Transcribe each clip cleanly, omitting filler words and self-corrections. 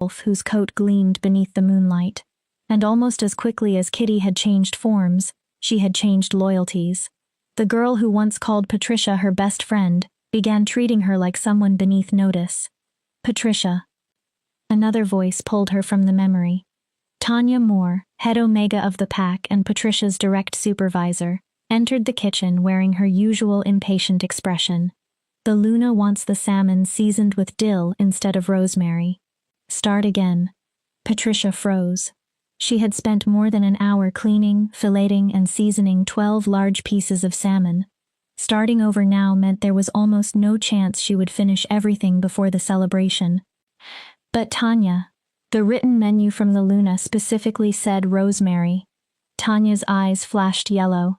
wolf whose coat gleamed beneath the moonlight. And almost as quickly as Kitty had changed forms, she had changed loyalties. The girl who once called Patricia her best friend began treating her like someone beneath notice. Patricia. Another voice pulled her from the memory. Tanya Moore, head Omega of the pack and Patricia's direct supervisor, entered the kitchen wearing her usual impatient expression. The Luna wants the salmon seasoned with dill instead of rosemary. Start again. Patricia froze. She had spent more than an hour cleaning, filleting, and seasoning 12 large pieces of salmon. Starting over now meant there was almost no chance she would finish everything before the celebration. But Tanya, the written menu from the Luna specifically said rosemary. Tanya's eyes flashed yellow.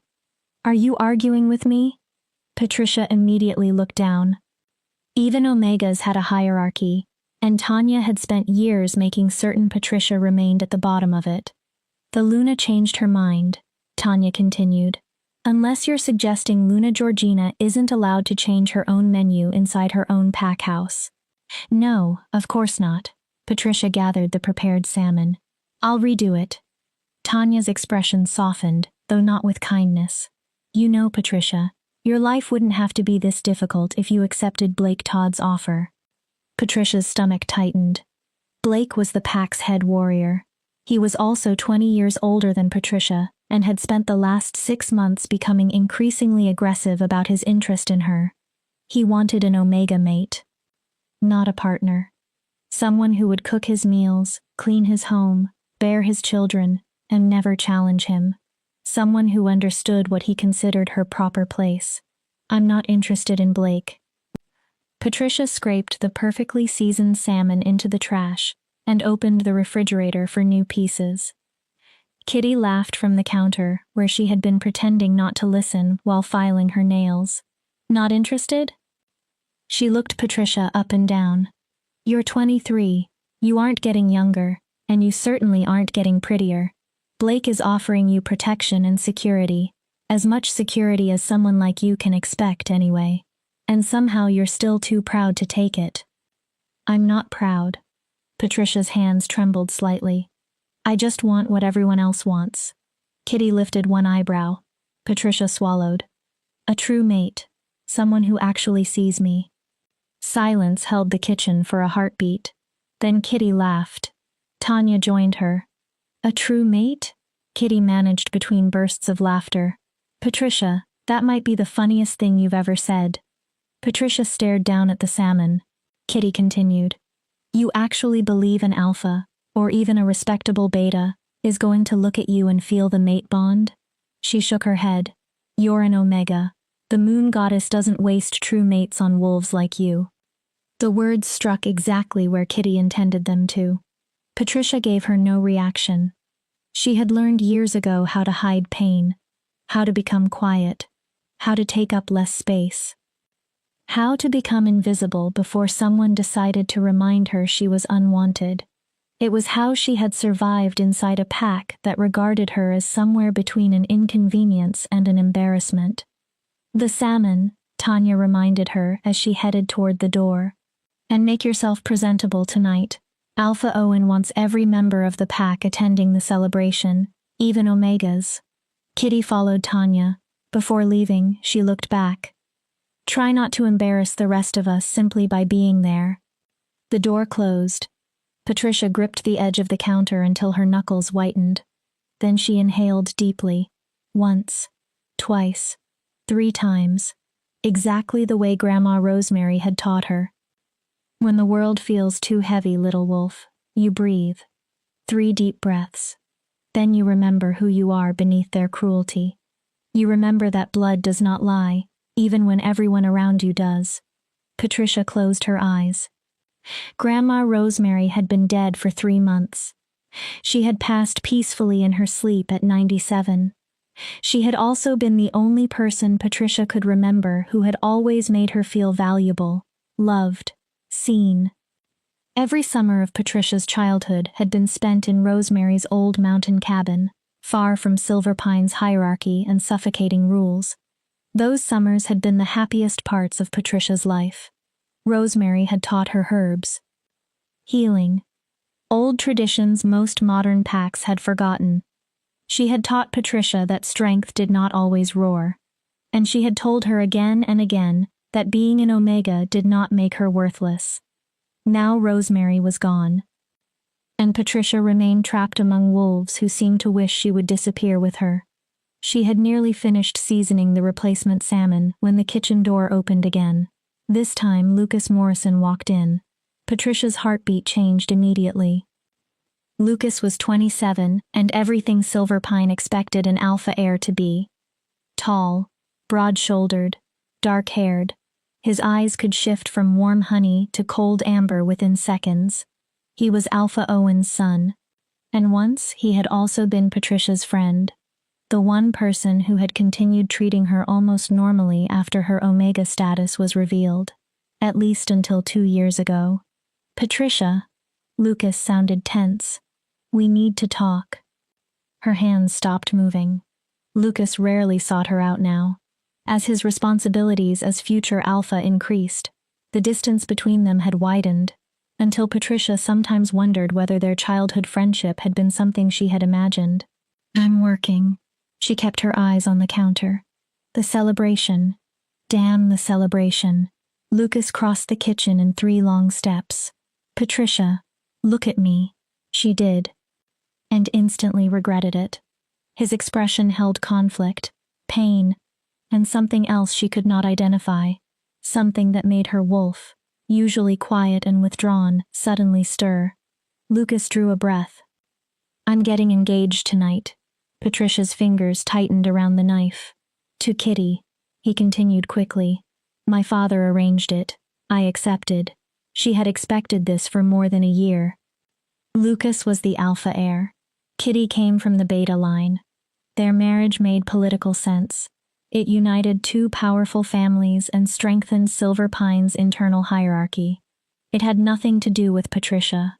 Are you arguing with me? Patricia immediately looked down. Even Omegas had a hierarchy, and Tanya had spent years making certain Patricia remained at the bottom of it. The Luna changed her mind, Tanya continued. Unless you're suggesting Luna Georgina isn't allowed to change her own menu inside her own pack house. No, of course not. Patricia gathered the prepared salmon. I'll redo it. Tanya's expression softened, though not with kindness. You know, Patricia, your life wouldn't have to be this difficult if you accepted Blake Todd's offer. Patricia's stomach tightened. Blake was the pack's head warrior. He was also 20 years older than Patricia and had spent the last 6 months becoming increasingly aggressive about his interest in her. He wanted an Omega mate. Not a partner. Someone who would cook his meals, clean his home, bear his children, and never challenge him. Someone who understood what he considered her proper place. I'm not interested in Blake. Patricia scraped the perfectly seasoned salmon into the trash and opened the refrigerator for new pieces. Kitty laughed from the counter, where she had been pretending not to listen while filing her nails. Not interested? She looked Patricia up and down. You're 23, you aren't getting younger, and you certainly aren't getting prettier. Blake is offering you protection and security, as much security as someone like you can expect anyway. And somehow you're still too proud to take it. I'm not proud. Patricia's hands trembled slightly. I just want what everyone else wants. Kitty lifted one eyebrow. Patricia swallowed. A true mate. Someone who actually sees me. Silence held the kitchen for a heartbeat. Then Kitty laughed. Tanya joined her. A true mate? Kitty managed between bursts of laughter. Patricia, that might be the funniest thing you've ever said. Patricia stared down at the salmon. Kitty continued. You actually believe an alpha, or even a respectable beta, is going to look at you and feel the mate bond? She shook her head. You're an Omega. The moon goddess doesn't waste true mates on wolves like you. The words struck exactly where Kitty intended them to. Patricia gave her no reaction. She had learned years ago how to hide pain, how to become quiet, how to take up less space. How to become invisible before someone decided to remind her she was unwanted. It was how she had survived inside a pack that regarded her as somewhere between an inconvenience and an embarrassment. The salmon, Tanya reminded her as she headed toward the door. And make yourself presentable tonight. Alpha Owen wants every member of the pack attending the celebration, even Omegas. Kitty followed Tanya. Before leaving, she looked back. Try not to embarrass the rest of us simply by being there. The door closed. Patricia gripped the edge of the counter until her knuckles whitened. Then she inhaled deeply. Once, twice, 3 times. Exactly the way Grandma Rosemary had taught her. When the world feels too heavy, little wolf, you breathe. 3 deep breaths. Then you remember who you are beneath their cruelty. You remember that blood does not lie, even when everyone around you does. Patricia closed her eyes. Grandma Rosemary had been dead for 3 months. She had passed peacefully in her sleep at 97. She had also been the only person Patricia could remember who had always made her feel valuable, loved, seen. Every summer of Patricia's childhood had been spent in Rosemary's old mountain cabin, far from Silver Pine's hierarchy and suffocating rules. Those summers had been the happiest parts of Patricia's life. Rosemary had taught her herbs. Healing. old traditions most modern packs had forgotten. She had taught Patricia that strength did not always roar, and she had told her again and again that being an Omega did not make her worthless. Now Rosemary was gone, and Patricia remained trapped among wolves who seemed to wish she would disappear with her. She had nearly finished seasoning the replacement salmon when the kitchen door opened again. This time Lucas Morrison walked in. Patricia's heartbeat changed immediately. Lucas was 27 and everything Silver Pine expected an alpha heir to be. Tall, broad-shouldered, dark-haired. His eyes could shift from warm honey to cold amber within seconds. He was Alpha Owen's son, and once he had also been Patricia's friend, the one person who had continued treating her almost normally after her Omega status was revealed, at least until 2 years ago. Patricia, Lucas sounded tense. We need to talk. Her hands stopped moving. Lucas rarely sought her out now. As his responsibilities as future Alpha increased, the distance between them had widened, until Patricia sometimes wondered whether their childhood friendship had been something she had imagined. I'm working. She kept her eyes on the counter. The celebration. Damn the celebration. Lucas crossed the kitchen in 3 long steps. Patricia, look at me. She did, and instantly regretted it. His expression held conflict, pain, and something else she could not identify, something that made her wolf, usually quiet and withdrawn, suddenly stir. Lucas drew a breath. I'm getting engaged tonight. Patricia's fingers tightened around the knife. To Kitty, he continued quickly. My father arranged it. I accepted. She had expected this for more than a year. Lucas was the alpha heir. Kitty came from the beta line. Their marriage made political sense. It united 2 powerful families and strengthened Silver Pine's internal hierarchy. It had nothing to do with Patricia.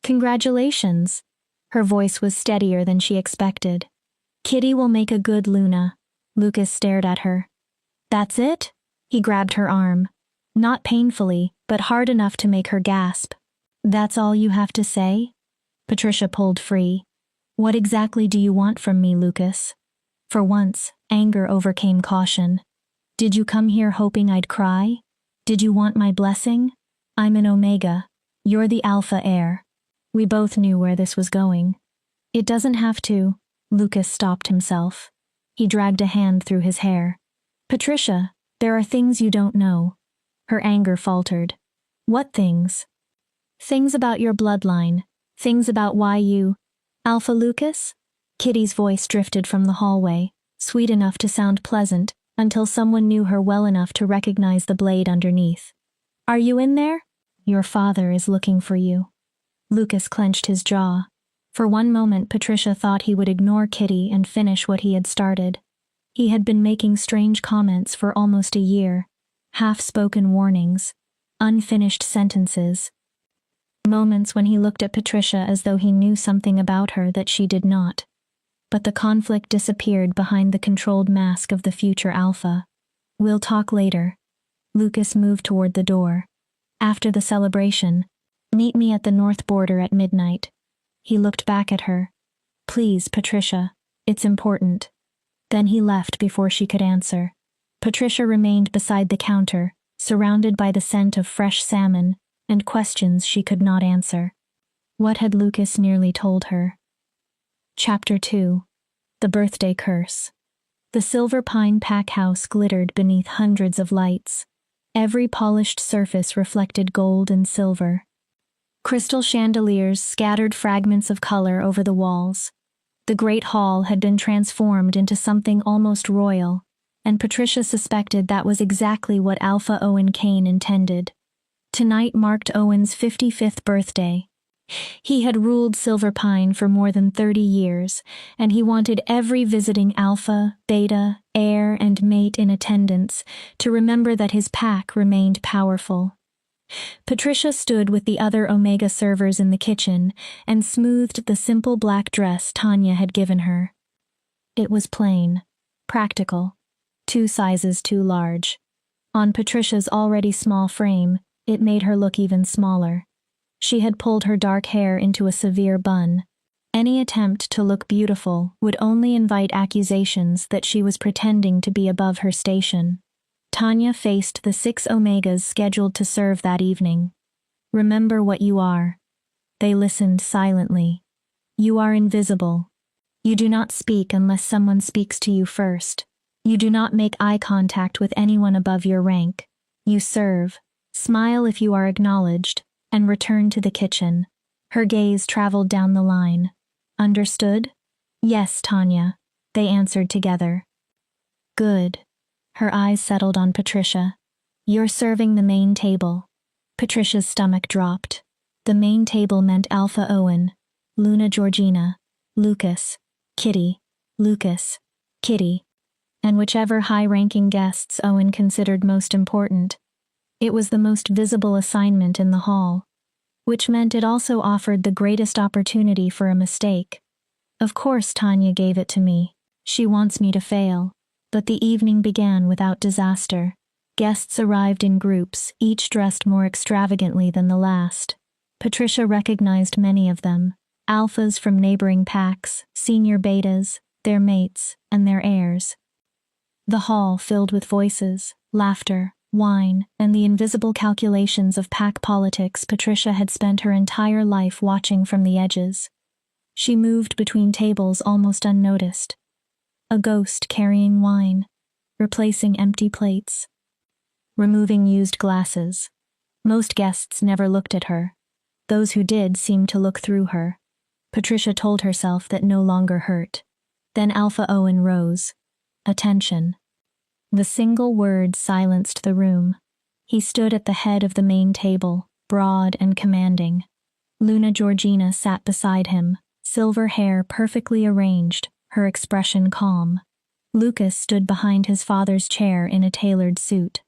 Congratulations! Her voice was steadier than she expected. Kitty will make a good Luna. Lucas stared at her. That's it? He grabbed her arm. Not painfully, but hard enough to make her gasp. That's all you have to say? Patricia pulled free. What exactly do you want from me, Lucas? For once, anger overcame caution. Did you come here hoping I'd cry? Did you want my blessing? I'm an Omega. You're the alpha heir. We both knew where this was going. It doesn't have to. Lucas stopped himself. He dragged a hand through his hair. Patricia, there are things you don't know. Her anger faltered. What things? Things about your bloodline. Things about why you... Alpha Lucas? Kitty's voice drifted from the hallway, sweet enough to sound pleasant, until someone knew her well enough to recognize the blade underneath. Are you in there? Your father is looking for you. Lucas clenched his jaw. For one moment Patricia thought he would ignore Kitty and finish what he had started. He had been making strange comments for almost a year, half-spoken warnings, unfinished sentences. Moments when he looked at Patricia as though he knew something about her that she did not. But the conflict disappeared behind the controlled mask of the future Alpha. We'll talk later. Lucas moved toward the door. After the celebration, meet me at the north border at midnight. He looked back at her. Please, Patricia, it's important. Then he left before she could answer. Patricia remained beside the counter, surrounded by the scent of fresh salmon and questions she could not answer. What had Lucas nearly told her? Chapter 2. The Birthday Curse. The Silver Pine pack house glittered beneath hundreds of lights. Every polished surface reflected gold and silver. Crystal chandeliers scattered fragments of color over the walls. The great hall had been transformed into something almost royal, and Patricia suspected that was exactly what Alpha Owen Kane intended. Tonight marked Owen's 55th birthday. He had ruled Silver Pine for more than 30 years, and he wanted every visiting alpha, beta, heir, and mate in attendance to remember that his pack remained powerful. Patricia stood with the other Omega servers in the kitchen and smoothed the simple black dress Tanya had given her. It was plain, practical, 2 sizes too large. On Patricia's already small frame, it made her look even smaller. She had pulled her dark hair into a severe bun. Any attempt to look beautiful would only invite accusations that she was pretending to be above her station. Tanya faced the 6 Omegas scheduled to serve that evening. "Remember what you are." They listened silently. "You are invisible. You do not speak unless someone speaks to you first. You do not make eye contact with anyone above your rank. You serve, smile if you are acknowledged, and return to the kitchen." Her gaze traveled down the line. "Understood?" "Yes, Tanya," they answered together. "Good." Her eyes settled on Patricia. "You're serving the main table." Patricia's stomach dropped. The main table meant Alpha Owen, Luna Georgina, Lucas, Kitty, Lucas, Kitty, and whichever high-ranking guests Owen considered most important. It was the most visible assignment in the hall, which meant it also offered the greatest opportunity for a mistake. Of course Tanya gave it to me. She wants me to fail. But the evening began without disaster. Guests arrived in groups, each dressed more extravagantly than the last. Patricia recognized many of them: alphas from neighboring packs, senior betas, their mates, and their heirs. The hall filled with voices, laughter, wine, and the invisible calculations of pack politics Patricia had spent her entire life watching from the edges. She moved between tables almost unnoticed. A ghost carrying wine, replacing empty plates, removing used glasses. Most guests never looked at her. Those who did seemed to look through her. Patricia told herself that no longer hurt. Then Alpha Owen rose. Attention. The single word silenced the room. He stood at the head of the main table, broad and commanding. Luna Georgina sat beside him, silver hair perfectly arranged, her expression calm. Lucas stood behind his father's chair in a tailored suit.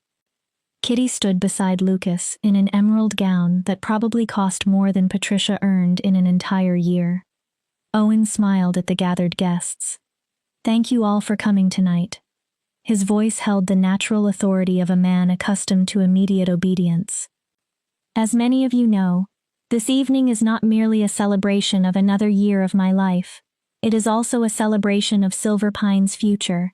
Kitty stood beside Lucas in an emerald gown that probably cost more than Patricia earned in an entire year. Owen smiled at the gathered guests. "Thank you all for coming tonight." His voice held the natural authority of a man accustomed to immediate obedience. "As many of you know, this evening is not merely a celebration of another year of my life. It is also a celebration of Silver Pine's future."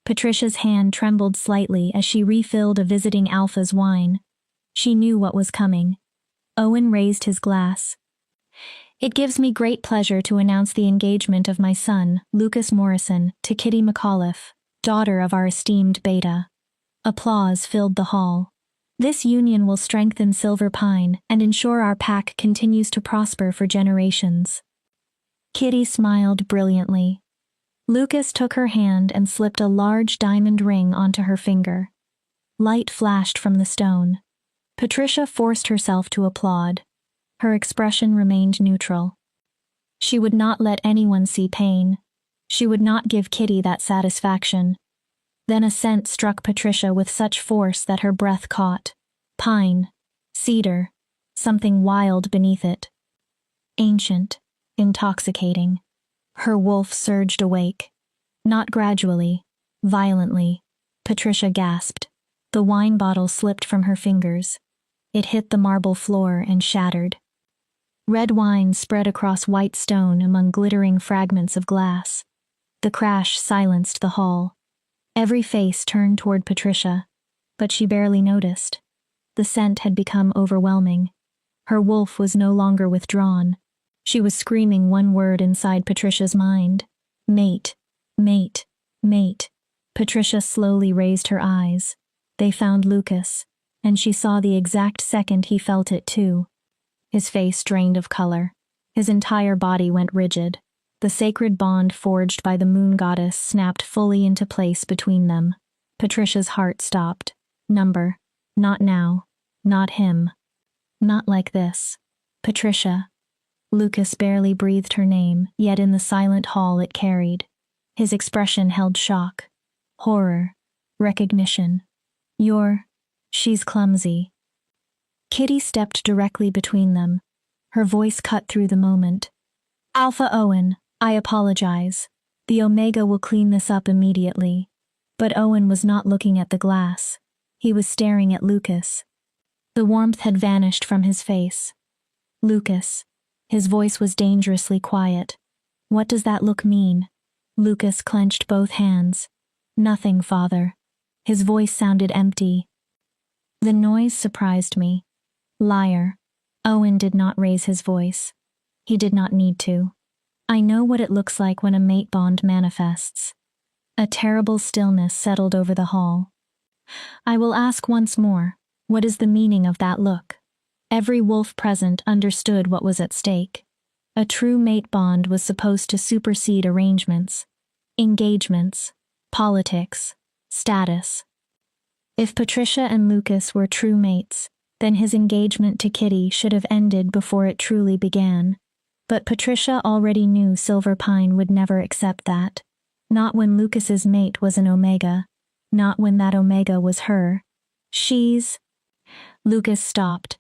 Patricia's hand trembled slightly as she refilled a visiting alpha's wine. She knew what was coming. Owen raised his glass. "It gives me great pleasure to announce the engagement of my son, Lucas Morrison, to Kitty McAuliffe, daughter of our esteemed Beta." Applause filled the hall. "This union will strengthen Silver Pine and ensure our pack continues to prosper for generations." Kitty smiled brilliantly. Lucas took her hand and slipped a large diamond ring onto her finger. Light flashed from the stone. Patricia forced herself to applaud. Her expression remained neutral. She would not let anyone see pain. She would not give Kitty that satisfaction. Then a scent struck Patricia with such force that her breath caught. Pine. Cedar. Something wild beneath it. Ancient. Intoxicating. Her wolf surged awake. Not gradually, violently. Patricia gasped. The wine bottle slipped from her fingers. It hit the marble floor and shattered. Red wine spread across white stone among glittering fragments of glass. The crash silenced the hall. Every face turned toward Patricia, but she barely noticed. The scent had become overwhelming. Her wolf was no longer withdrawn. She was screaming one word inside Patricia's mind. Mate, mate, mate. Patricia slowly raised her eyes. They found Lucas, and she saw the exact second he felt it too. His face drained of color. His entire body went rigid. The sacred bond forged by the moon goddess snapped fully into place between them. Patricia's heart stopped. Number. Not now. Not him. Not like this. Patricia. Lucas barely breathed her name, yet in the silent hall it carried. His expression held shock, horror, recognition. She's clumsy. Kitty stepped directly between them. Her voice cut through the moment. "Alpha Owen, I apologize. The Omega will clean this up immediately." But Owen was not looking at the glass. He was staring at Lucas. The warmth had vanished from his face. Lucas. His voice was dangerously quiet. What does that look mean? Lucas clenched both hands. Nothing, father. His voice sounded empty. The noise surprised me. Liar. Owen did not raise his voice. He did not need to. I know what it looks like when a mate bond manifests. A terrible stillness settled over the hall. I will ask once more, what is the meaning of that look? Every wolf present understood what was at stake. A true mate bond was supposed to supersede arrangements, engagements, politics, status. If Patricia and Lucas were true mates, then his engagement to Kitty should have ended before it truly began. But Patricia already knew Silver Pine would never accept that. Not when Lucas's mate was an Omega. Not when that Omega was her. Lucas stopped.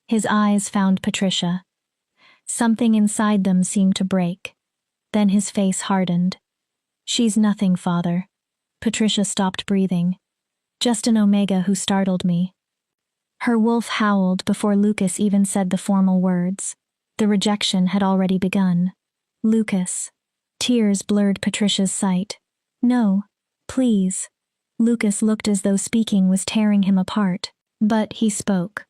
His eyes found Patricia. Something inside them seemed to break. Then his face hardened. She's nothing, father. Patricia stopped breathing. Just an Omega who startled me. Her wolf howled before Lucas even said the formal words. The rejection had already begun. Lucas. Tears blurred Patricia's sight. No, please. Lucas looked as though speaking was tearing him apart, but he spoke.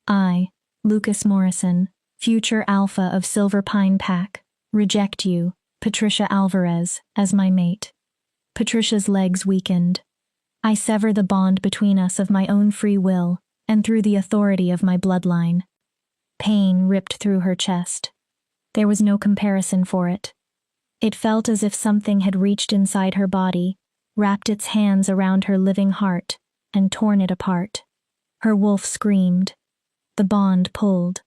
I, Lucas Morrison, future alpha of Silver Pine Pack, reject you, Patricia Alvarez, as my mate. Patricia's legs weakened. I sever the bond between us of my own free will and through the authority of my bloodline. Pain ripped through her chest. There was no comparison for it. It felt as if something had reached inside her body, wrapped its hands around her living heart, and torn it apart. Her wolf screamed. The bond pulled,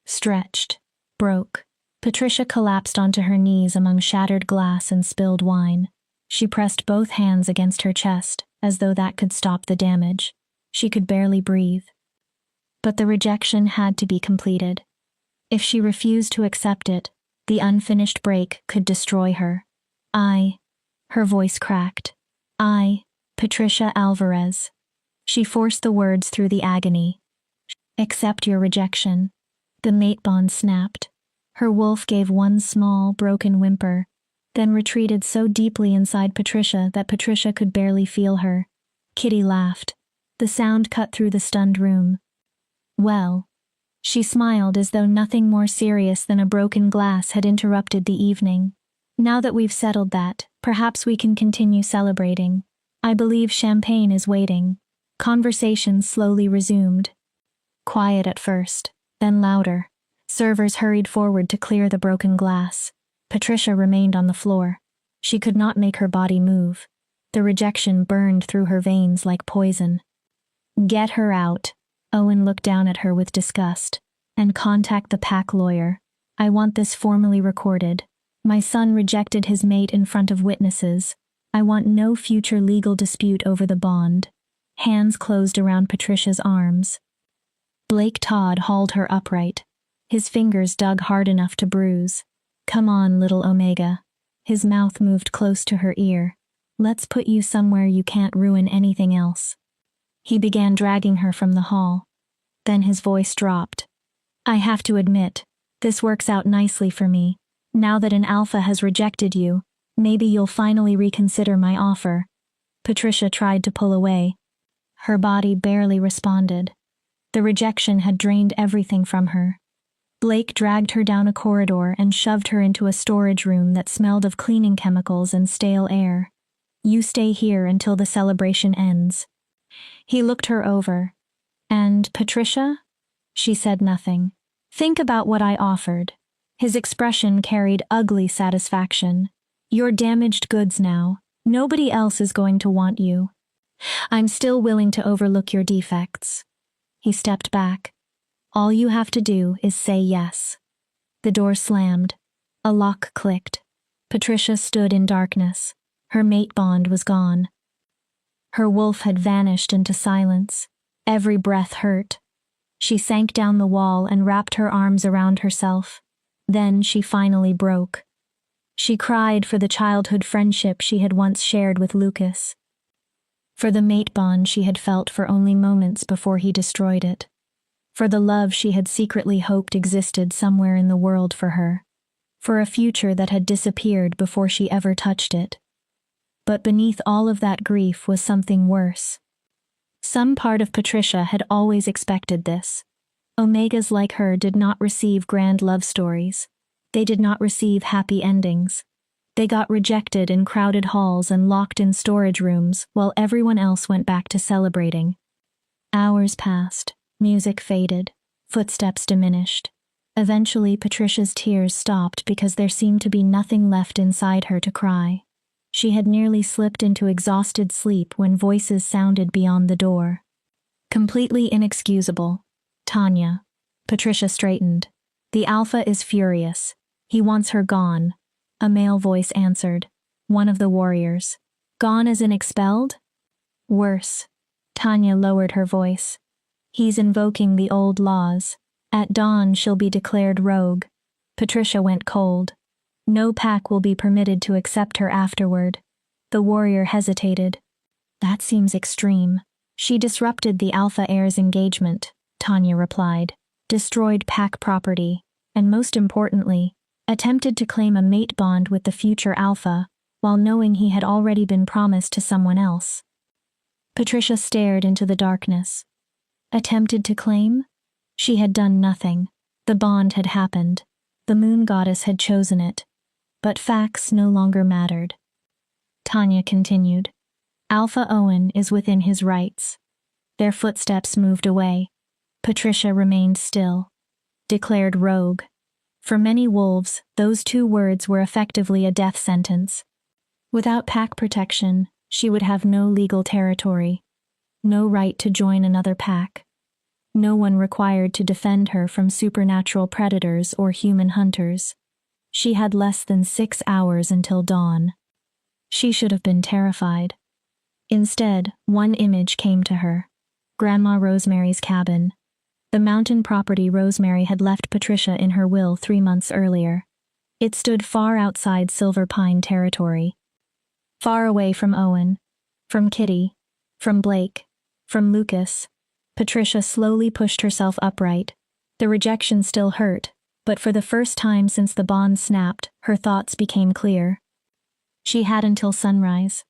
stretched, broke. Patricia collapsed onto her knees among shattered glass and spilled wine. She pressed both hands against her chest, as though that could stop the damage. She could barely breathe. But the rejection had to be completed. If she refused to accept it, the unfinished break could destroy her. Her voice cracked. Patricia Alvarez. She forced the words through the agony. Accept your rejection. The mate bond snapped. Her wolf gave one small, broken whimper, then retreated so deeply inside Patricia that Patricia could barely feel her. Kitty laughed. The sound cut through the stunned room. Well, she smiled as though nothing more serious than a broken glass had interrupted the evening. Now that we've settled that, perhaps we can continue celebrating. I believe champagne is waiting. Conversation slowly resumed. Quiet at first, then louder. Servers hurried forward to clear the broken glass. Patricia remained on the floor. She could not make her body move. The rejection burned through her veins like poison. Get her out. Owen looked down at her with disgust. And contact the pack lawyer. I want this formally recorded. My son rejected his mate in front of witnesses. I want no future legal dispute over the bond. Hands closed around Patricia's arms. Blake Todd hauled her upright. His fingers dug hard enough to bruise. Come on, little Omega. His mouth moved close to her ear. Let's put you somewhere you can't ruin anything else. He began dragging her from the hall. Then his voice dropped. I have to admit, this works out nicely for me. Now that an alpha has rejected you, maybe you'll finally reconsider my offer. Patricia tried to pull away. Her body barely responded. The rejection had drained everything from her. Blake dragged her down a corridor and shoved her into a storage room that smelled of cleaning chemicals and stale air. You stay here until the celebration ends. He looked her over. And Patricia? She said nothing. Think about what I offered. His expression carried ugly satisfaction. You're damaged goods now. Nobody else is going to want you. I'm still willing to overlook your defects. He stepped back. All you have to do is say yes. The door slammed. A lock clicked. Patricia stood in darkness. Her mate bond was gone. Her wolf had vanished into silence. Every breath hurt. She sank down the wall and wrapped her arms around herself. Then she finally broke. She cried for the childhood friendship she had once shared with Lucas. For the mate bond she had felt for only moments before he destroyed it. for the love she had secretly hoped existed somewhere in the world for her, for a future that had disappeared before she ever touched it. But beneath all of that grief was something worse. Some part of Patricia had always expected this. Omegas like her did not receive grand love stories. They did not receive happy endings. They got rejected in crowded halls and locked in storage rooms while everyone else went back to celebrating. Hours passed, music faded, footsteps diminished. Eventually, Patricia's tears stopped because there seemed to be nothing left inside her to cry. She had nearly slipped into exhausted sleep when voices sounded beyond the door. Completely inexcusable. Tanya. Patricia straightened. The Alpha is furious. He wants her gone. A male voice answered. One of the warriors. Gone as in expelled? Worse. Tanya lowered her voice. He's invoking the old laws. At dawn she'll be declared rogue. Patricia went cold. No pack will be permitted to accept her afterward. The warrior hesitated. That seems extreme. She disrupted the Alpha heir's engagement, Tanya replied, destroyed pack property, and most importantly, attempted to claim a mate bond with the future Alpha, while knowing he had already been promised to someone else. Patricia stared into the darkness. Attempted to claim? She had done nothing. The bond had happened. The moon goddess had chosen it. But facts no longer mattered. Tanya continued. Alpha Owen is within his rights. Their footsteps moved away. Patricia remained still. Declared rogue. For many wolves, those two words were effectively a death sentence. Without pack protection, she would have no legal territory, no right to join another pack, no one required to defend her from supernatural predators or human hunters. She had less than 6 hours until dawn. She should have been terrified. Instead, one image came to her. Grandma Rosemary's cabin. The mountain property Rosemary had left Patricia in her will 3 months earlier. It stood far outside Silver Pine territory. Far away from Owen, from Kitty, from Blake, from Lucas. Patricia slowly pushed herself upright. The rejection still hurt, but for the first time since the bond snapped, her thoughts became clear. She had until sunrise.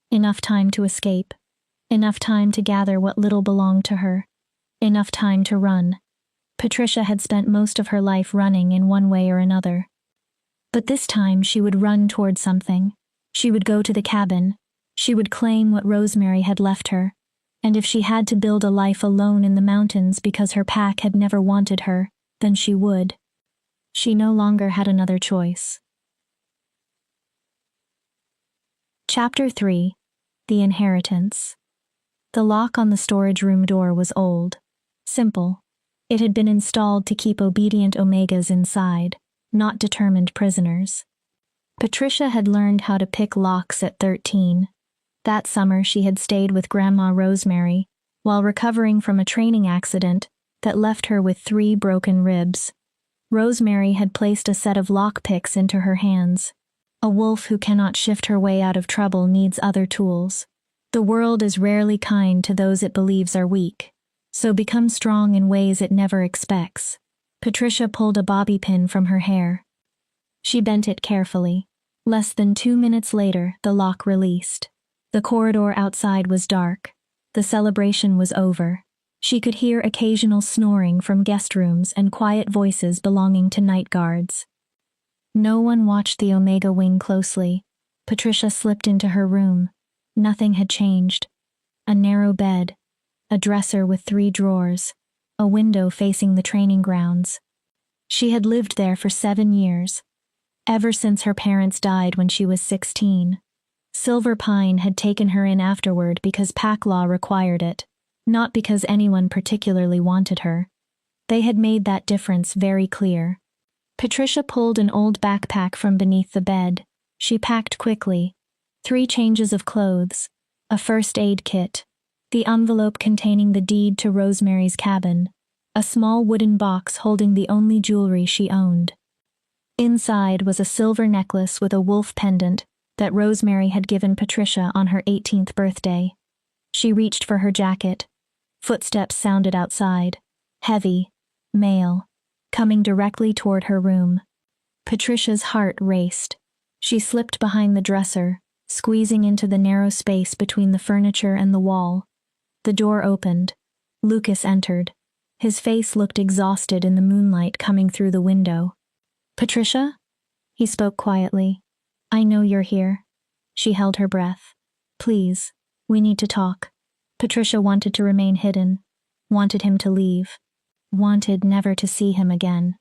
Enough time to escape. Enough time to gather what little belonged to her. Enough time to run. Patricia had spent most of her life running in one way or another. But this time she would run toward something. She would go to the cabin. She would claim what Rosemary had left her. And if she had to build a life alone in the mountains because her pack had never wanted her, then she would. She no longer had another choice. Chapter 3. The Inheritance. The lock on the storage room door was old. Simple. It had been installed to keep obedient Omegas inside, not determined prisoners. Patricia had learned how to pick locks at 13. That summer she had stayed with Grandma Rosemary while recovering from a training accident that left her with 3 broken ribs. Rosemary had placed a set of lockpicks into her hands. A wolf who cannot shift her way out of trouble needs other tools. The world is rarely kind to those it believes are weak, so become strong in ways it never expects. Patricia pulled a bobby pin from her hair. She bent it carefully. Less than 2 minutes later, the lock released. The corridor outside was dark. The celebration was over. She could hear occasional snoring from guest rooms and quiet voices belonging to night guards. No one watched the Omega wing closely. Patricia slipped into her room. Nothing had changed. A narrow bed, a dresser with 3 drawers, a window facing the training grounds. She had lived there for 7 years, ever since her parents died when she was 16. Silver Pine had taken her in afterward because pack law required it, not because anyone particularly wanted her. They had made that difference very clear. Patricia pulled an old backpack from beneath the bed. She packed quickly. 3 changes of clothes, a first aid kit, the envelope containing the deed to Rosemary's cabin, a small wooden box holding the only jewelry she owned. Inside was a silver necklace with a wolf pendant that Rosemary had given Patricia on her 18th birthday. She reached for her jacket. Footsteps sounded outside. Heavy. Male. Coming directly toward her room. Patricia's heart raced. She slipped behind the dresser, squeezing into the narrow space between the furniture and the wall. The door opened. Lucas entered. His face looked exhausted in the moonlight coming through the window. "Patricia?" He spoke quietly. "I know you're here." She held her breath. "Please, we need to talk." Patricia wanted to remain hidden, wanted him to leave, wanted never to see him again.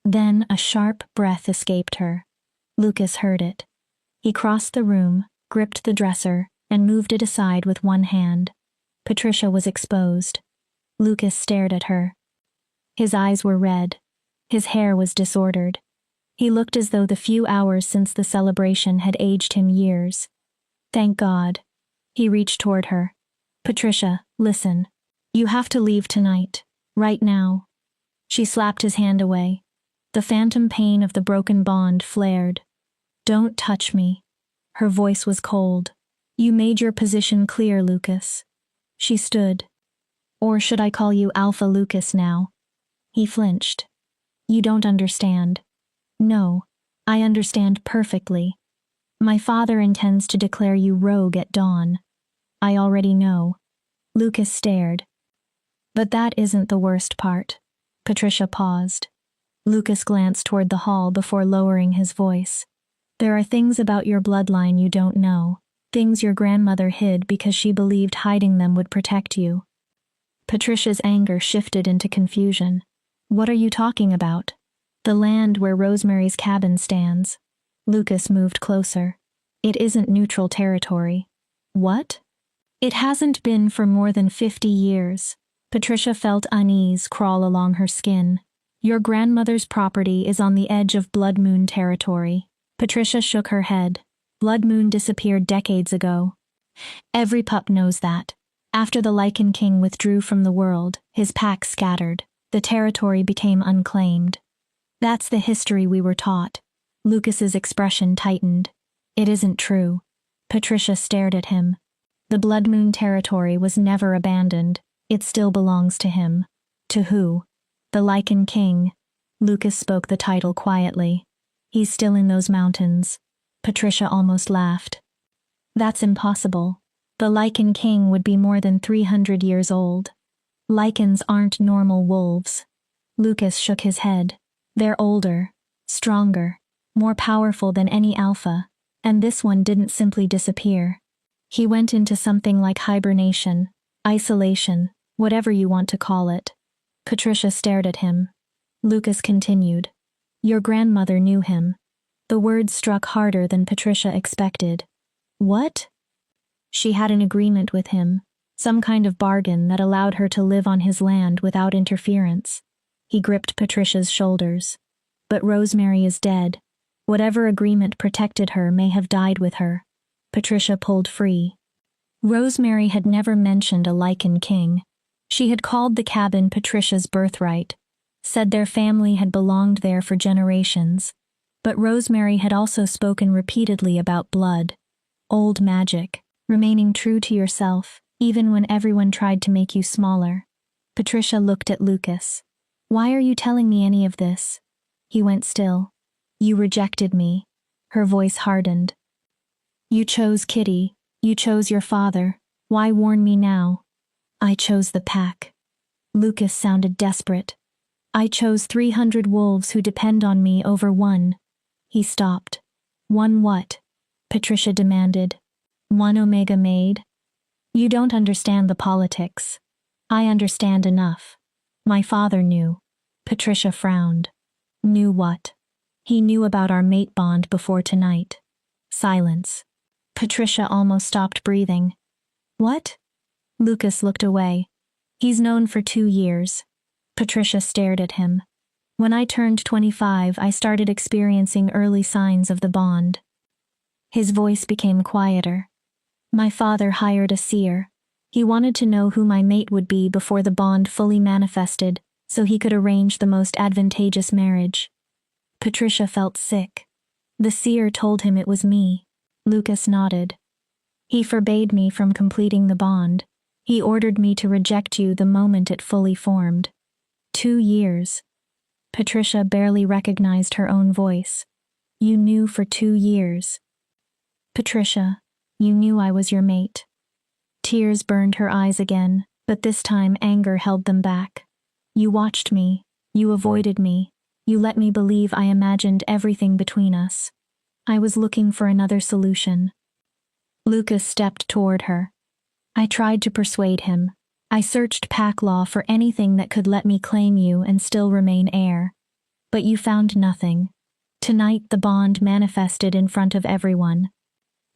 Then a sharp breath escaped her. Lucas heard it. He crossed the room, gripped the dresser, and moved it aside with one hand. Patricia was exposed. Lucas stared at her. His eyes were red. His hair was disordered. He looked as though the few hours since the celebration had aged him years. "Thank God." He reached toward her. "Patricia, listen. You have to leave tonight. Right now." She slapped his hand away. The phantom pain of the broken bond flared. "Don't touch me." Her voice was cold. "You made your position clear, Lucas." She stood. "Or should I call you Alpha Lucas now?" He flinched. "You don't understand." "No, I understand perfectly. My father intends to declare you rogue at dawn. I already know." Lucas stared. "But that isn't the worst part." Patricia paused. Lucas glanced toward the hall before lowering his voice. "There are things about your bloodline you don't know, things your grandmother hid because she believed hiding them would protect you." Patricia's anger shifted into confusion. "What are you talking about?" "The land where Rosemary's cabin stands." Lucas moved closer. "It isn't neutral territory." "What?" "It hasn't been for more than 50 years. Patricia felt unease crawl along her skin. "Your grandmother's property is on the edge of Blood Moon territory." Patricia shook her head. "Blood Moon disappeared decades ago. Every pup knows that. After the Lycan king withdrew from the world, his pack scattered. The territory became unclaimed. That's the history we were taught." Lucas's expression tightened. "It isn't true." Patricia stared at him. "The Blood Moon territory was never abandoned. It still belongs to him." "To who?" "The Lycan king." Lucas spoke the title quietly. "He's still in those mountains." Patricia almost laughed. "That's impossible. The Lycan king would be more than 300 years old. Lycans aren't normal wolves." Lucas shook his head. "They're older, stronger, more powerful than any alpha, and this one didn't simply disappear. He went into something like hibernation, isolation, whatever you want to call it." Patricia stared at him. Lucas continued. "Your grandmother knew him." The words struck harder than Patricia expected. "What?" "She had an agreement with him, some kind of bargain that allowed her to live on his land without interference." He gripped Patricia's shoulders. "But Rosemary is dead. Whatever agreement protected her may have died with her." Patricia pulled free. Rosemary had never mentioned a Lycan king. She had called the cabin Patricia's birthright, said their family had belonged there for generations. But Rosemary had also spoken repeatedly about blood, old magic, remaining true to yourself, even when everyone tried to make you smaller. Patricia looked at Lucas. "Why are you telling me any of this?" He went still. "You rejected me." Her voice hardened. "You chose Kitty. You chose your father. Why warn me now?" "I chose the pack." Lucas sounded desperate. "I chose 300 wolves who depend on me over one." He stopped. "One what?" Patricia demanded. "One Omega maid." "You don't understand the politics." "I understand enough. My father knew." Patricia frowned. "Knew what?" "He knew about our mate bond before tonight." Silence. Patricia almost stopped breathing. "What?" Lucas looked away. "He's known for 2 years." Patricia stared at him. "When I turned 25, I started experiencing early signs of the bond." His voice became quieter. "My father hired a seer. He wanted to know who my mate would be before the bond fully manifested, so he could arrange the most advantageous marriage." Patricia felt sick. "The seer told him it was me." Lucas nodded. "He forbade me from completing the bond. He ordered me to reject you the moment it fully formed." 2 years. Patricia barely recognized her own voice. You knew for 2 years. Patricia, you knew I was your mate. Tears burned her eyes again, but this time anger held them back. You watched me. You avoided me. You let me believe I imagined everything between us. I was looking for another solution. Lucas stepped toward her. I tried to persuade him. I searched pack law for anything that could let me claim you and still remain heir. But you found nothing. Tonight the bond manifested in front of everyone.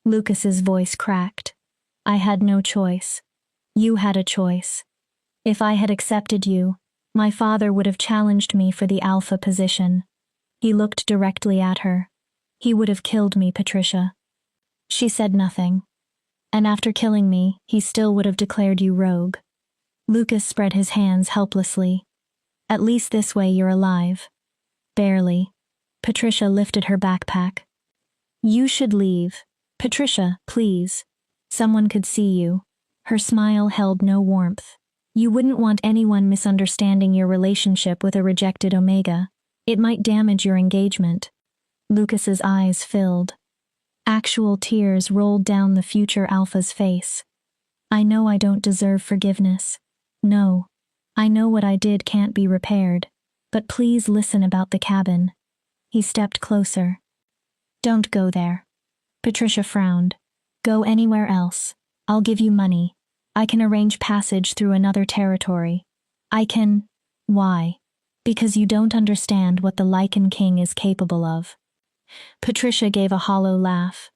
Lucas's voice cracked. I had no choice. You had a choice. If I had accepted you, my father would have challenged me for the alpha position. He looked directly at her. He would have killed me, Patricia. She said nothing. And after killing me, he still would have declared you rogue. Lucas spread his hands helplessly. At least this way you're alive. Barely. Patricia lifted her backpack. You should leave. Patricia, please. Someone could see you. Her smile held no warmth. You wouldn't want anyone misunderstanding your relationship with a rejected Omega. It might damage your engagement. Lucas's eyes filled. Actual tears rolled down the future Alpha's face. I know I don't deserve forgiveness. No. I know what I did can't be repaired. But please listen about the cabin. He stepped closer. Don't go there. Patricia frowned. Go anywhere else. I'll give you money. I can arrange passage through another territory. I can... Why? Because you don't understand what the Lycan King is capable of. Patricia gave a hollow laugh.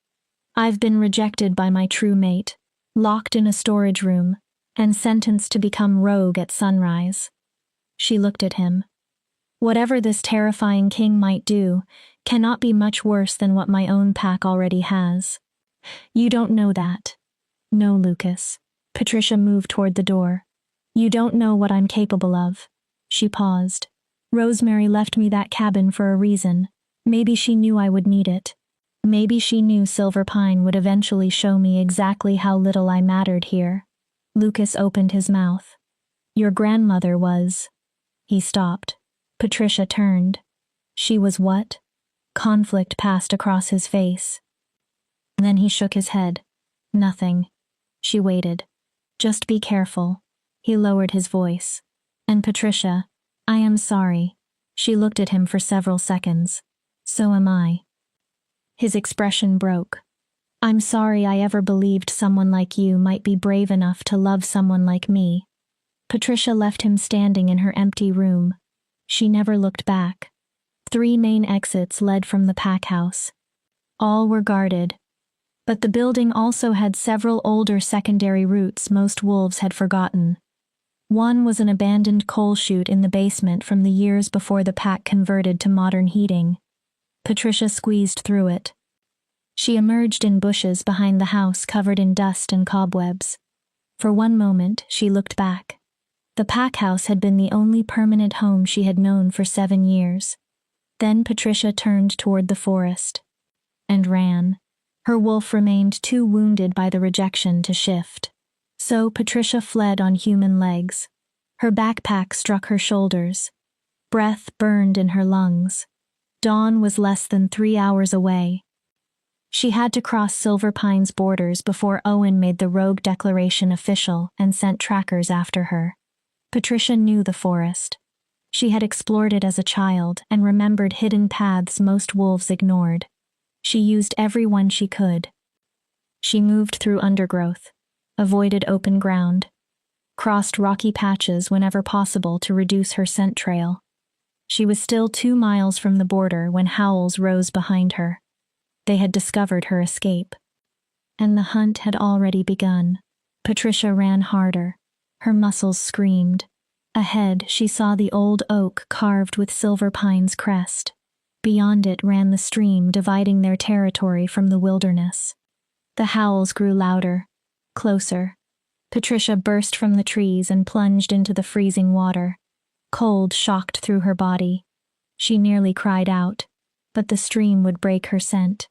I've been rejected by my true mate, locked in a storage room, and sentenced to become rogue at sunrise. She looked at him. Whatever this terrifying king might do cannot be much worse than what my own pack already has. You don't know that. No, Lucas. Patricia moved toward the door. You don't know what I'm capable of. She paused. Rosemary left me that cabin for a reason. Maybe she knew I would need it. Maybe she knew Silver Pine would eventually show me exactly how little I mattered here. Lucas opened his mouth. Your grandmother was... He stopped. Patricia turned. She was what? Conflict passed across his face. Then he shook his head. Nothing. She waited. Just be careful. He lowered his voice. And Patricia, I am sorry. She looked at him for several seconds. So am I. His expression broke. I'm sorry I ever believed someone like you might be brave enough to love someone like me. Patricia left him standing in her empty room. She never looked back. 3 main exits led from the pack house. All were guarded. But the building also had several older secondary routes most wolves had forgotten. One was an abandoned coal chute in the basement from the years before the pack converted to modern heating. Patricia squeezed through it. She emerged in bushes behind the house covered in dust and cobwebs. For one moment, she looked back. The pack house had been the only permanent home she had known for 7 years. Then Patricia turned toward the forest. And ran. Her wolf remained too wounded by the rejection to shift. So Patricia fled on human legs. Her backpack struck her shoulders. Breath burned in her lungs. Dawn was less than 3 hours away. She had to cross Silver Pine's borders before Owen made the rogue declaration official and sent trackers after her. Patricia knew the forest. She had explored it as a child and remembered hidden paths most wolves ignored. She used every one she could. She moved through undergrowth, avoided open ground, crossed rocky patches whenever possible to reduce her scent trail. She was still 2 miles from the border when howls rose behind her. They had discovered her escape. And the hunt had already begun. Patricia ran harder. Her muscles screamed. Ahead, she saw the old oak carved with Silver Pine's crest. Beyond it ran the stream dividing their territory from the wilderness. The howls grew louder, closer. Patricia burst from the trees and plunged into the freezing water. Cold shocked through her body. She nearly cried out, but the stream would break her scent.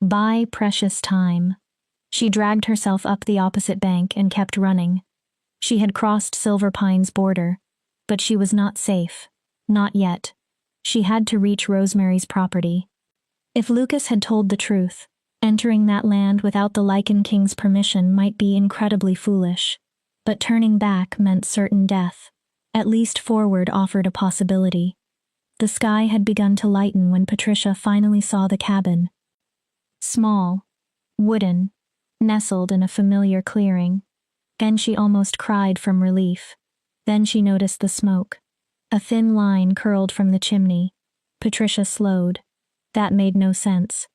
Buy precious time. She dragged herself up the opposite bank and kept running. She had crossed Silver Pine's border, But she was not safe. Not yet. She had to reach Rosemary's property. If Lucas had told the truth, entering that land without the Lycan King's permission might be incredibly foolish. But turning back meant certain death. At least forward offered a possibility. The sky had begun to lighten when Patricia finally saw the cabin. Small, wooden, nestled in a familiar clearing. And she almost cried from relief. Then she noticed the smoke. A thin line curled from the chimney. Patricia slowed. That made no sense.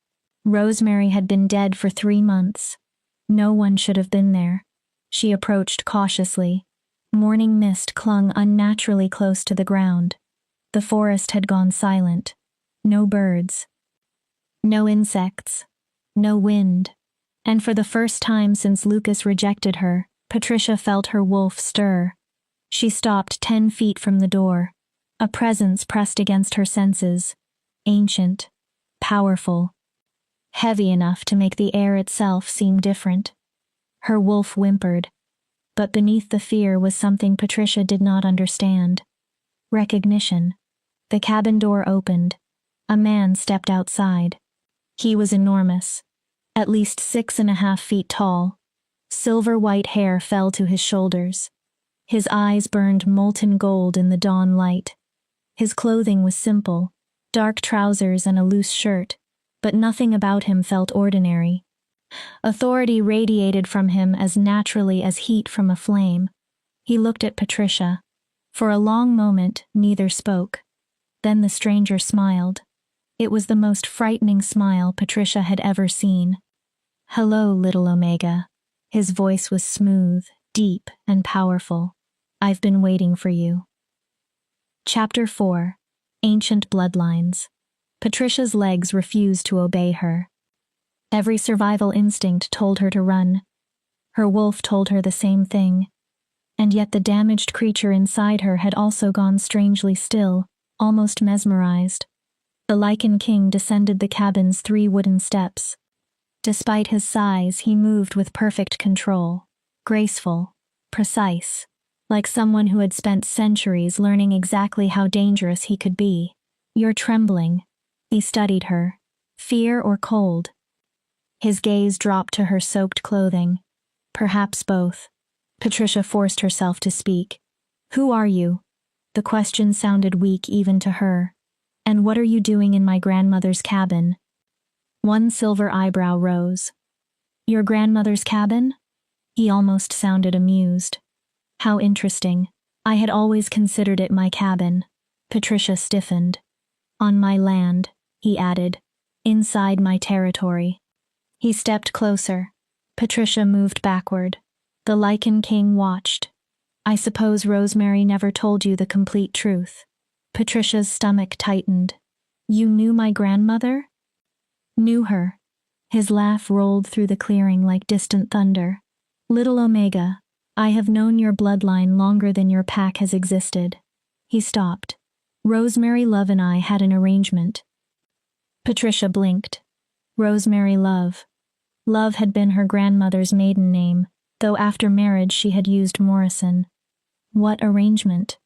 Rosemary had been dead for 3 months. No one should have been there. She approached cautiously. Morning mist clung unnaturally close to the ground. The forest had gone silent. No birds. No insects. No wind. And for the first time since Lucas rejected her, Patricia felt her wolf stir. She stopped 10 feet from the door. A presence pressed against her senses. Ancient. Powerful. Heavy enough to make the air itself seem different. Her wolf whimpered. But beneath the fear was something Patricia did not understand. Recognition. The cabin door opened. A man stepped outside. He was enormous. At least 6.5 feet tall. Silver-white hair fell to his shoulders. His eyes burned molten gold in the dawn light. His clothing was simple, dark trousers and a loose shirt, but nothing about him felt ordinary. Authority radiated from him as naturally as heat from a flame. He looked at Patricia. For a long moment, neither spoke. Then the stranger smiled. It was the most frightening smile Patricia had ever seen. "Hello, little Omega." His voice was smooth, deep, and powerful. "I've been waiting for you." Chapter 4. Ancient Bloodlines. Patricia's legs refused to obey her. Every survival instinct told her to run. Her wolf told her the same thing. And yet the damaged creature inside her had also gone strangely still, almost mesmerized. The Lycan King descended the cabin's 3 wooden steps. Despite his size, he moved with perfect control, graceful, precise, like someone who had spent centuries learning exactly how dangerous he could be. "You're trembling." He studied her. Fear or cold? His gaze dropped to her soaked clothing. Perhaps both. Patricia forced herself to speak. "Who are you?" The question sounded weak even to her. "And what are you doing in my grandmother's cabin?" One silver eyebrow rose. "Your grandmother's cabin?" He almost sounded amused. "How interesting. I had always considered it my cabin." Patricia stiffened. "On my land," he added. "Inside my territory." He stepped closer. Patricia moved backward. The Lycan King watched. "I suppose Rosemary never told you the complete truth." Patricia's stomach tightened. "You knew my grandmother?" "Knew her." His laugh rolled through the clearing like distant thunder. "Little Omega, I have known your bloodline longer than your pack has existed." He stopped. "Rosemary Love and I had an arrangement." Patricia blinked. Rosemary Love. Love had been her grandmother's maiden name, though after marriage she had used Morrison. What arrangement?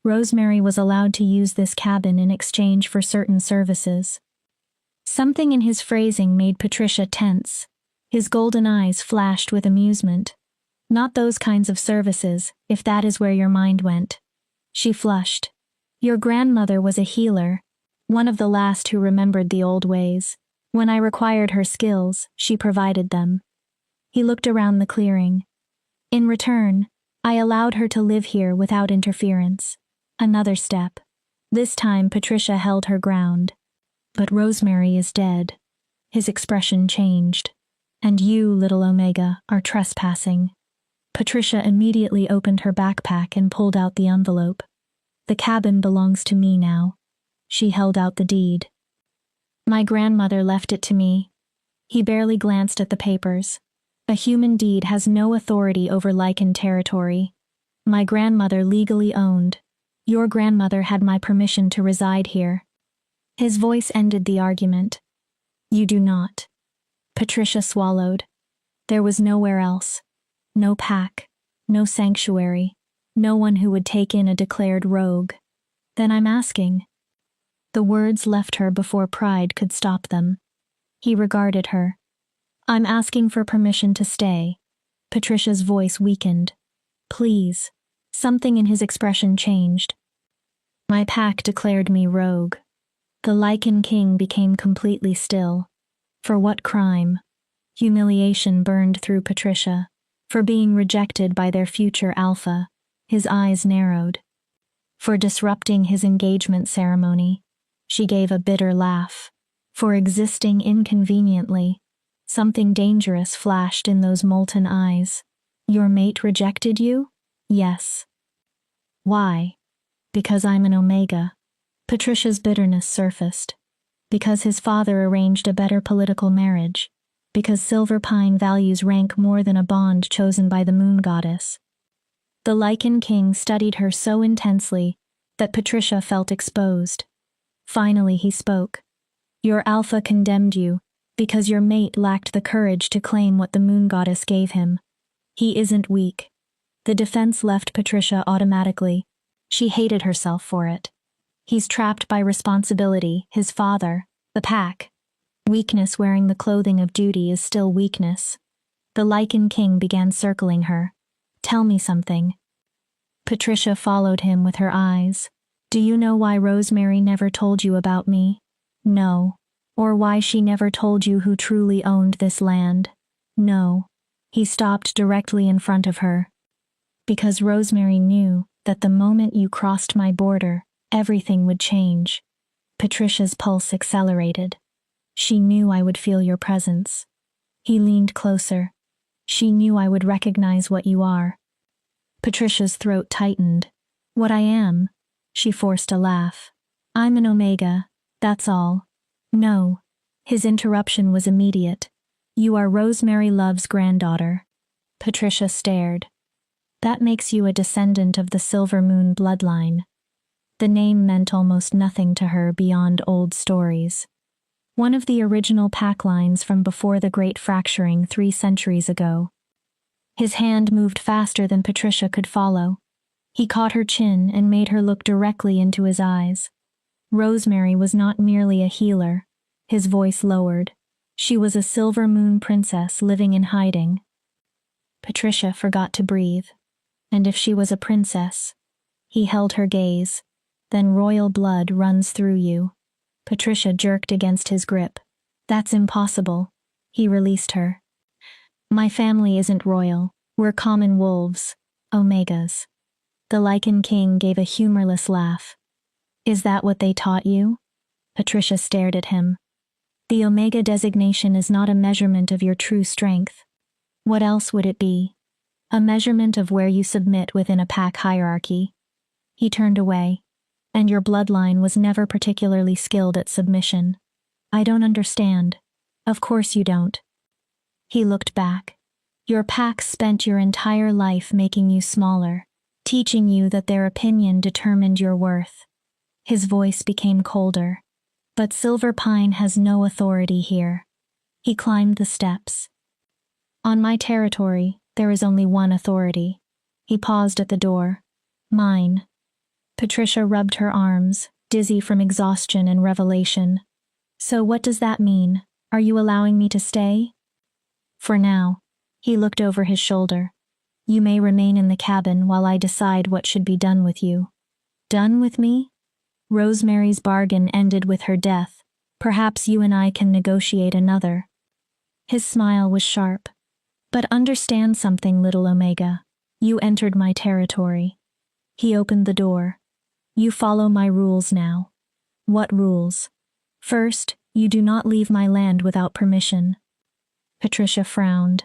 Rosemary was allowed to use this cabin in exchange for certain services. Something in his phrasing made Patricia tense. His golden eyes flashed with amusement. "Not those kinds of services, if that is where your mind went." She flushed. "Your grandmother was a healer, one of the last who remembered the old ways. When I required her skills, she provided them." He looked around the clearing. "In return, I allowed her to live here without interference." Another step. This time Patricia held her ground. "But Rosemary is dead." His expression changed. "And you, little Omega, are trespassing." Patricia immediately opened her backpack and pulled out the envelope. "The cabin belongs to me now." She held out the deed. "My grandmother left it to me." He barely glanced at the papers. "A human deed has no authority over Lycan territory. My grandmother legally owned. Your grandmother had my permission to reside here." His voice ended the argument. "You do not." Patricia swallowed. There was nowhere else. No pack. No sanctuary. No one who would take in a declared rogue. Then I'm asking. The words left her before pride could stop them. He regarded her. I'm asking for permission to stay. Patricia's voice weakened. Please. Something in his expression changed. My pack declared me rogue. The Lycan king became completely still. For what crime? Humiliation burned through Patricia. For being rejected by their future alpha. His eyes narrowed. For disrupting his engagement ceremony. She gave a bitter laugh. For existing inconveniently. Something dangerous flashed in those molten eyes. Your mate rejected you? Yes. Why? Because I'm an Omega. Patricia's bitterness surfaced. Because his father arranged a better political marriage. Because Silver Pine values rank more than a bond chosen by the moon goddess. The Lycan king studied her so intensely that Patricia felt exposed. Finally he spoke. Your alpha condemned you because your mate lacked the courage to claim what the moon goddess gave him. He isn't weak. The defense left Patricia automatically. She hated herself for it. He's trapped by responsibility, his father, the pack. Weakness wearing the clothing of duty is still weakness. The Lycan king began circling her. Tell me something. Patricia followed him with her eyes. Do you know why Rosemary never told you about me? No. Or why she never told you who truly owned this land? No. He stopped directly in front of her. Because Rosemary knew that the moment you crossed my border, everything would change. Patricia's pulse accelerated. She knew I would feel your presence. He leaned closer. She knew I would recognize what you are. Patricia's throat tightened. What I am? She forced a laugh. I'm an Omega, that's all. No. His interruption was immediate. You are Rosemary Love's granddaughter. Patricia stared. That makes you a descendant of the Silver Moon bloodline. The name meant almost nothing to her beyond old stories. One of the original pack lines from before the Great Fracturing 3 centuries ago. His hand moved faster than Patricia could follow. He caught her chin and made her look directly into his eyes. Rosemary was not merely a healer. His voice lowered. She was a Silver Moon princess living in hiding. Patricia forgot to breathe. And if she was a princess? He held her gaze. Then royal blood runs through you. Patricia jerked against his grip. That's impossible. He released her. My family isn't royal. We're common wolves. Omegas. The Lycan king gave a humorless laugh. Is that what they taught you? Patricia stared at him. The Omega designation is not a measurement of your true strength. What else would it be? A measurement of where you submit within a pack hierarchy. He turned away. And your bloodline was never particularly skilled at submission. I don't understand. Of course you don't. He looked back. Your pack spent your entire life making you smaller, teaching you that their opinion determined your worth. His voice became colder. But Silver Pine has no authority here. He climbed the steps. On my territory, there is only one authority. He paused at the door. Mine. Patricia rubbed her arms, dizzy from exhaustion and revelation. So what does that mean? Are you allowing me to stay? For now. He looked over his shoulder. You may remain in the cabin while I decide what should be done with you. Done with me? Rosemary's bargain ended with her death. Perhaps you and I can negotiate another. His smile was sharp. But understand something, little Omega. You entered my territory. He opened the door. You follow my rules now. What rules? First, you do not leave my land without permission. Patricia frowned.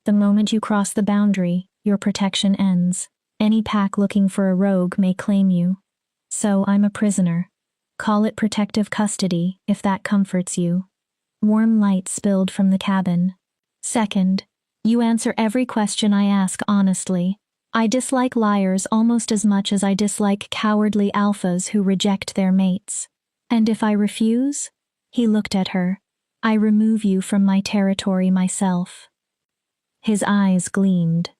The moment you cross the boundary, your protection ends. Any pack looking for a rogue may claim you. So I'm a prisoner. Call it protective custody, if that comforts you. Warm light spilled from the cabin. Second, you answer every question I ask honestly. I dislike liars almost as much as I dislike cowardly alphas who reject their mates. And if I refuse? He looked at her. I remove you from my territory myself. His eyes gleamed.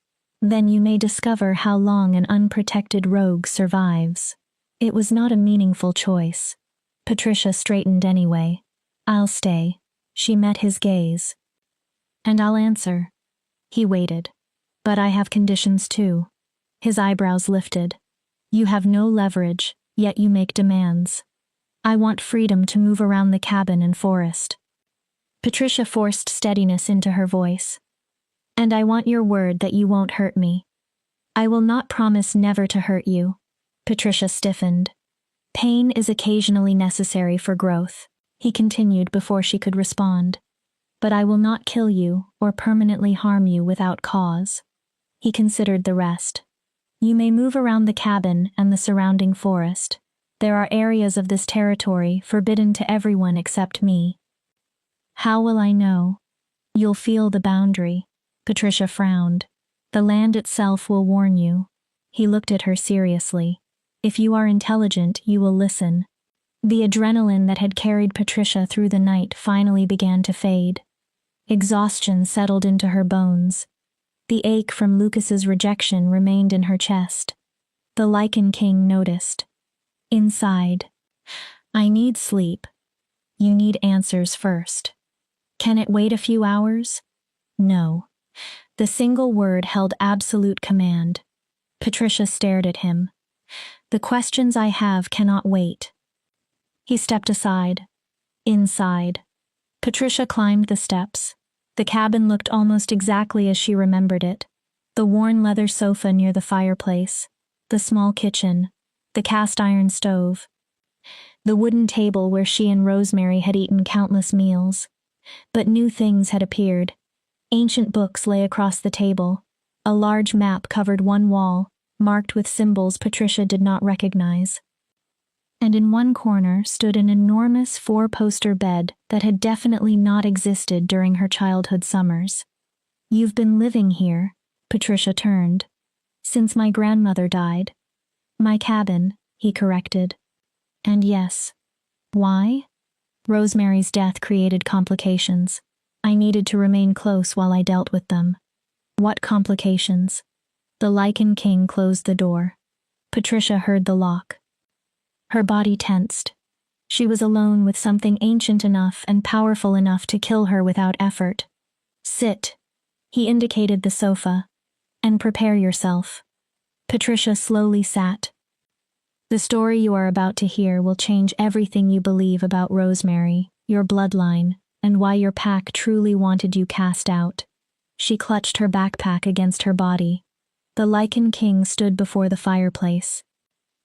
Then you may discover how long an unprotected rogue survives. It was not a meaningful choice. Patricia straightened anyway. I'll stay. She met his gaze. And I'll answer. He waited. But I have conditions too. His eyebrows lifted. You have no leverage, yet you make demands. I want freedom to move around the cabin and forest. Patricia forced steadiness into her voice. And I want your word that you won't hurt me. I will not promise never to hurt you. Patricia stiffened. Pain is occasionally necessary for growth, he continued before she could respond. But I will not kill you or permanently harm you without cause. He considered the rest. You may move around the cabin and the surrounding forest. There are areas of this territory forbidden to everyone except me. How will I know? You'll feel the boundary. Patricia frowned. The land itself will warn you. He looked at her seriously. If you are intelligent, you will listen. The adrenaline that had carried Patricia through the night finally began to fade. Exhaustion settled into her bones. The ache from Lucas's rejection remained in her chest. The Lycan King noticed. Inside. I need sleep. You need answers first. Can it wait a few hours? No. The single word held absolute command. Patricia stared at him. The questions I have cannot wait. He stepped aside. Inside. Patricia climbed the steps. The cabin looked almost exactly as she remembered it. The worn leather sofa near the fireplace, the small kitchen, the cast iron stove, the wooden table where she and Rosemary had eaten countless meals. But new things had appeared. Ancient books lay across the table. A large map covered one wall, marked with symbols Patricia did not recognize. And in one corner stood an enormous four-poster bed that had definitely not existed during her childhood summers. You've been living here, Patricia turned. Since my grandmother died. My cabin, he corrected. And yes. Why? Rosemary's death created complications. I needed to remain close while I dealt with them. What complications? The Lycan King closed the door. Patricia heard the lock. Her body tensed. She was alone with something ancient enough and powerful enough to kill her without effort. Sit. He indicated the sofa. And prepare yourself. Patricia slowly sat. The story you are about to hear will change everything you believe about Rosemary, your bloodline, and why your pack truly wanted you cast out. She clutched her backpack against her body. The Lycan King stood before the fireplace.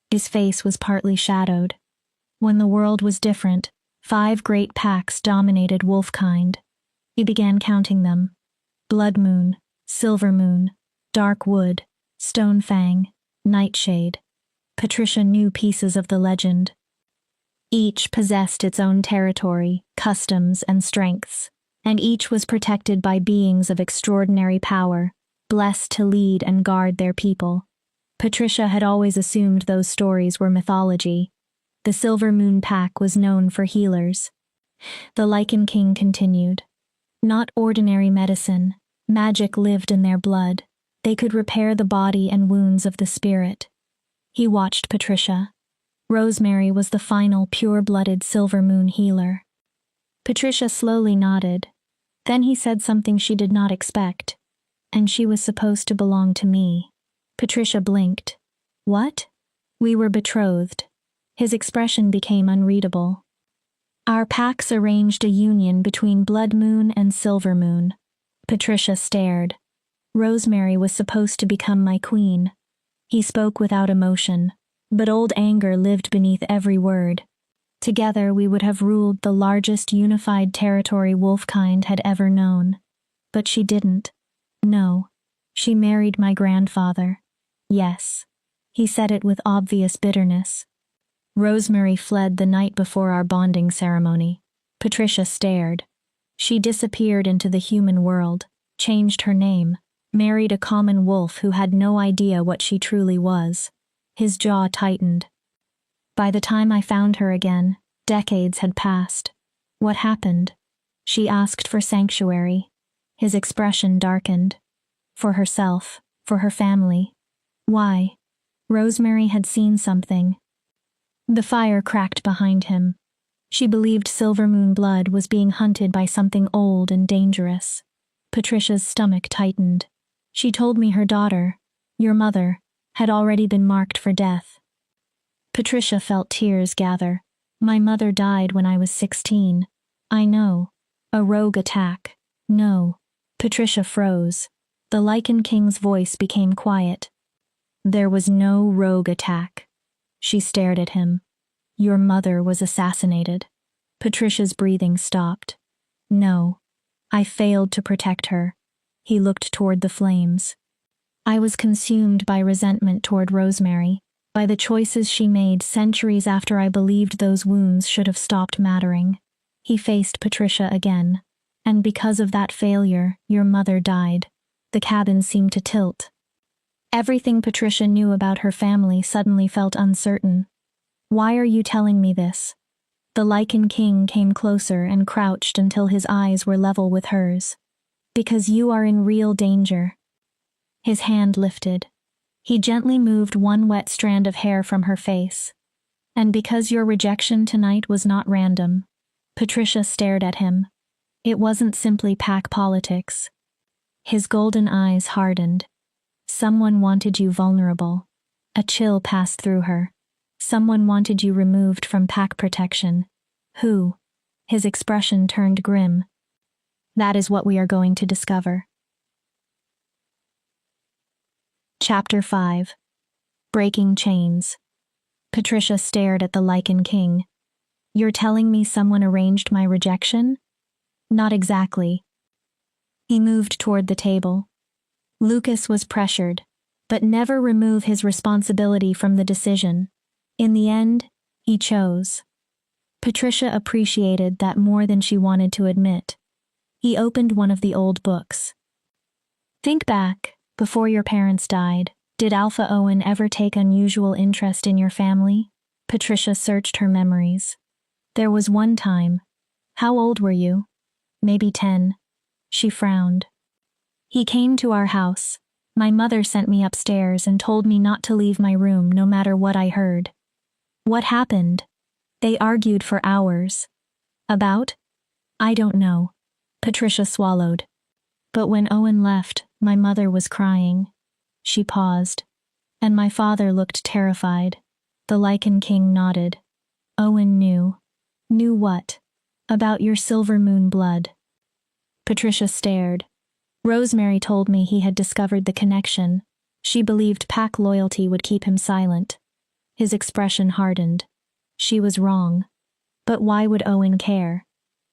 His face was partly shadowed. When the world was different, 5 great packs dominated wolfkind. He began counting them. Blood Moon, Silver Moon, Dark Wood, Stone Fang, Nightshade. Patricia knew pieces of the legend. Each possessed its own territory, customs, and strengths, and each was protected by beings of extraordinary power, blessed to lead and guard their people. Patricia had always assumed those stories were mythology. The Silver Moon Pack was known for healers. The Lycan King continued. Not ordinary medicine, magic lived in their blood. They could repair the body and wounds of the spirit. He watched Patricia. Rosemary was the final pure-blooded Silver Moon healer. Patricia slowly nodded. Then he said something she did not expect. And she was supposed to belong to me. Patricia blinked. What? We were betrothed. His expression became unreadable. Our packs arranged a union between Blood Moon and Silver Moon. Patricia stared. Rosemary was supposed to become my queen. He spoke without emotion, but old anger lived beneath every word. Together we would have ruled the largest unified territory wolfkind had ever known. But she didn't. No. She married my grandfather. Yes. He said it with obvious bitterness. Rosemary fled the night before our bonding ceremony. Patricia stared. She disappeared into the human world, changed her name, married a common wolf who had no idea what she truly was. His jaw tightened. By the time I found her again, decades had passed. What happened? She asked for sanctuary. His expression darkened. For herself, For her family. Why? Rosemary had seen something. The fire cracked behind him. She believed Silver Moon blood was being hunted by something old and dangerous. Patricia's stomach tightened. She told me her daughter, your mother, had already been marked for death. Patricia felt tears gather. My mother died when I was 16. I know. A rogue attack. No. Patricia froze. The Lycan King's voice became quiet. There was no rogue attack. She stared at him. Your mother was assassinated. Patricia's breathing stopped. No. I failed to protect her. He looked toward the flames. I was consumed by resentment toward Rosemary, by the choices she made centuries after I believed those wounds should have stopped mattering. He faced Patricia again. And because of that failure, your mother died. The cabin seemed to tilt. Everything Patricia knew about her family suddenly felt uncertain. Why are you telling me this? The Lycan King came closer and crouched until his eyes were level with hers. Because you are in real danger. His hand lifted. He gently moved one wet strand of hair from her face. And because your rejection tonight was not random. Patricia stared at him. It wasn't simply pack politics. His golden eyes hardened. Someone wanted you vulnerable. A chill passed through her. Someone wanted you removed from pack protection. Who? His expression turned grim. That is what we are going to discover. Chapter 5. Breaking Chains. Patricia stared at the Lycan King. You're telling me someone arranged my rejection? Not exactly. He moved toward the table. Lucas was pressured, but never remove his responsibility from the decision. In the end, he chose. Patricia appreciated that more than she wanted to admit. He opened one of the old books. Think back, before your parents died, did Alpha Owen ever take unusual interest in your family? Patricia searched her memories. There was one time. How old were you? Maybe 10. She frowned. He came to our house. My mother sent me upstairs and told me not to leave my room no matter what I heard. What happened? They argued for hours. About? I don't know. Patricia swallowed. But when Owen left, my mother was crying. She paused. And my father looked terrified. The Lycan King nodded. Owen knew. Knew what? About your Silver Moon blood. Patricia stared. Rosemary told me he had discovered the connection. She believed pack loyalty would keep him silent. His expression hardened. She was wrong. But why would Owen care?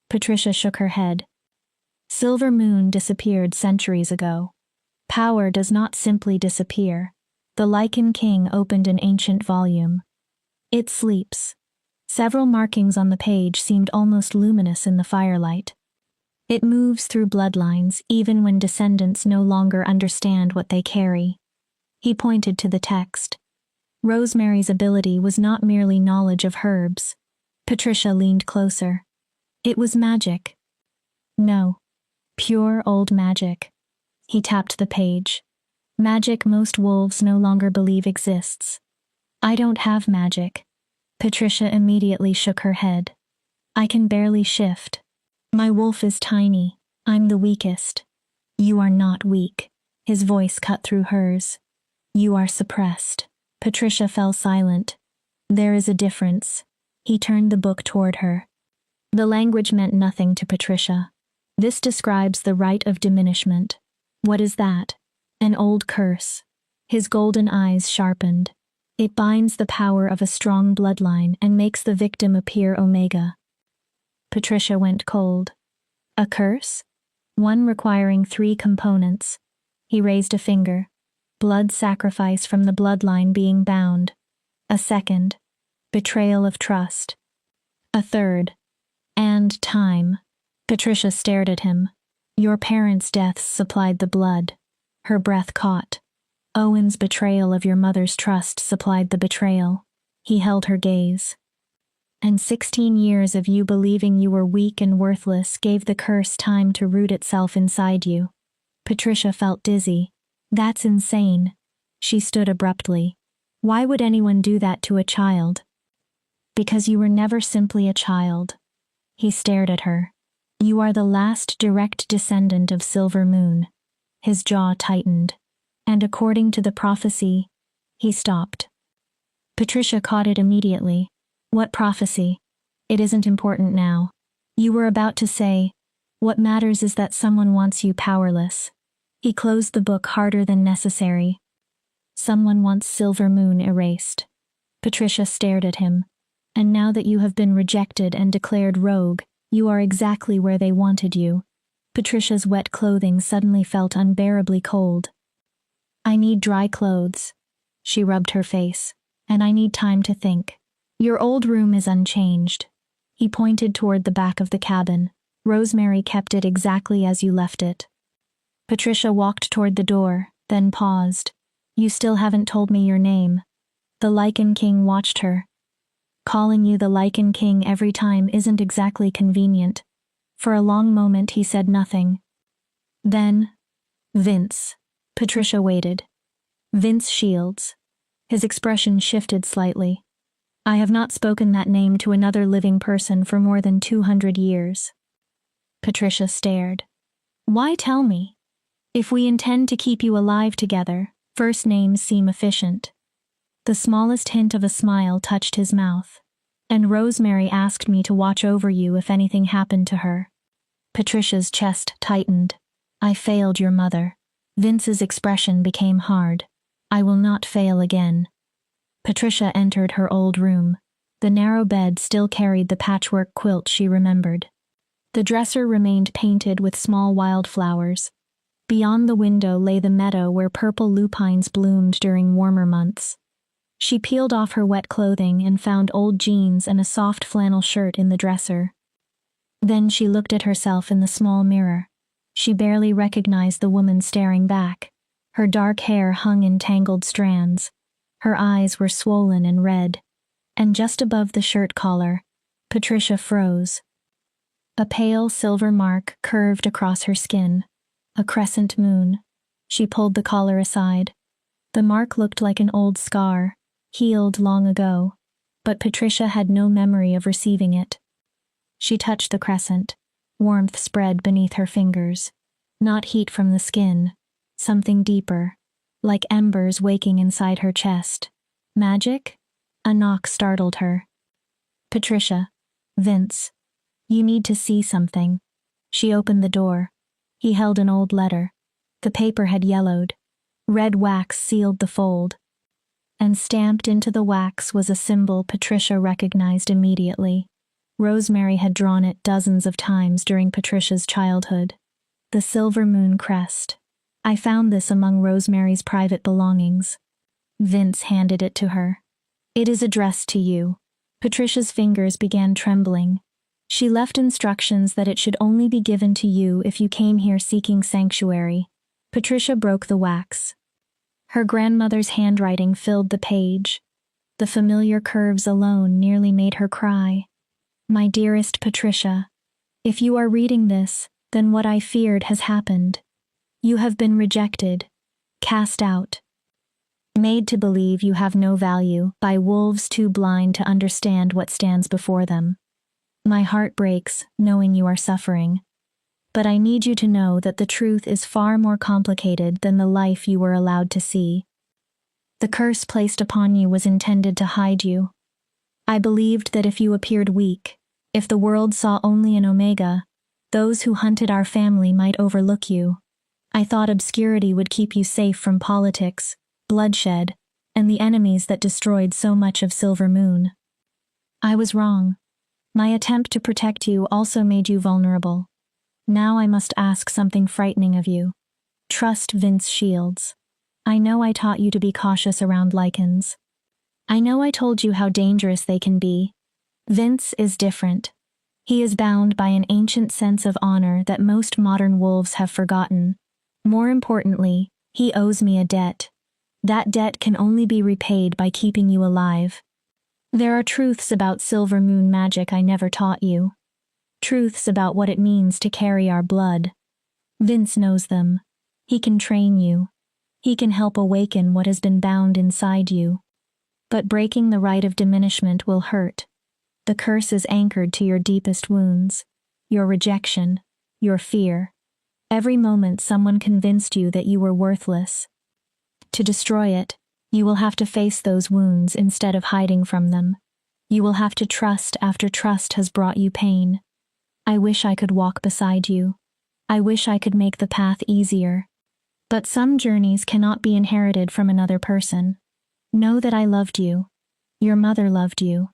Patricia shook her head. Silver Moon disappeared centuries ago. Power does not simply disappear. The Lycan King opened an ancient volume. It sleeps. Several markings on the page seemed almost luminous in the firelight. It moves through bloodlines even when descendants no longer understand what they carry. He pointed to the text. Rosemary's ability was not merely knowledge of herbs. Patricia leaned closer. It was magic. No. Pure old magic. He tapped the page. Magic most wolves no longer believe exists. I don't have magic. Patricia immediately shook her head. I can barely shift. My wolf is tiny. I'm the weakest. You are not weak. His voice cut through hers. You are suppressed. Patricia fell silent. There is a difference. He turned the book toward her. The language meant nothing to Patricia. This describes the right of diminishment. What is that? An old curse. His golden eyes sharpened. It binds the power of a strong bloodline and makes the victim appear Omega. Patricia went cold. A curse? One requiring 3 components. He raised a finger. Blood sacrifice from the bloodline being bound. A second. Betrayal of trust. A third. And time. Patricia stared at him. Your parents' deaths supplied the blood. Her breath caught. Owen's betrayal of your mother's trust supplied the betrayal. He held her gaze. And 16 years of you believing you were weak and worthless gave the curse time to root itself inside you. Patricia felt dizzy. That's insane. She stood abruptly. Why would anyone do that to a child? Because you were never simply a child. He stared at her. You are the last direct descendant of Silver Moon. His jaw tightened. And according to the prophecy, he stopped. Patricia caught it immediately. What prophecy? It isn't important now. You were about to say, what matters is that someone wants you powerless. He closed the book harder than necessary. Someone wants Silver Moon erased. Patricia stared at him. And now that you have been rejected and declared rogue, you are exactly where they wanted you. Patricia's wet clothing suddenly felt unbearably cold. I need dry clothes. She rubbed her face. And I need time to think. Your old room is unchanged. He pointed toward the back of the cabin. Rosemary kept it exactly as you left it. Patricia walked toward the door, then paused. You still haven't told me your name. The Lycan King watched her. Calling you the Lycan King every time isn't exactly convenient. For a long moment he said nothing. Then, Vince. Patricia waited. Vince Shields. His expression shifted slightly. I have not spoken that name to another living person for more than 200 years. Patricia stared. Why tell me? If we intend to keep you alive together, first names seem efficient. The smallest hint of a smile touched his mouth. And Rosemary asked me to watch over you if anything happened to her. Patricia's chest tightened. I failed your mother. Vince's expression became hard. I will not fail again. Patricia entered her old room. The narrow bed still carried the patchwork quilt she remembered. The dresser remained painted with small wildflowers. Beyond the window lay the meadow where purple lupines bloomed during warmer months. She peeled off her wet clothing and found old jeans and a soft flannel shirt in the dresser. Then she looked at herself in the small mirror. She barely recognized the woman staring back. Her dark hair hung in tangled strands. Her eyes were swollen and red. And just above the shirt collar, Patricia froze. A pale silver mark curved across her skin. A crescent moon. She pulled the collar aside. The mark looked like an old scar, healed long ago, but Patricia had no memory of receiving it. She touched the crescent. Warmth spread beneath her fingers. Not heat from the skin. Something deeper, like embers waking inside her chest. Magic? A knock startled her. Patricia. Vince. You need to see something. She opened the door. He held an old letter. The paper had yellowed. Red wax sealed the fold. And stamped into the wax was a symbol Patricia recognized immediately. Rosemary had drawn it dozens of times during Patricia's childhood. The Silver Moon crest. I found this among Rosemary's private belongings. Vince handed it to her. It is addressed to you. Patricia's fingers began trembling. She left instructions that it should only be given to you if you came here seeking sanctuary. Patricia broke the wax. Her grandmother's handwriting filled the page. The familiar curves alone nearly made her cry. My dearest Patricia, if you are reading this, then what I feared has happened. You have been rejected, cast out, made to believe you have no value by wolves too blind to understand what stands before them. My heart breaks knowing you are suffering. But I need you to know that the truth is far more complicated than the life you were allowed to see. The curse placed upon you was intended to hide you. I believed that if you appeared weak, if the world saw only an Omega, those who hunted our family might overlook you. I thought obscurity would keep you safe from politics, bloodshed, and the enemies that destroyed so much of Silver Moon. I was wrong. My attempt to protect you also made you vulnerable. Now I must ask something frightening of you. Trust Vince Shields. I know I taught you to be cautious around Lycans. I know I told you how dangerous they can be. Vince is different. He is bound by an ancient sense of honor that most modern wolves have forgotten. More importantly, he owes me a debt. That debt can only be repaid by keeping you alive. There are truths about Silver Moon magic I never taught you. Truths about what it means to carry our blood. Vince knows them. He can train you. He can help awaken what has been bound inside you. But breaking the rite of diminishment will hurt. The curse is anchored to your deepest wounds, your rejection, your fear. Every moment someone convinced you that you were worthless. To destroy it, you will have to face those wounds instead of hiding from them. You will have to trust after trust has brought you pain. I wish I could walk beside you. I wish I could make the path easier. But some journeys cannot be inherited from another person. Know that I loved you. Your mother loved you.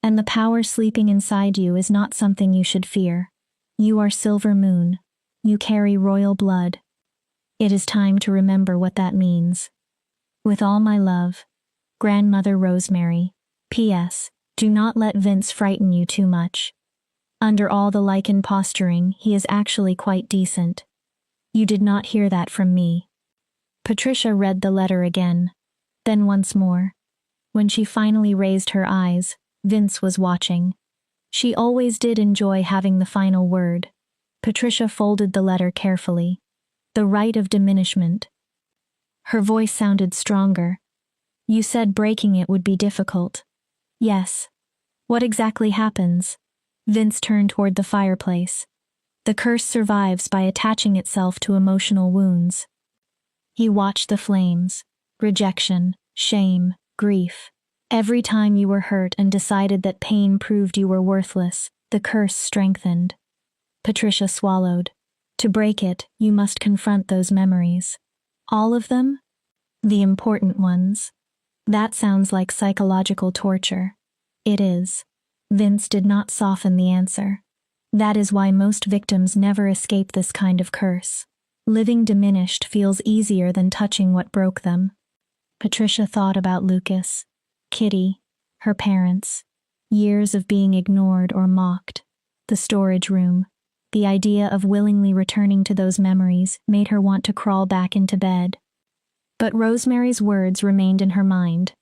And the power sleeping inside you is not something you should fear. You are Silver Moon. You carry royal blood. It is time to remember what that means. With all my love, Grandmother Rosemary. P.S. Do not let Vince frighten you too much. Under all the Lycan posturing, he is actually quite decent. You did not hear that from me. Patricia read the letter again, then once more. When she finally raised her eyes, Vince was watching. She always did enjoy having the final word. Patricia folded the letter carefully. The rite of diminishment. Her voice sounded stronger. You said breaking it would be difficult. Yes. What exactly happens? Vince turned toward the fireplace. The curse survives by attaching itself to emotional wounds. He watched the flames. Rejection, shame, grief. Every time you were hurt and decided that pain proved you were worthless, the curse strengthened. Patricia swallowed. To break it, you must confront those memories. All of them? The important ones. That sounds like psychological torture. It is. Vince did not soften the answer. That is why most victims never escape this kind of curse. Living diminished feels easier than touching what broke them. Patricia thought about Lucas, Kitty, her parents, years of being ignored or mocked, the storage room. The idea of willingly returning to those memories made her want to crawl back into bed. But Rosemary's words remained in her mind.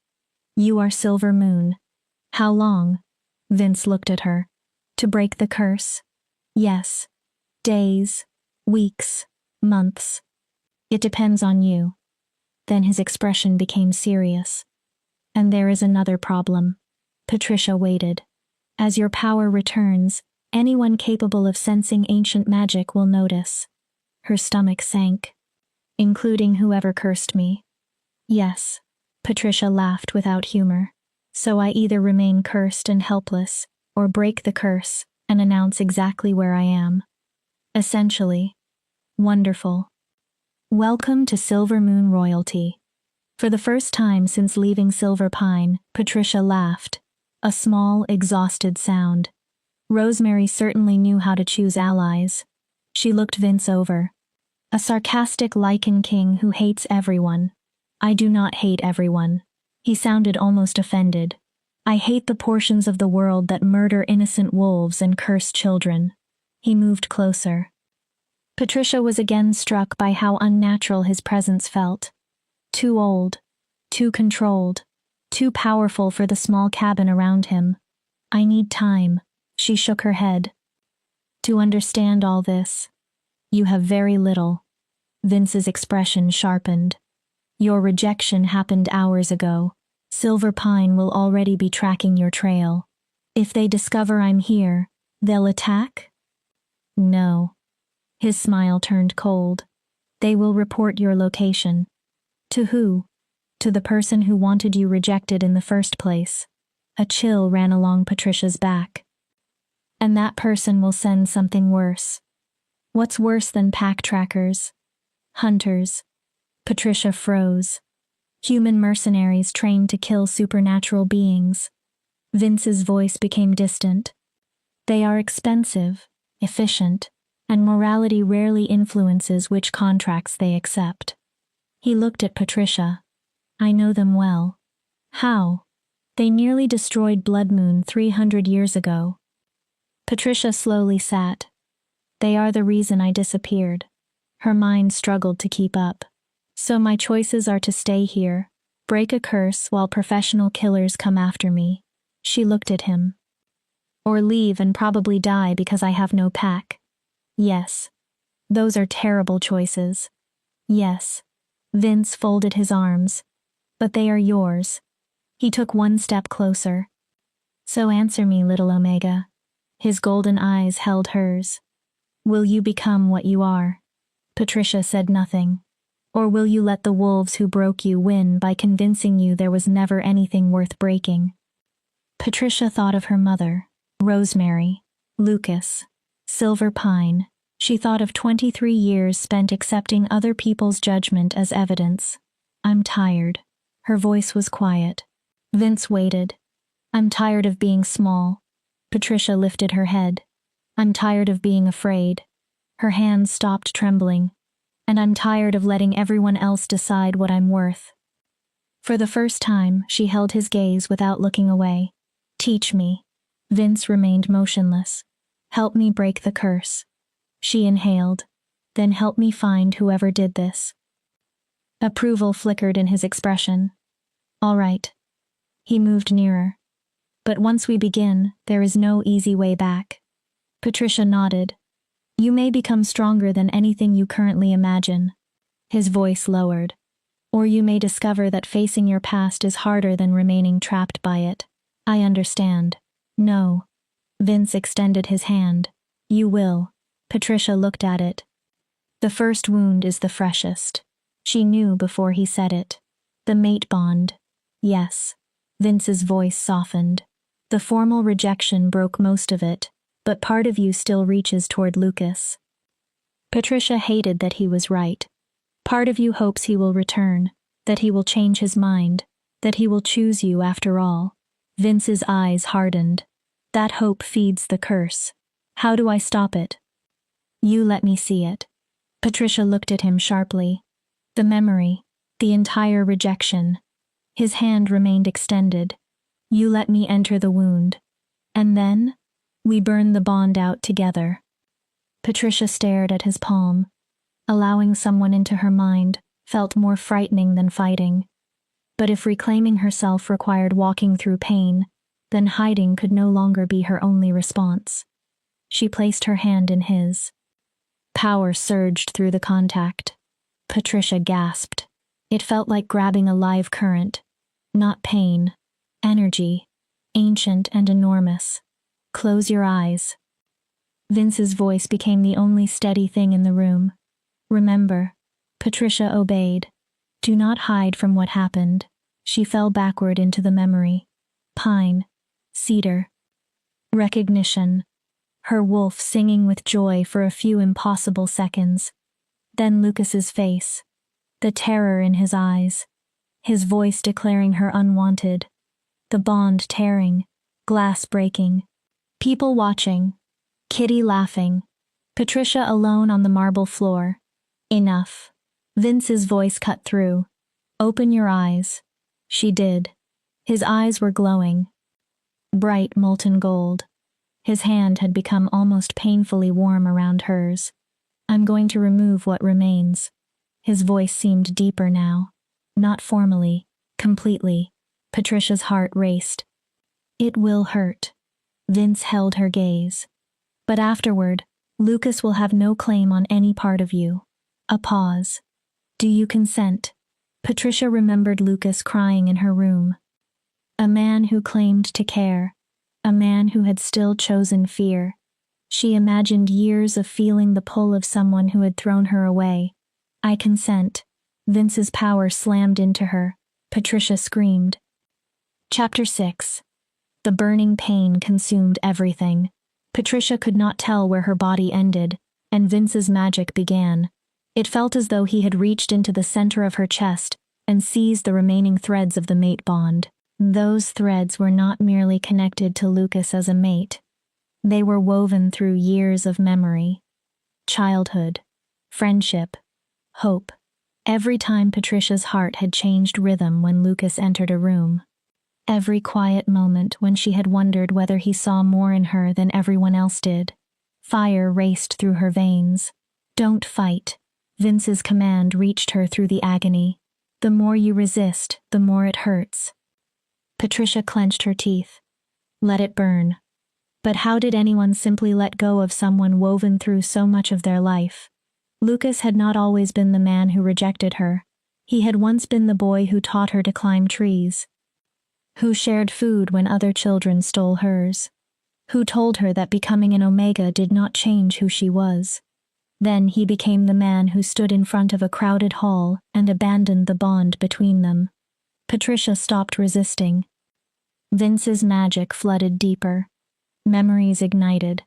You are Silver Moon. How long? Vince looked at her. To break the curse? Yes. Days, weeks, months. It depends on you. Then his expression became serious. And there is another problem. Patricia waited. As your power returns, anyone capable of sensing ancient magic will notice. Her stomach sank. Including whoever cursed me. Yes. Patricia laughed without humor. So I either remain cursed and helpless, or break the curse and announce exactly where I am. Essentially. Wonderful. Welcome to Silver Moon royalty. For the first time since leaving Silver Pine, Patricia laughed. A small, exhausted sound. Rosemary certainly knew how to choose allies. She looked Vince over. A sarcastic Lycan king who hates everyone. I do not hate everyone. He sounded almost offended. I hate the portions of the world that murder innocent wolves and curse children. He moved closer. Patricia was again struck by how unnatural his presence felt. Too old, too controlled, too powerful for the small cabin around him. I need time. She shook her head. To understand all this, you have very little. Vince's expression sharpened. Your rejection happened hours ago. Silver Pine will already be tracking your trail. If they discover I'm here, they'll attack? No. His smile turned cold. They will report your location. To who? To the person who wanted you rejected in the first place. A chill ran along Patricia's back. And that person will send something worse. What's worse than pack trackers? Hunters. Patricia froze. Human mercenaries trained to kill supernatural beings. Vince's voice became distant. They are expensive, efficient, and morality rarely influences which contracts they accept. He looked at Patricia. I know them well. How? They nearly destroyed Blood Moon 300 years ago. Patricia slowly sat. They are the reason I disappeared. Her mind struggled to keep up. So my choices are to stay here, break a curse while professional killers come after me. She looked at him. Or leave and probably die because I have no pack. Yes. Those are terrible choices. Yes. Vince folded his arms. But they are yours. He took one step closer. So answer me, little Omega. His golden eyes held hers. Will you become what you are? Patricia said nothing. Or will you let the wolves who broke you win by convincing you there was never anything worth breaking? Patricia thought of her mother, Rosemary, Lucas, Silver Pine. She thought of 23 years spent accepting other people's judgment as evidence. I'm tired. Her voice was quiet. Vince waited. I'm tired of being small. Patricia lifted her head. I'm tired of being afraid. Her hands stopped trembling. And I'm tired of letting everyone else decide what I'm worth. For the first time, she held his gaze without looking away. Teach me. Vince remained motionless. Help me break the curse. She inhaled. Then help me find whoever did this. Approval flickered in his expression. All right. He moved nearer. But once we begin, there is no easy way back. Patricia nodded. You may become stronger than anything you currently imagine. His voice lowered. Or you may discover that facing your past is harder than remaining trapped by it. I understand. No. Vince extended his hand. You will. Patricia looked at it. The first wound is the freshest. She knew before he said it. The mate bond. Yes. Vince's voice softened. The formal rejection broke most of it, but part of you still reaches toward Lucas. Patricia hated that he was right. Part of you hopes he will return, that he will change his mind, that he will choose you after all. Vince's eyes hardened. That hope feeds the curse. How do I stop it? You let me see it. Patricia looked at him sharply. The memory, the entire rejection. His hand remained extended. You let me enter the wound. And then, we burn the bond out together. Patricia stared at his palm. Allowing someone into her mind felt more frightening than fighting. But if reclaiming herself required walking through pain, then hiding could no longer be her only response. She placed her hand in his. Power surged through the contact. Patricia gasped. It felt like grabbing a live current. Not pain. Energy. Ancient and enormous. Close your eyes. Vince's voice became the only steady thing in the room. Remember. Patricia obeyed. Do not hide from what happened. She fell backward into the memory. Pine. Cedar. Recognition. Her wolf singing with joy for a few impossible seconds. Then Lucas's face. The terror in his eyes. His voice declaring her unwanted. The bond tearing. Glass breaking. People watching. Kitty laughing. Patricia alone on the marble floor. Enough. Vince's voice cut through. Open your eyes. She did. His eyes were glowing. Bright molten gold. His hand had become almost painfully warm around hers. I'm going to remove what remains. His voice seemed deeper now. Not formally, completely. Patricia's heart raced. It will hurt. Vince held her gaze. But afterward, Lucas will have no claim on any part of you. A pause. Do you consent? Patricia remembered Lucas crying in her room. A man who claimed to care. A man who had still chosen fear. She imagined years of feeling the pull of someone who had thrown her away. I consent. Vince's power slammed into her. Patricia screamed. Chapter 6. The burning pain consumed everything. Patricia could not tell where her body ended, and Vince's magic began. It felt as though he had reached into the center of her chest and seized the remaining threads of the mate bond. Those threads were not merely connected to Lucas as a mate. They were woven through years of memory. Childhood. Friendship. Hope. Every time Patricia's heart had changed rhythm when Lucas entered a room. Every quiet moment when she had wondered whether he saw more in her than everyone else did. Fire raced through her veins. Don't fight. Vince's command reached her through the agony. The more you resist, the more it hurts. Patricia clenched her teeth. Let it burn. But how did anyone simply let go of someone woven through so much of their life? Lucas had not always been the man who rejected her. He had once been the boy who taught her to climb trees, who shared food when other children stole hers, who told her that becoming an Omega did not change who she was. Then he became the man who stood in front of a crowded hall and abandoned the bond between them. Patricia stopped resisting. Vince's magic flooded deeper. Memories ignited.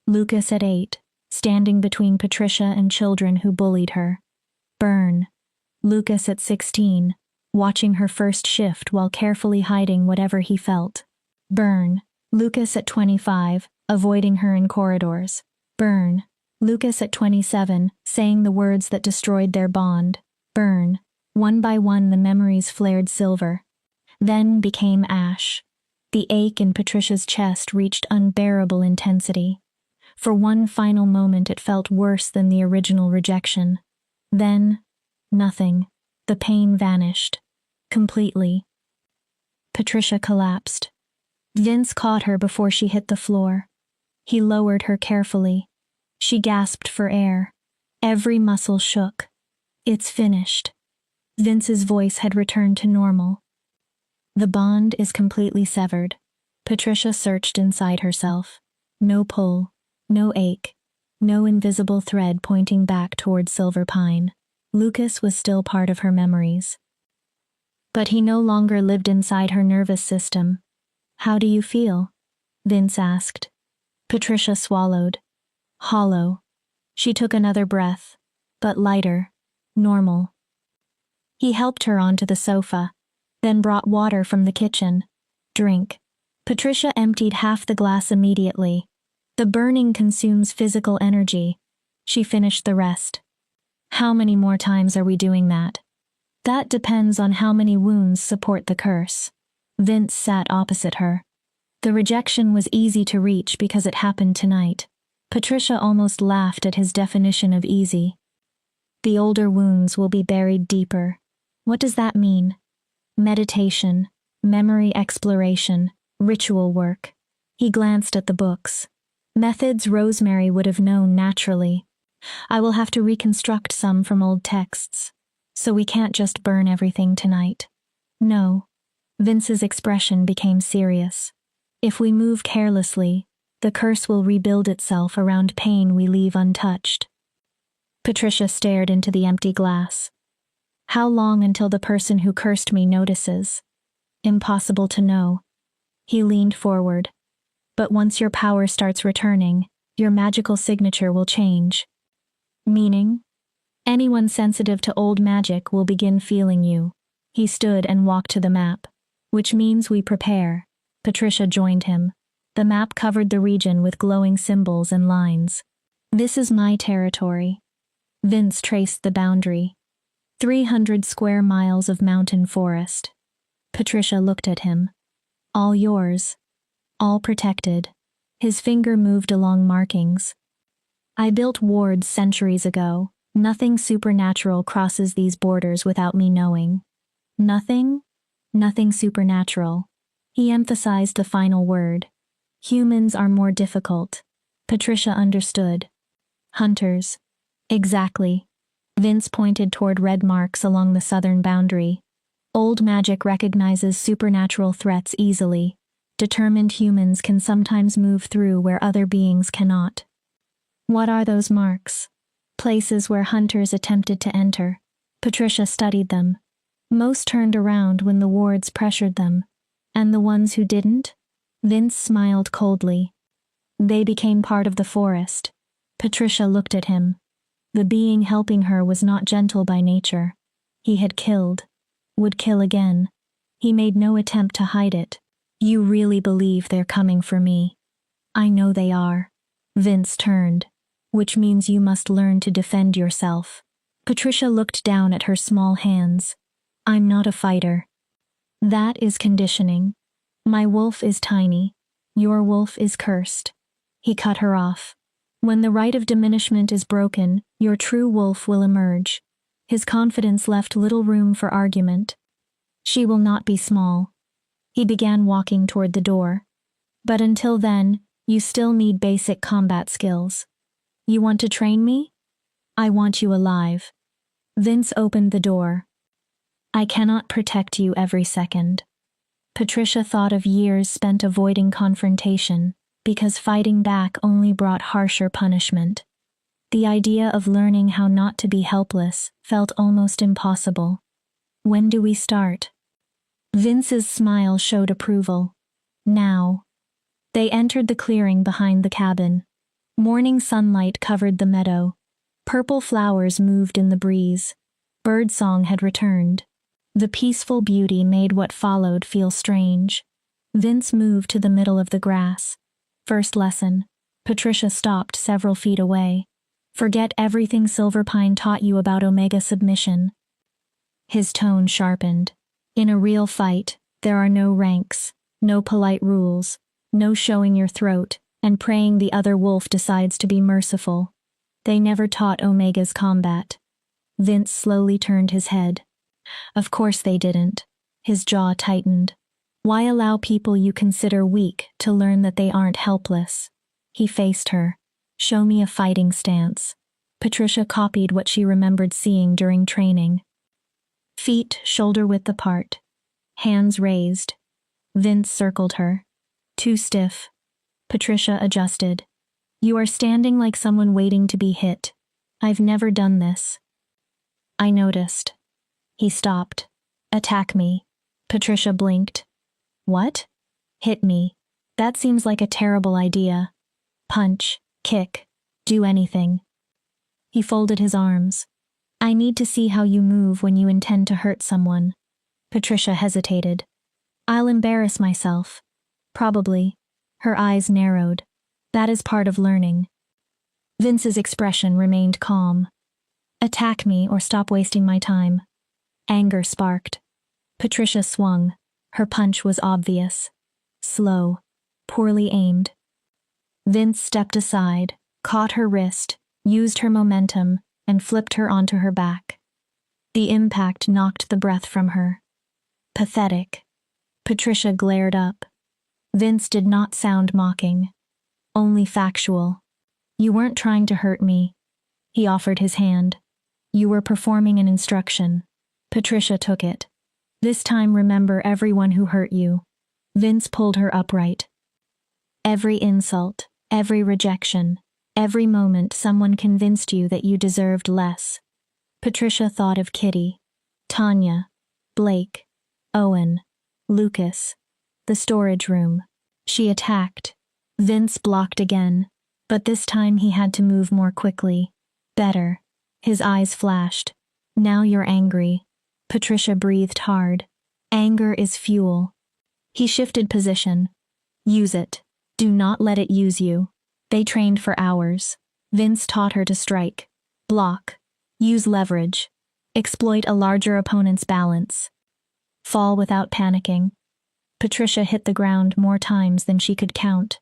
Lucas at 8, standing between Patricia and children who bullied her. Burn. Lucas at 16, watching her first shift while carefully hiding whatever he felt. Burn. Lucas at 25, avoiding her in corridors. Burn. Lucas at 27, saying the words that destroyed their bond. Burn. One by one the memories flared silver, then became ash. The ache in Patricia's chest reached unbearable intensity. For one final moment it felt worse than the original rejection. Then, nothing. The pain vanished. Completely. Patricia collapsed. Vince caught her before she hit the floor. He lowered her carefully. She gasped for air. Every muscle shook. It's finished. Vince's voice had returned to normal. The bond is completely severed. Patricia searched inside herself. No pull, no ache, no invisible thread pointing back toward Silver Pine. Lucas was still part of her memories. But he no longer lived inside her nervous system. How do you feel? Vince asked. Patricia swallowed. Hollow. She took another breath, but lighter, normal. He helped her onto the sofa, then brought water from the kitchen. Drink. Patricia emptied half the glass immediately. The burning consumes physical energy. She finished the rest. How many more times are we doing that? That depends on how many wounds support the curse. Vince sat opposite her. The rejection was easy to reach because it happened tonight. Patricia almost laughed at his definition of easy. The older wounds will be buried deeper. What does that mean? Meditation, memory exploration, ritual work. He glanced at the books. Methods Rosemary would have known naturally. I will have to reconstruct some from old texts. So we can't just burn everything tonight. No. Vince's expression became serious. If we move carelessly, the curse will rebuild itself around pain we leave untouched. Patricia stared into the empty glass. How long until the person who cursed me notices? Impossible to know. He leaned forward. But once your power starts returning, your magical signature will change. Meaning? Anyone sensitive to old magic will begin feeling you. He stood and walked to the map. Which means we prepare. Patricia joined him. The map covered the region with glowing symbols and lines. This is my territory. Vince traced the boundary. 300 square miles of mountain forest. Patricia looked at him. All yours. All protected. His finger moved along markings. I built wards centuries ago. Nothing supernatural crosses these borders without me knowing. Nothing? Nothing supernatural. He emphasized the final word. Humans are more difficult. Patricia understood. Hunters. Exactly. Vince pointed toward red marks along the southern boundary. Old magic recognizes supernatural threats easily. Determined humans can sometimes move through where other beings cannot. What are those marks? Places where hunters attempted to enter. Patricia studied them. Most turned around when the wards pressured them. And the ones who didn't? Vince smiled coldly. They became part of the forest. Patricia looked at him. The being helping her was not gentle by nature. He had killed. Would kill again. He made no attempt to hide it. You really believe they're coming for me? I know they are. Vince turned. Which means you must learn to defend yourself. Patricia looked down at her small hands. I'm not a fighter. That is conditioning. My wolf is tiny. Your wolf is cursed. He cut her off. When the rite of diminishment is broken, your true wolf will emerge. His confidence left little room for argument. She will not be small. He began walking toward the door. But until then, you still need basic combat skills. You want to train me? I want you alive. Vince opened the door. I cannot protect you every second. Patricia thought of years spent avoiding confrontation, because fighting back only brought harsher punishment. The idea of learning how not to be helpless felt almost impossible. When do we start? Vince's smile showed approval. Now. They entered the clearing behind the cabin. Morning sunlight covered the meadow. Purple flowers moved in the breeze. Birdsong had returned. The peaceful beauty made what followed feel strange. Vince moved to the middle of the grass. First lesson. Patricia stopped several feet away. Forget everything Silverpine taught you about Omega submission. His tone sharpened. In a real fight, there are no ranks, no polite rules, no showing your throat, and praying the other wolf decides to be merciful. They never taught Omega's combat. Vince slowly turned his head. Of course they didn't. His jaw tightened. Why allow people you consider weak to learn that they aren't helpless? He faced her. Show me a fighting stance. Patricia copied what she remembered seeing during training. Feet shoulder-width apart. Hands raised. Vince circled her. Too stiff. Patricia adjusted. You are standing like someone waiting to be hit. I've never done this. I noticed. He stopped. Attack me. Patricia blinked. What? Hit me. That seems like a terrible idea. Punch, kick, do anything. He folded his arms. I need to see how you move when you intend to hurt someone. Patricia hesitated. I'll embarrass myself. Probably. Her eyes narrowed. That is part of learning. Vince's expression remained calm. Attack me or stop wasting my time. Anger sparked. Patricia swung. Her punch was obvious. Slow. Poorly aimed. Vince stepped aside, caught her wrist, used her momentum, and flipped her onto her back. The impact knocked the breath from her. Pathetic. Patricia glared up. Vince did not sound mocking. Only factual. You weren't trying to hurt me. He offered his hand. You were performing an instruction. Patricia took it. This time remember everyone who hurt you. Vince pulled her upright. Every insult, every rejection, every moment someone convinced you that you deserved less. Patricia thought of Kitty, Tanya, Blake, Owen, Lucas, the storage room. She attacked. Vince blocked again, but this time he had to move more quickly. Better. His eyes flashed. Now you're angry. Patricia breathed hard. Anger is fuel. He shifted position. Use it. Do not let it use you. They trained for hours. Vince taught her to strike. Block. Use leverage. Exploit a larger opponent's balance. Fall without panicking. Patricia hit the ground more times than she could count.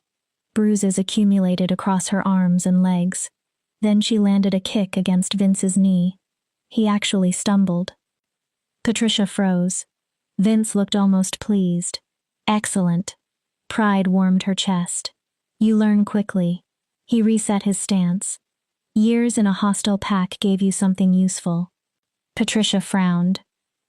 Bruises accumulated across her arms and legs. Then she landed a kick against Vince's knee. He actually stumbled. Patricia froze. Vince looked almost pleased. Excellent. Pride warmed her chest. You learn quickly. He reset his stance. Years in a hostile pack gave you something useful. Patricia frowned.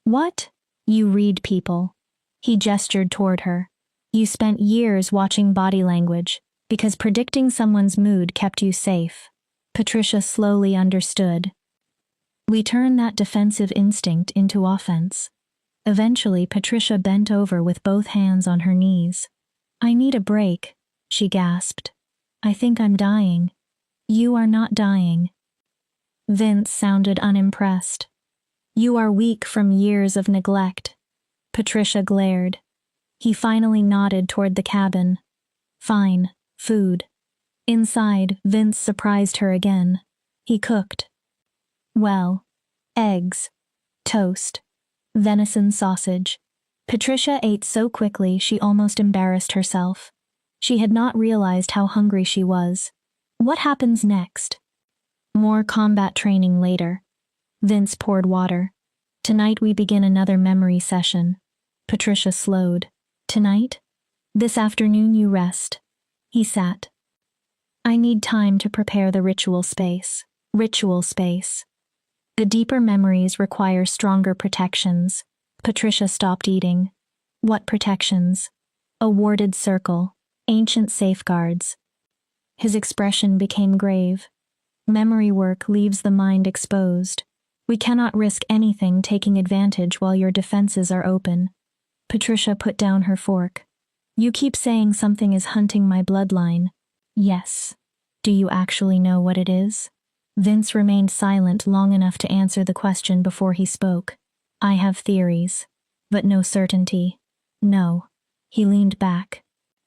What? You read people. He gestured toward her. You spent years watching body language, because predicting someone's mood kept you safe. Patricia slowly understood. We turn that defensive instinct into offense. Eventually, Patricia bent over with both hands on her knees. I need a break, she gasped. I think I'm dying. You are not dying. Vince sounded unimpressed. You are weak from years of neglect. Patricia glared. He finally nodded toward the cabin. Fine, food. Inside, Vince surprised her again. He cooked. Well, eggs, toast, venison sausage. Patricia ate so quickly she almost embarrassed herself. She had not realized how hungry she was. What happens next? More combat training later. Vince poured water. Tonight we begin another memory session. Patricia slowed. Tonight? This afternoon you rest. He sat. I need time to prepare the ritual space. Ritual space. The deeper memories require stronger protections. Patricia stopped eating. What protections? A warded circle. Ancient safeguards. His expression became grave. Memory work leaves the mind exposed. We cannot risk anything taking advantage while your defenses are open. Patricia put down her fork. You keep saying something is hunting my bloodline. Yes. Do you actually know what it is? Vince remained silent long enough to answer the question before he spoke. I have theories, but no certainty. No. He leaned back.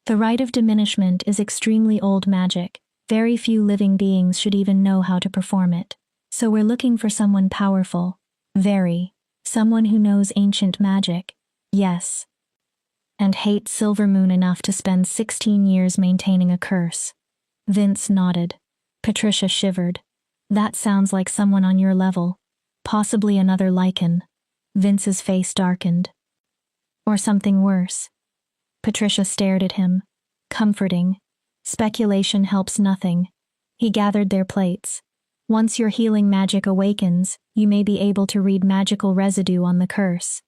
The rite of diminishment is extremely old magic. Very few living beings should even know how to perform it. So we're looking for someone powerful. Very. Someone who knows ancient magic. Yes. And hates Silver Moon enough to spend 16 years maintaining a curse. Vince nodded. Patricia shivered. That sounds like someone on your level. Possibly another Lycan. Vince's face darkened. Or something worse. Patricia stared at him. Comforting. Speculation helps nothing. He gathered their plates. Once your healing magic awakens, you may be able to read magical residue on the curse.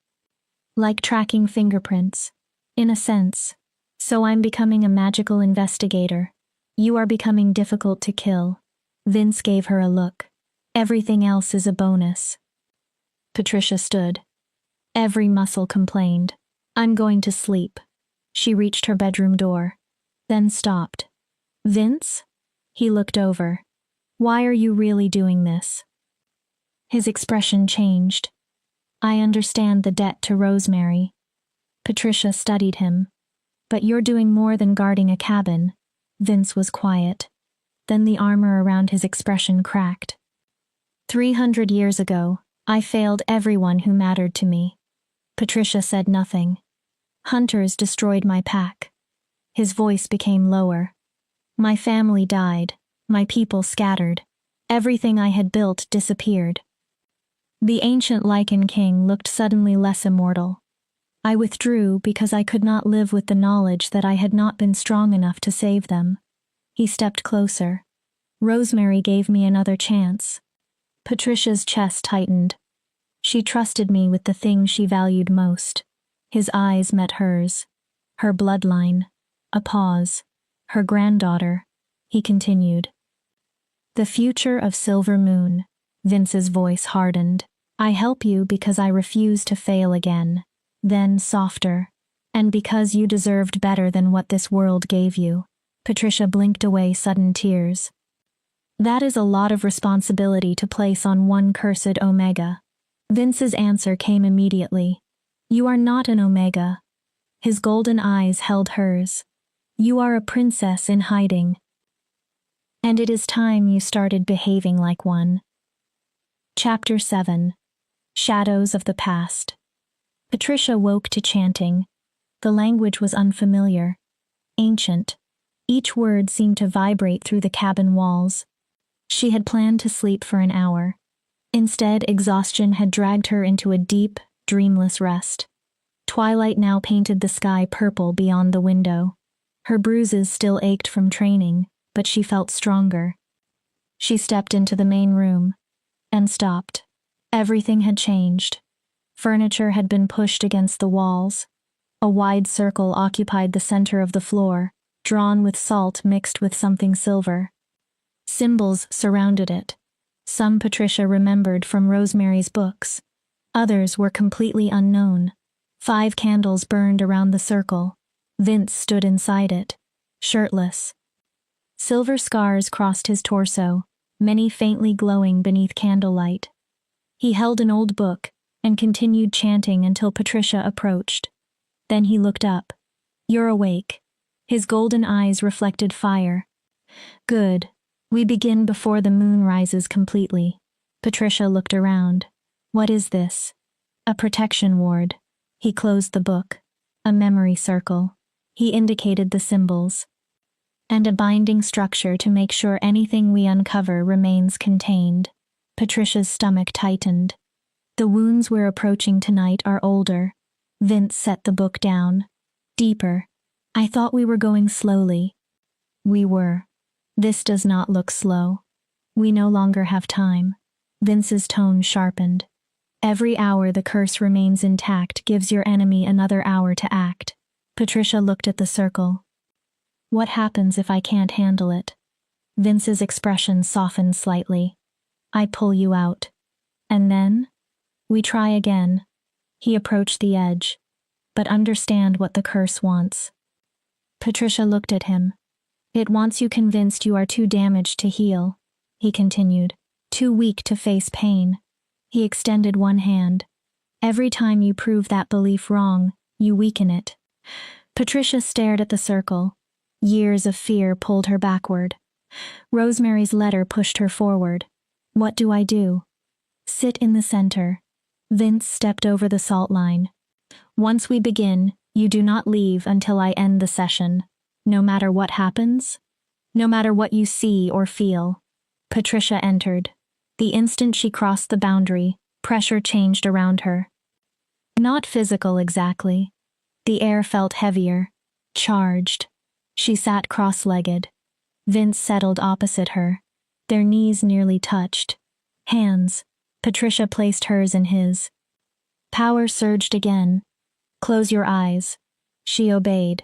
Like tracking fingerprints. In a sense. So I'm becoming a magical investigator. You are becoming difficult to kill. Vince gave her a look. Everything else is a bonus. Patricia stood. Every muscle complained. I'm going to sleep. She reached her bedroom door. Then stopped. Vince? He looked over. Why are you really doing this? His expression changed. I understand the debt to Rosemary. Patricia studied him. But you're doing more than guarding a cabin. Vince was quiet. Then the armor around his expression cracked. 300 years ago, I failed everyone who mattered to me. Patricia said nothing. Hunters destroyed my pack. His voice became lower. My family died. My people scattered. Everything I had built disappeared. The ancient Lycan king looked suddenly less immortal. I withdrew because I could not live with the knowledge that I had not been strong enough to save them. He stepped closer. Rosemary gave me another chance. Patricia's chest tightened. She trusted me with the thing she valued most. His eyes met hers. Her bloodline. A pause. Her granddaughter. He continued. The future of Silver Moon. Vince's voice hardened. I help you because I refuse to fail again. Then softer. And because you deserved better than what this world gave you. Patricia blinked away sudden tears. That is a lot of responsibility to place on one cursed Omega. Vince's answer came immediately. You are not an Omega. His golden eyes held hers. You are a princess in hiding. And it is time you started behaving like one. Chapter 7. Shadows of the Past. Patricia woke to chanting. The language was unfamiliar. Ancient. Each word seemed to vibrate through the cabin walls. She had planned to sleep for an hour. Instead, exhaustion had dragged her into a deep, dreamless rest. Twilight now painted the sky purple beyond the window. Her bruises still ached from training, but she felt stronger. She stepped into the main room and stopped. Everything had changed. Furniture had been pushed against the walls. A wide circle occupied the center of the floor, drawn with salt mixed with something silver. Symbols surrounded it. Some Patricia remembered from Rosemary's books. Others were completely unknown. 5 candles burned around the circle. Vince stood inside it, shirtless. Silver scars crossed his torso, many faintly glowing beneath candlelight. He held an old book and continued chanting until Patricia approached. Then he looked up. You're awake. His golden eyes reflected fire. Good. We begin before the moon rises completely. Patricia looked around. What is this? A protection ward. He closed the book. A memory circle. He indicated the symbols. And a binding structure to make sure anything we uncover remains contained. Patricia's stomach tightened. The wounds we're approaching tonight are older. Vince set the book down. Deeper. I thought we were going slowly. We were. This does not look slow. We no longer have time. Vince's tone sharpened. Every hour the curse remains intact gives your enemy another hour to act. Patricia looked at the circle. What happens if I can't handle it? Vince's expression softened slightly. I pull you out. And then? We try again. He approached the edge. But understand what the curse wants. Patricia looked at him. It wants you convinced you are too damaged to heal, he continued, too weak to face pain. He extended one hand. Every time you prove that belief wrong, you weaken it. Patricia stared at the circle. Years of fear pulled her backward. Rosemary's letter pushed her forward. What do I do? Sit in the center. Vince stepped over the salt line. Once we begin, you do not leave until I end the session. No matter what happens? No matter what you see or feel. Patricia entered. The instant she crossed the boundary, pressure changed around her. Not physical exactly. The air felt heavier, charged. She sat cross-legged. Vince settled opposite her. Their knees nearly touched. Hands. Patricia placed hers in his. Power surged again. Close your eyes. She obeyed.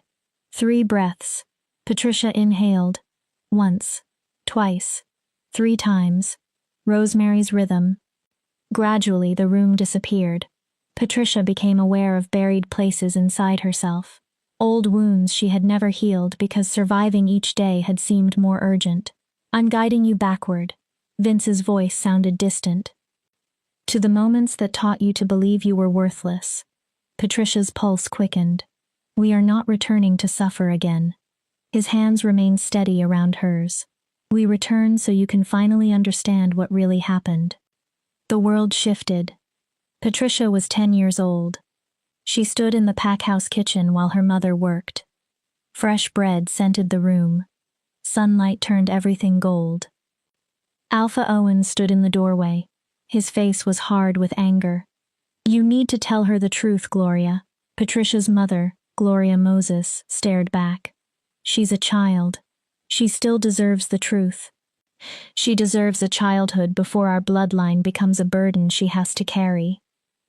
3 breaths. Patricia inhaled. Once. Twice. 3 times. Rosemary's rhythm. Gradually the room disappeared. Patricia became aware of buried places inside herself. Old wounds she had never healed because surviving each day had seemed more urgent. I'm guiding you backward. Vince's voice sounded distant. To the moments that taught you to believe you were worthless. Patricia's pulse quickened. We are not returning to suffer again. His hands remained steady around hers. We return so you can finally understand what really happened. The world shifted. Patricia was 10 years old. She stood in the pack-house kitchen while her mother worked. Fresh bread scented the room. Sunlight turned everything gold. Alpha Owen stood in the doorway. His face was hard with anger. You need to tell her the truth, Gloria. Patricia's mother, Gloria Moses, stared back. She's a child. She still deserves the truth. She deserves a childhood before our bloodline becomes a burden she has to carry.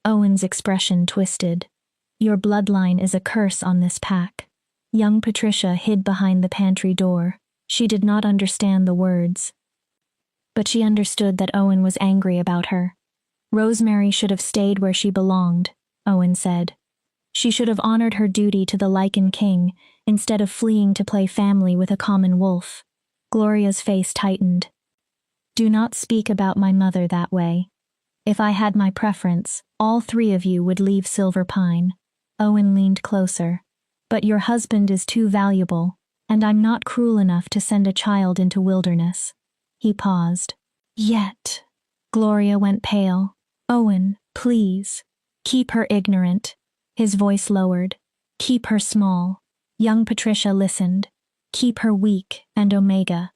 Owen's expression twisted. Your bloodline is a curse on this pack. Young Patricia hid behind the pantry door. She did not understand the words. But she understood that Owen was angry about her. Rosemary should have stayed where she belonged, Owen said. She should have honored her duty to the Lycan king instead of fleeing to play family with a common wolf. Gloria's face tightened. Do not speak about my mother that way. If I had my preference, all 3 of you would leave Silver Pine. Owen leaned closer. But your husband is too valuable, and I'm not cruel enough to send a child into wilderness. He paused. Yet. Gloria went pale. Owen, please. Keep her ignorant. His voice lowered. Keep her small. Young Patricia listened. Keep her weak and Omega.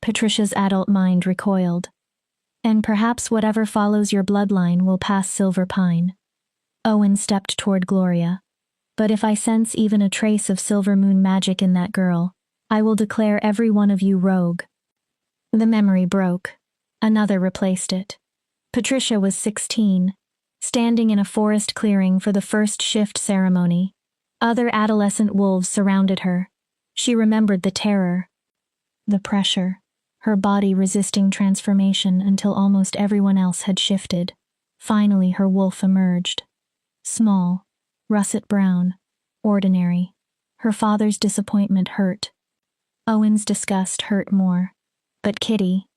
Patricia's adult mind recoiled. And perhaps whatever follows your bloodline will pass Silver Pine. Owen stepped toward Gloria. But if I sense even a trace of Silver Moon magic in that girl, I will declare every one of you rogue. The memory broke. Another replaced it. Patricia was 16, standing in a forest clearing for the first shift ceremony. Other adolescent wolves surrounded her. She remembered the terror, the pressure, her body resisting transformation until almost everyone else had shifted. Finally, her wolf emerged. Small, russet brown, ordinary. Her father's disappointment hurt. Owen's disgust hurt more. But Kitty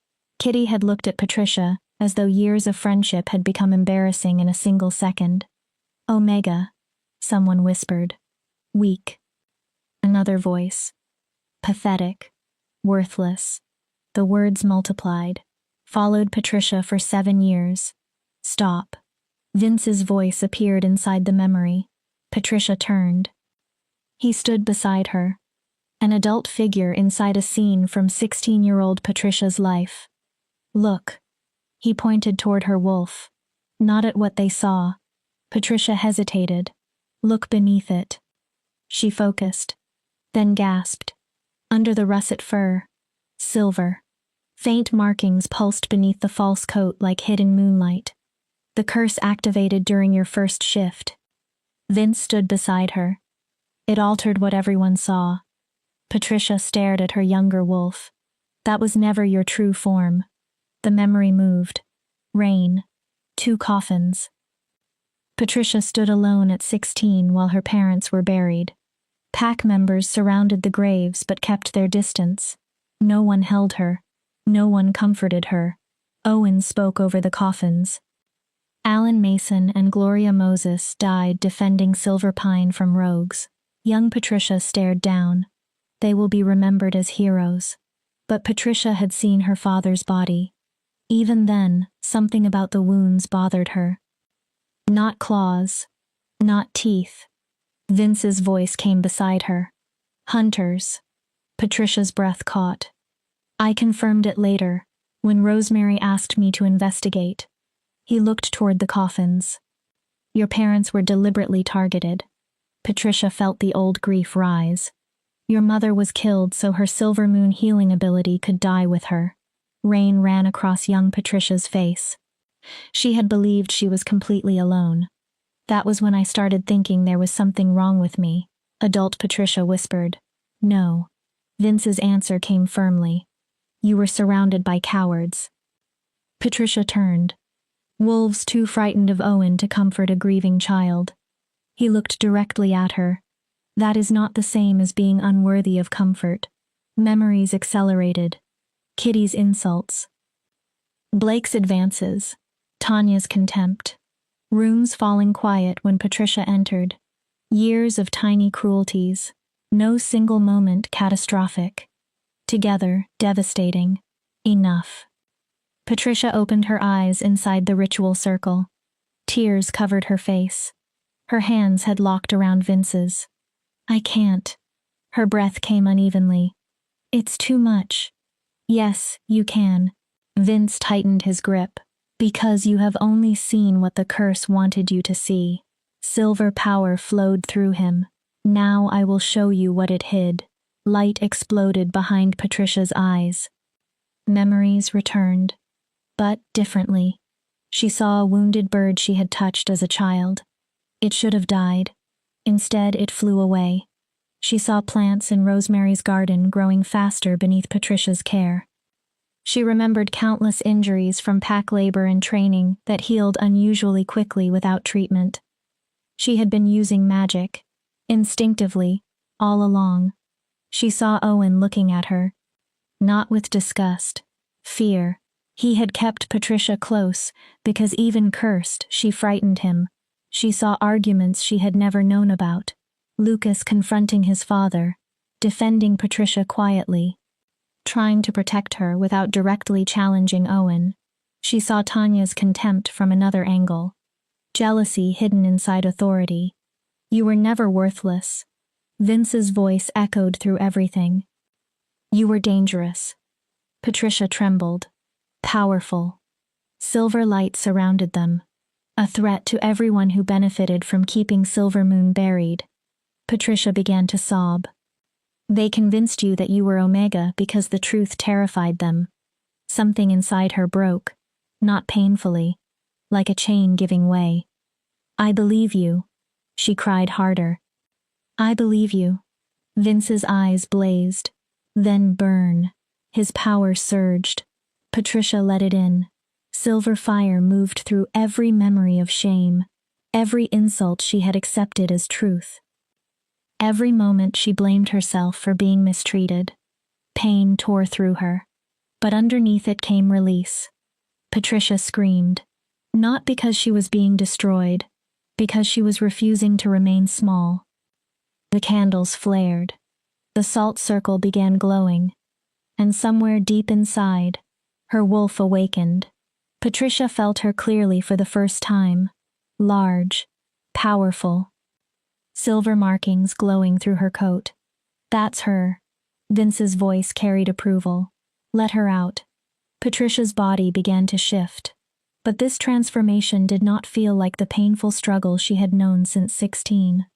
had looked at Patricia as though years of friendship had become embarrassing in a single second. Omega, someone whispered. Weak. Another voice. Pathetic. Worthless. The words multiplied. Followed Patricia for 7 years. Stop. Vince's voice appeared inside the memory. Patricia turned. He stood beside her. An adult figure inside a scene from 16-year-old Patricia's life. Look. He pointed toward her wolf. Not at what they saw. Patricia hesitated. Look beneath it. She focused. Then gasped. Under the russet fur. Silver. Faint markings pulsed beneath the false coat like hidden moonlight. The curse activated during your first shift. Vince stood beside her. It altered what everyone saw. Patricia stared at her younger wolf. That was never your true form. The memory moved. Rain. 2 coffins. Patricia stood alone at 16 while her parents were buried. Pack members surrounded the graves but kept their distance. No one held her. No one comforted her. Owen spoke over the coffins. Alan Mason and Gloria Moses died defending Silver Pine from rogues. Young Patricia stared down. They will be remembered as heroes. But Patricia had seen her father's body. Even then, something about the wounds bothered her. Not claws. Not teeth. Vince's voice came beside her. Hunters. Patricia's breath caught. I confirmed it later, when Rosemary asked me to investigate. He looked toward the coffins. Your parents were deliberately targeted. Patricia felt the old grief rise. Your mother was killed so her Silver Moon healing ability could die with her. Rain ran across young Patricia's face. She had believed she was completely alone. That was when I started thinking there was something wrong with me, adult Patricia whispered. No. Vince's answer came firmly. You were surrounded by cowards. Patricia turned. Wolves too frightened of Owen to comfort a grieving child. He looked directly at her. That is not the same as being unworthy of comfort. Memories accelerated. Kitty's insults. Blake's advances. Tanya's contempt. Rooms falling quiet when Patricia entered. Years of tiny cruelties. No single moment catastrophic. Together, devastating. Enough. Patricia opened her eyes inside the ritual circle. Tears covered her face. Her hands had locked around Vince's. I can't. Her breath came unevenly. It's too much. Yes, you can. Vince tightened his grip. Because you have only seen what the curse wanted you to see. Silver power flowed through him. Now I will show you what it hid. Light exploded behind Patricia's eyes. Memories returned. But differently. She saw a wounded bird she had touched as a child. It should have died. Instead, it flew away. She saw plants in Rosemary's garden growing faster beneath Patricia's care. She remembered countless injuries from pack labor and training that healed unusually quickly without treatment. She had been using magic, instinctively, all along. She saw Owen looking at her. Not with disgust, fear. He had kept Patricia close because even cursed, she frightened him. She saw arguments she had never known about. Lucas confronting his father, defending Patricia quietly, trying to protect her without directly challenging Owen. She saw Tanya's contempt from another angle. Jealousy hidden inside authority. You were never worthless. Vince's voice echoed through everything. You were dangerous. Patricia trembled. Powerful. Silver light surrounded them. A threat to everyone who benefited from keeping Silver Moon buried. Patricia began to sob. They convinced you that you were Omega because the truth terrified them. Something inside her broke, not painfully, like a chain giving way. I believe you. She cried harder. I believe you. Vince's eyes blazed, then burn. His power surged. Patricia let it in. Silver fire moved through every memory of shame, every insult she had accepted as truth. Every moment she blamed herself for being mistreated. Pain tore through her. But underneath it came release. Patricia screamed. Not because she was being destroyed, because she was refusing to remain small. The candles flared. The salt circle began glowing. And somewhere deep inside, her wolf awakened. Patricia felt her clearly for the first time. Large, powerful. Silver markings glowing through her coat. That's her. Vince's voice carried approval. Let her out. Patricia's body began to shift. But this transformation did not feel like the painful struggle she had known since 16.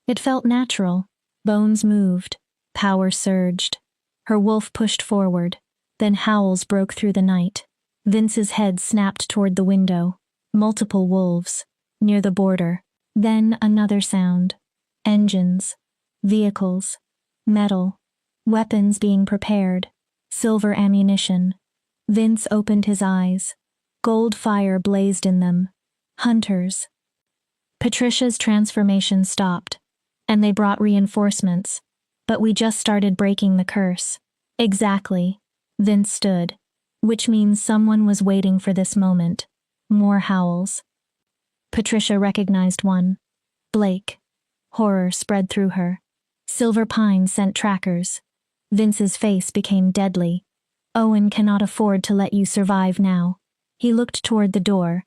It felt natural. Bones moved. Power surged. Her wolf pushed forward. Then howls broke through the night. Vince's head snapped toward the window. multiple wolves, near the border. Then another sound. Engines, vehicles, metal, weapons being prepared, silver ammunition. Vince opened his eyes. Gold fire blazed in them. Hunters. Patricia's transformation stopped, and they brought reinforcements. But we just started breaking the curse. Exactly. Vince stood, which means someone was waiting for this moment. More howls. Patricia recognized one. Blake. Horror spread through her. Silver Pine sent trackers. Vince's face became deadly. Owen cannot afford to let you survive now. He looked toward the door.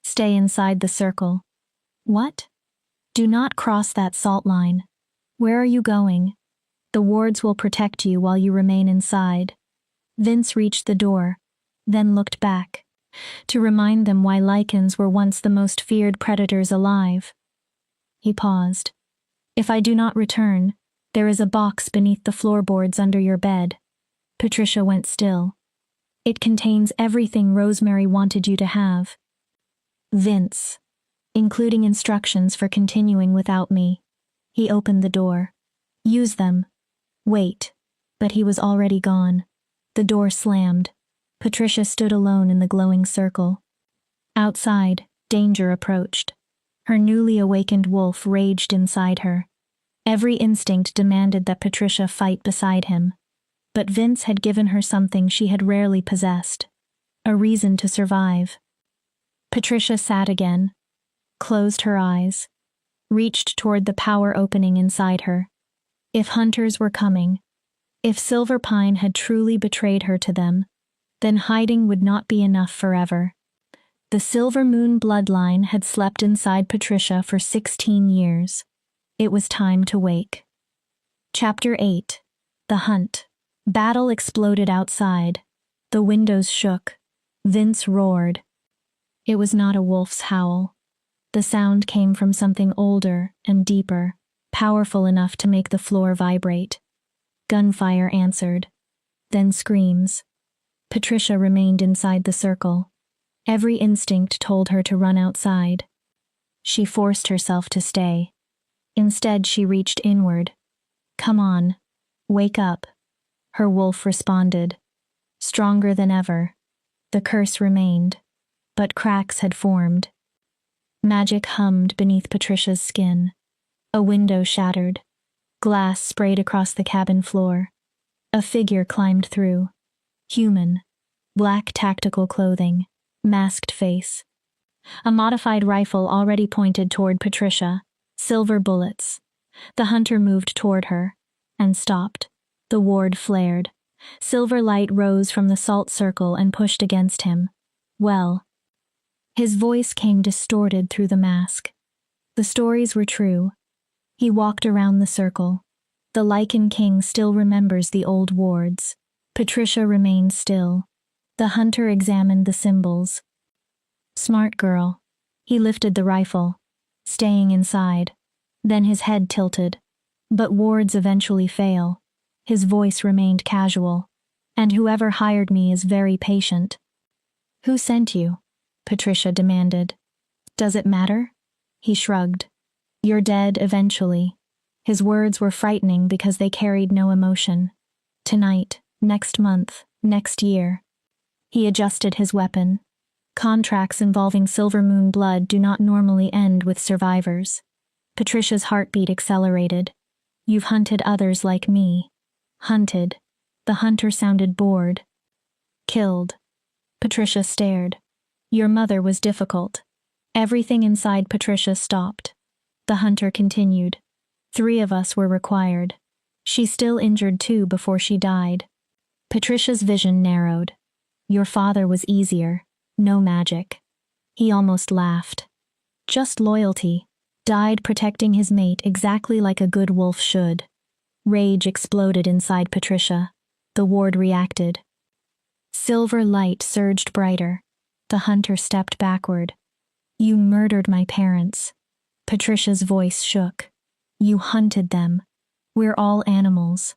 Stay inside the circle. What? Do not cross that salt line. Where are you going? The wards will protect you while you remain inside. Vince reached the door, then looked back, to remind them why Lycans were once the most feared predators alive. He paused. If I do not return, there is a box beneath the floorboards under your bed. Patricia went still. It contains everything Rosemary wanted you to have. Vince, including instructions for continuing without me. He opened the door. Use them. Wait. But he was already gone. The door slammed. Patricia stood alone in the glowing circle. Outside, danger approached. Her newly awakened wolf raged inside her. Every instinct demanded that Patricia fight beside him. But Vince had given her something she had rarely possessed. A reason to survive. Patricia sat again, closed her eyes, reached toward the power opening inside her. If hunters were coming, if Silver Pine had truly betrayed her to them, then hiding would not be enough forever. The Silver Moon bloodline had slept inside Patricia for 16 years. It was time to wake. Chapter 8. The Hunt. Battle exploded outside. The windows shook. Vince roared. It was not a wolf's howl. The sound came from something older and deeper, powerful enough to make the floor vibrate. Gunfire answered. Then screams. Patricia remained inside the circle. Every instinct told her to run outside. She forced herself to stay. Instead, she reached inward. Come on. Wake up. Her wolf responded. Stronger than ever. The curse remained, but cracks had formed. Magic hummed beneath Patricia's skin. A window shattered. Glass sprayed across the cabin floor. A figure climbed through. Human. Black tactical clothing. Masked face. A modified rifle already pointed toward Patricia. Silver bullets. The hunter moved toward her, and stopped. The ward flared. Silver light rose from the salt circle and pushed against him. Well. His voice came distorted through the mask. The stories were true. He walked around the circle. The Lycan king still remembers the old wards. Patricia remained still. The hunter examined the symbols. Smart girl. He lifted the rifle, staying inside. Then his head tilted. But wards eventually fail. His voice remained casual. And whoever hired me is very patient. Who sent you? Patricia demanded. Does it matter? He shrugged. You're dead eventually. His words were frightening because they carried no emotion. Tonight, next month, next year. He adjusted his weapon. Contracts involving Silver Moon blood do not normally end with survivors. Patricia's heartbeat accelerated. You've hunted others like me. Hunted. The hunter sounded bored. Killed. Patricia stared. Your mother was difficult. Everything inside Patricia stopped. The hunter continued. 3 of us were required. She still injured 2 before she died. Patricia's vision narrowed. Your father was easier. No magic. He almost laughed. Just loyalty. Died protecting his mate exactly like a good wolf should. Rage exploded inside Patricia. The ward reacted. Silver light surged brighter. The hunter stepped backward. You murdered my parents. Patricia's voice shook. You hunted them. We're all animals.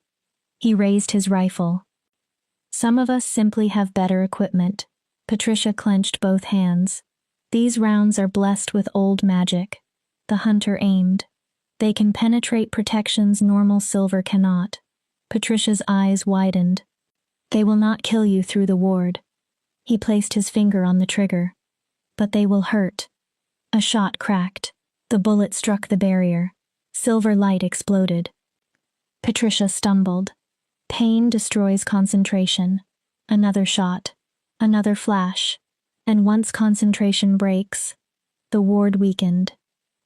He raised his rifle. Some of us simply have better equipment. Patricia clenched both hands. These rounds are blessed with old magic. The hunter aimed. They can penetrate protections normal silver cannot. Patricia's eyes widened. They will not kill you through the ward. He placed his finger on the trigger. But they will hurt. A shot cracked. The bullet struck the barrier. Silver light exploded. Patricia stumbled. Pain destroys concentration. Another shot. Another flash. And once concentration breaks, the ward weakened.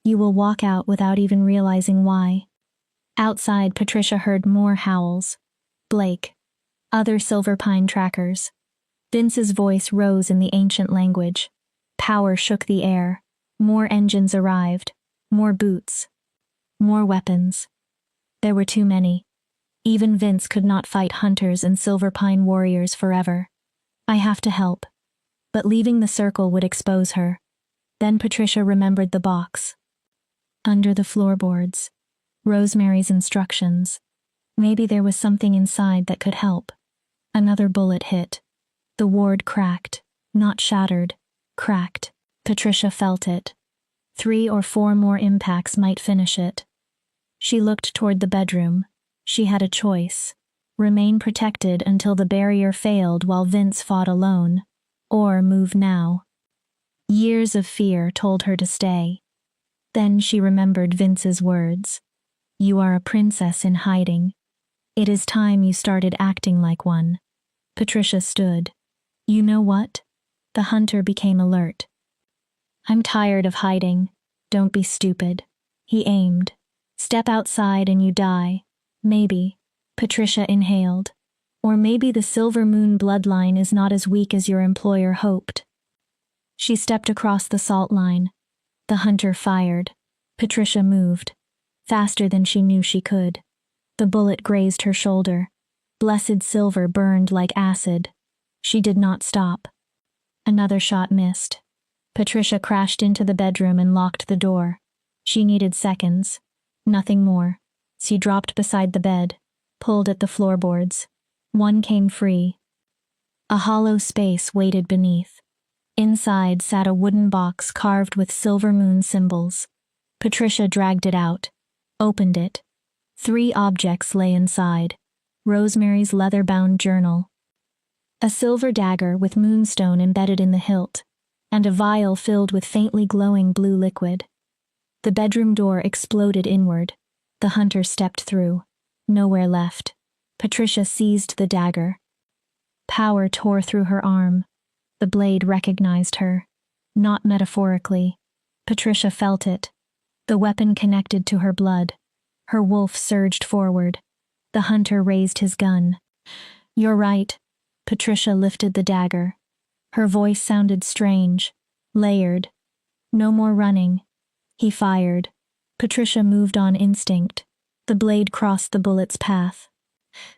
You will walk out without even realizing why. Outside, Patricia heard more howls. Blake. Other Silver Pine trackers. Vince's voice rose in the ancient language. Power shook the air. More engines arrived. More boots. More weapons. There were too many. Even Vince could not fight hunters and Silver Pine warriors forever. I have to help. But leaving the circle would expose her. Then Patricia remembered the box. Under the floorboards. Rosemary's instructions. Maybe there was something inside that could help. Another bullet hit. The ward cracked. Not shattered. Cracked. Patricia felt it. 3 or 4 more impacts might finish it. She looked toward the bedroom. She had a choice. Remain protected until the barrier failed while Vince fought alone. Or move now. Years of fear told her to stay. Then she remembered Vince's words. You are a princess in hiding. It is time you started acting like one. Patricia stood. You know what? The hunter became alert. I'm tired of hiding. Don't be stupid. He aimed. Step outside and you die. Maybe. Patricia inhaled. Or maybe the Silver Moon bloodline is not as weak as your employer hoped. She stepped across the salt line. The hunter fired. Patricia moved. Faster than she knew she could. The bullet grazed her shoulder. Blessed silver burned like acid. She did not stop. Another shot missed. Patricia crashed into the bedroom and locked the door. She needed seconds. Nothing more. She dropped beside the bed, pulled at the floorboards. One came free. A hollow space waited beneath. Inside sat a wooden box carved with Silver Moon symbols. Patricia dragged it out, opened it. 3 objects lay inside. Rosemary's leather-bound journal. A silver dagger with moonstone embedded in the hilt, and a vial filled with faintly glowing blue liquid. The bedroom door exploded inward. The hunter stepped through. Nowhere left. Patricia seized the dagger. Power tore through her arm. The blade recognized her. Not metaphorically. Patricia felt it. The weapon connected to her blood. Her wolf surged forward. The hunter raised his gun. You're right. Patricia lifted the dagger. Her voice sounded strange, layered. No more running. He fired. Patricia moved on instinct. The blade crossed the bullet's path.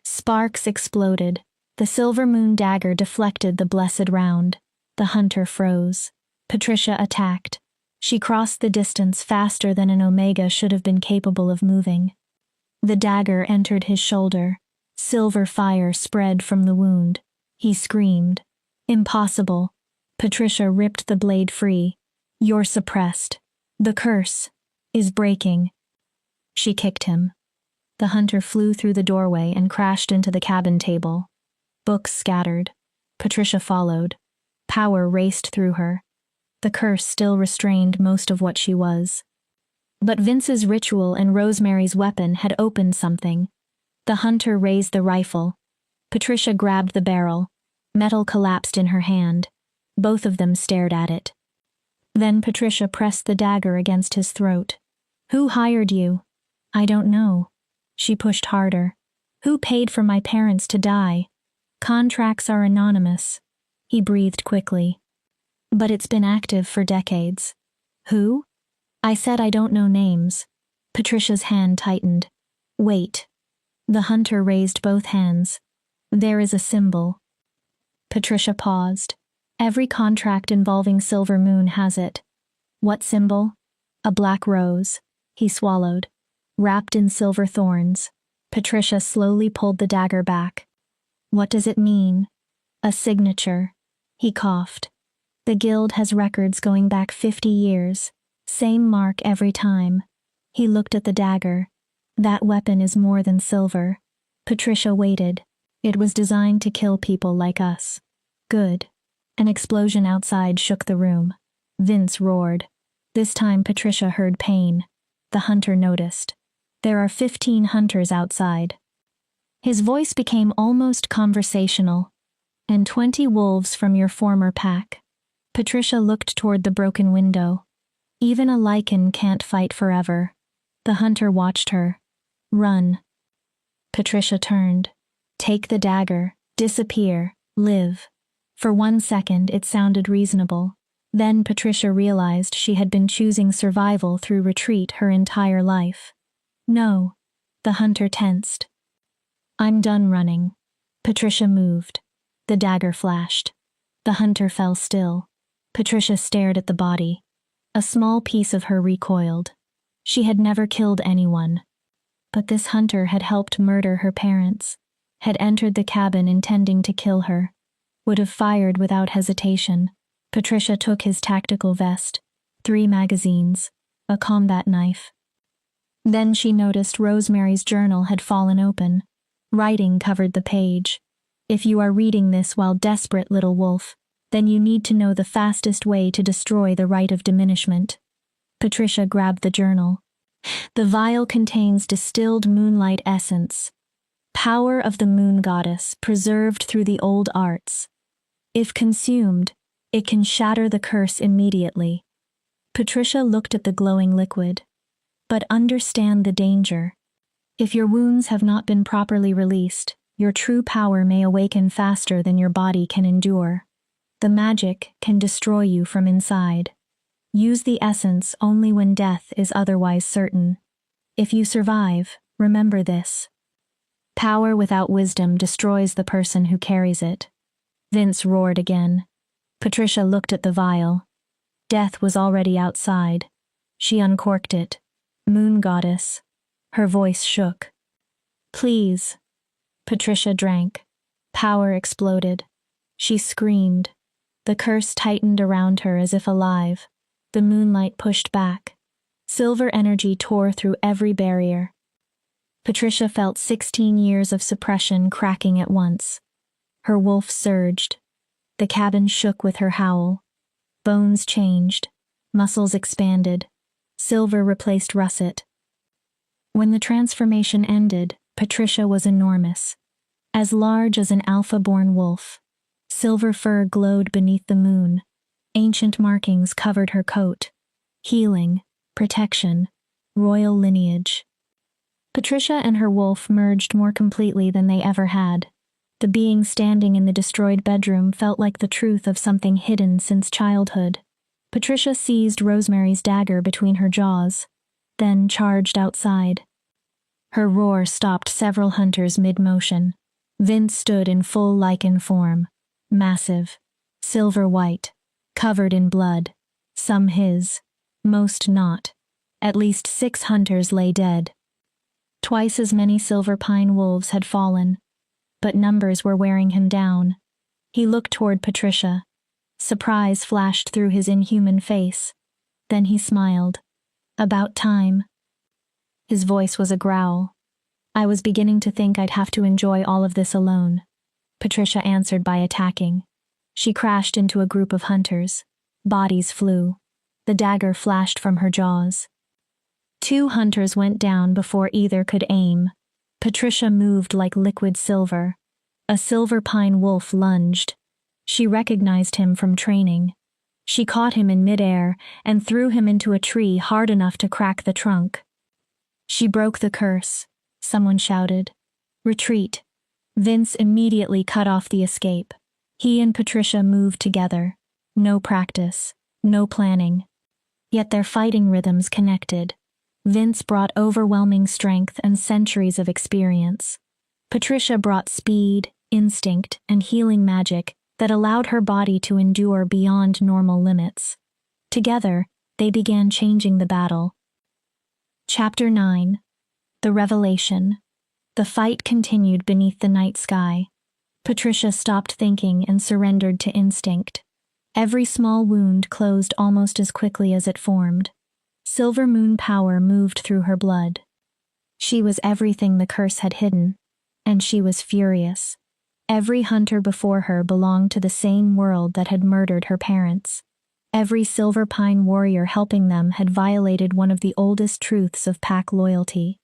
Sparks exploded. The Silver Moon dagger deflected the blessed round. The hunter froze. Patricia attacked. She crossed the distance faster than an Omega should have been capable of moving. The dagger entered his shoulder. Silver fire spread from the wound. He screamed. Impossible. Patricia ripped the blade free. You're suppressed. The curse is breaking. She kicked him. The hunter flew through the doorway and crashed into the cabin table. Books scattered. Patricia followed. Power raced through her. The curse still restrained most of what she was. But Vince's ritual and Rosemary's weapon had opened something. The hunter raised the rifle. Patricia grabbed the barrel. Metal collapsed in her hand. Both of them stared at it. Then Patricia pressed the dagger against his throat. Who hired you? I don't know. She pushed harder. Who paid for my parents to die? Contracts are anonymous. He breathed quickly. But it's been active for decades. Who? I said I don't know names. Patricia's hand tightened. Wait. The hunter raised both hands. There is a symbol. Patricia paused. Every contract involving Silver Moon has it. What symbol? A black rose. He swallowed. Wrapped in silver thorns. Patricia slowly pulled the dagger back. What does it mean? A signature. He coughed. The guild has records going back 50 years. Same mark every time. He looked at the dagger. That weapon is more than silver. Patricia waited. It was designed to kill people like us. Good. An explosion outside shook the room. Vince roared. This time Patricia heard pain. The hunter noticed. There are 15 hunters outside. His voice became almost conversational. And 20 wolves from your former pack. Patricia looked toward the broken window. Even a Lycan can't fight forever. The hunter watched her. Run. Patricia turned. Take the dagger. Disappear. Live. For 1 second it sounded reasonable. Then Patricia realized she had been choosing survival through retreat her entire life. No. The hunter tensed. I'm done running. Patricia moved. The dagger flashed. The hunter fell still. Patricia stared at the body. A small piece of her recoiled. She had never killed anyone. But this hunter had helped murder her parents, had entered the cabin intending to kill her, would have fired without hesitation. Patricia took his tactical vest, 3 magazines, a combat knife. Then she noticed Rosemary's journal had fallen open. Writing covered the page. If you are reading this while desperate, little wolf, then you need to know the fastest way to destroy the rite of diminishment. Patricia grabbed the journal. The vial contains distilled moonlight essence. Power of the moon goddess preserved through the old arts. If consumed, it can shatter the curse immediately. Patricia looked at the glowing liquid. But understand the danger. If your wounds have not been properly released, your true power may awaken faster than your body can endure. The magic can destroy you from inside. Use the essence only when death is otherwise certain. If you survive, remember this. Power without wisdom destroys the person who carries it. Vince roared again. Patricia looked at the vial. Death was already outside. She uncorked it. Moon goddess. Her voice shook. Please. Patricia drank. Power exploded. She screamed. The curse tightened around her as if alive. The moonlight pushed back. Silver energy tore through every barrier. Patricia felt 16 years of suppression cracking at once. Her wolf surged. The cabin shook with her howl. Bones changed. Muscles expanded. Silver replaced russet. When the transformation ended, Patricia was enormous. As large as an alpha-born wolf. Silver fur glowed beneath the moon. Ancient markings covered her coat. Healing, protection, royal lineage. Patricia and her wolf merged more completely than they ever had. The being standing in the destroyed bedroom felt like the truth of something hidden since childhood. Patricia seized Rosemary's dagger between her jaws, then charged outside. Her roar stopped several hunters mid-motion. Vince stood in full Lycan form. Massive, silver-white, covered in blood. Some his, most not. At least 6 hunters lay dead. Twice as many silver pine wolves had fallen, but numbers were wearing him down. He looked toward Patricia. Surprise flashed through his inhuman face. Then he smiled. About time. His voice was a growl. I was beginning to think I'd have to enjoy all of this alone. Patricia answered by attacking. She crashed into a group of hunters. Bodies flew. The dagger flashed from her jaws. 2 hunters went down before either could aim. Patricia moved like liquid silver. A silver pine wolf lunged. She recognized him from training. She caught him in midair and threw him into a tree hard enough to crack the trunk. She broke the curse. Someone shouted. Retreat. Vince immediately cut off the escape. He and Patricia moved together. No practice. No planning. Yet their fighting rhythms connected. Vince brought overwhelming strength and centuries of experience. Patricia brought speed, instinct, and healing magic that allowed her body to endure beyond normal limits. Together, they began changing the battle. Chapter 9. The Revelation. The fight continued beneath the night sky. Patricia stopped thinking and surrendered to instinct. Every small wound closed almost as quickly as it formed. Silver moon power moved through her blood. She was everything the curse had hidden, and she was furious. Every hunter before her belonged to the same world that had murdered her parents. Every Silver Pine warrior helping them had violated one of the oldest truths of pack loyalty.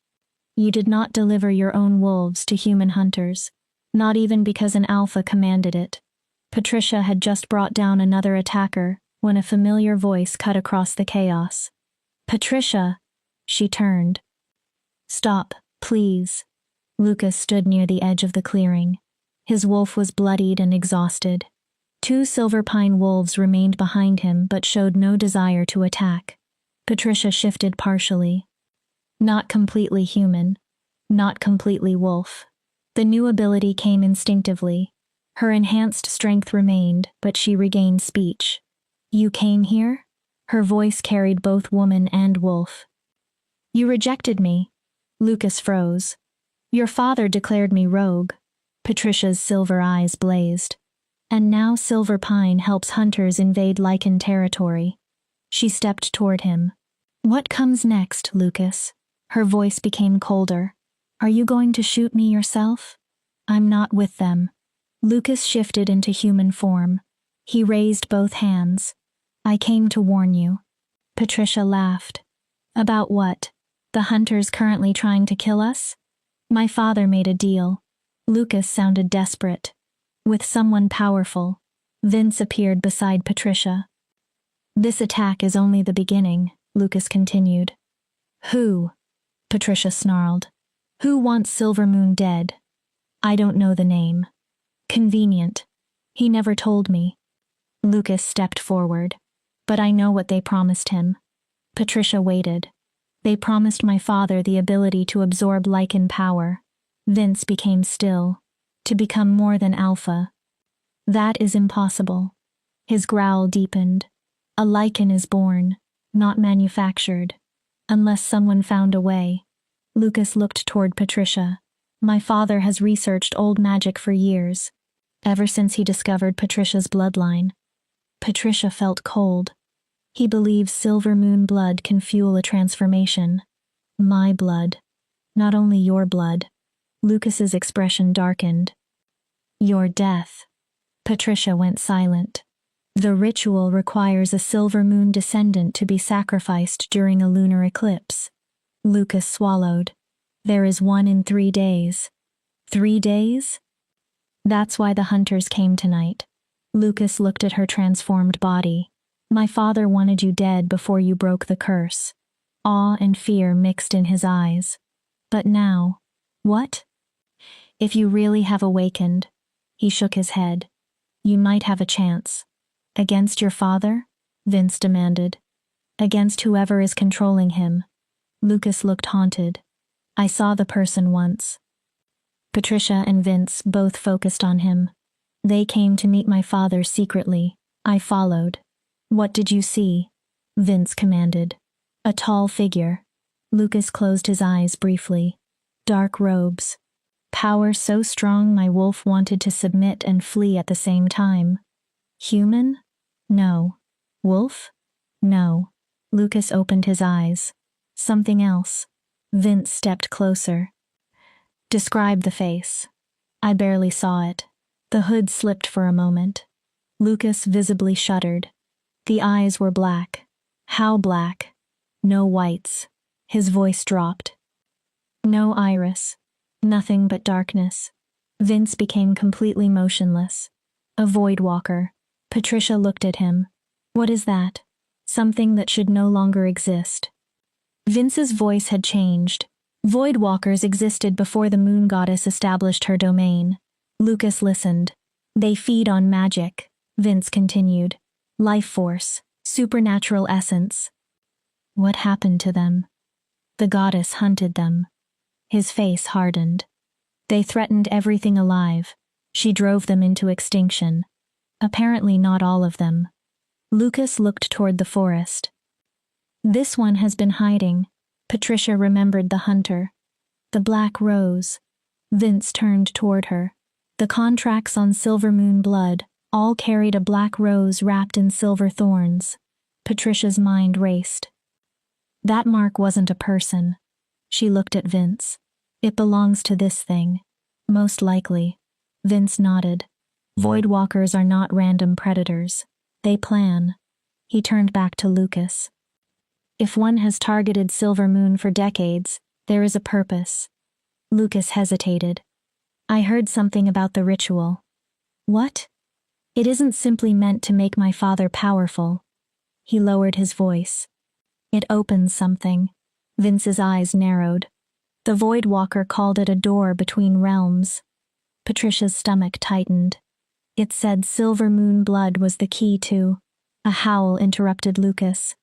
You did not deliver your own wolves to human hunters, not even because an alpha commanded it. Patricia had just brought down another attacker when a familiar voice cut across the chaos. Patricia! She turned. Stop, please. Lucas stood near the edge of the clearing. His wolf was bloodied and exhausted. 2 Silver Pine wolves remained behind him but showed no desire to attack. Patricia shifted partially. Not completely human. Not completely wolf. The new ability came instinctively. Her enhanced strength remained, but she regained speech. You came here? Her voice carried both woman and wolf. You rejected me. Lucas froze. Your father declared me rogue. Patricia's silver eyes blazed. And now Silver Pine helps hunters invade Lycan territory. She stepped toward him. What comes next, Lucas? Her voice became colder. Are you going to shoot me yourself? I'm not with them. Lucas shifted into human form. He raised both hands. I came to warn you. Patricia laughed. About what? The hunters currently trying to kill us? My father made a deal. Lucas sounded desperate. With someone powerful. Vince appeared beside Patricia. This attack is only the beginning, Lucas continued. Who? Patricia snarled. Who wants Silver Moon dead? I don't know the name. Convenient. He never told me. Lucas stepped forward. But I know what they promised him. Patricia waited. They promised my father the ability to absorb Lycan power. Vince became still. To become more than alpha. That is impossible. His growl deepened. A Lycan is born, not manufactured. Unless someone found a way. Lucas looked toward Patricia. My father has researched old magic for years. Ever since he discovered Patricia's bloodline. Patricia felt cold. He believes Silver Moon blood can fuel a transformation. My blood. Not only your blood. Lucas's expression darkened. Your death. Patricia went silent. The ritual requires a Silver Moon descendant to be sacrificed during a lunar eclipse. Lucas swallowed. There is one in 3 days. 3 days? That's why the hunters came tonight. Lucas looked at her transformed body. My father wanted you dead before you broke the curse. Awe and fear mixed in his eyes. But now, what? If you really have awakened, he shook his head. You might have a chance. Against your father? Vince demanded. Against whoever is controlling him. Lucas looked haunted. I saw the person once. Patricia and Vince both focused on him. They came to meet my father secretly. I followed. What did you see? Vince commanded. A tall figure. Lucas closed his eyes briefly. Dark robes. Power so strong my wolf wanted to submit and flee at the same time. Human? No. Wolf? No. Lucas opened his eyes. Something else. Vince stepped closer. Describe the face. I barely saw it. The hood slipped for a moment. Lucas visibly shuddered. The eyes were black. How black? No whites. His voice dropped. No iris. Nothing but darkness. Vince became completely motionless. A void walker. Patricia looked at him. What is that? Something that should no longer exist. Vince's voice had changed. Void walkers existed before the moon goddess established her domain. Lucas listened. They feed on magic, Vince continued. Life force, supernatural essence. What happened to them? The goddess hunted them. His face hardened. They threatened everything alive. She drove them into extinction. Apparently not all of them. Lucas looked toward the forest. This one has been hiding. Patricia remembered the hunter. The black rose. Vince turned toward her. The contracts on Silver Moon blood, All carried a black rose wrapped in silver thorns. Patricia's mind raced. That mark wasn't a person. She looked at Vince. It belongs to this thing. Most likely. Vince nodded. Voidwalkers are not random predators. They plan. He turned back to Lucas. If one has targeted Silver Moon for decades, there is a purpose. Lucas hesitated. I heard something about the ritual. What? It isn't simply meant to make my father powerful. He lowered his voice. It opens something. Vince's eyes narrowed. The Voidwalker called it a door between realms. Patricia's stomach tightened. It said Silver Moon blood was the key to. A howl interrupted Lucas.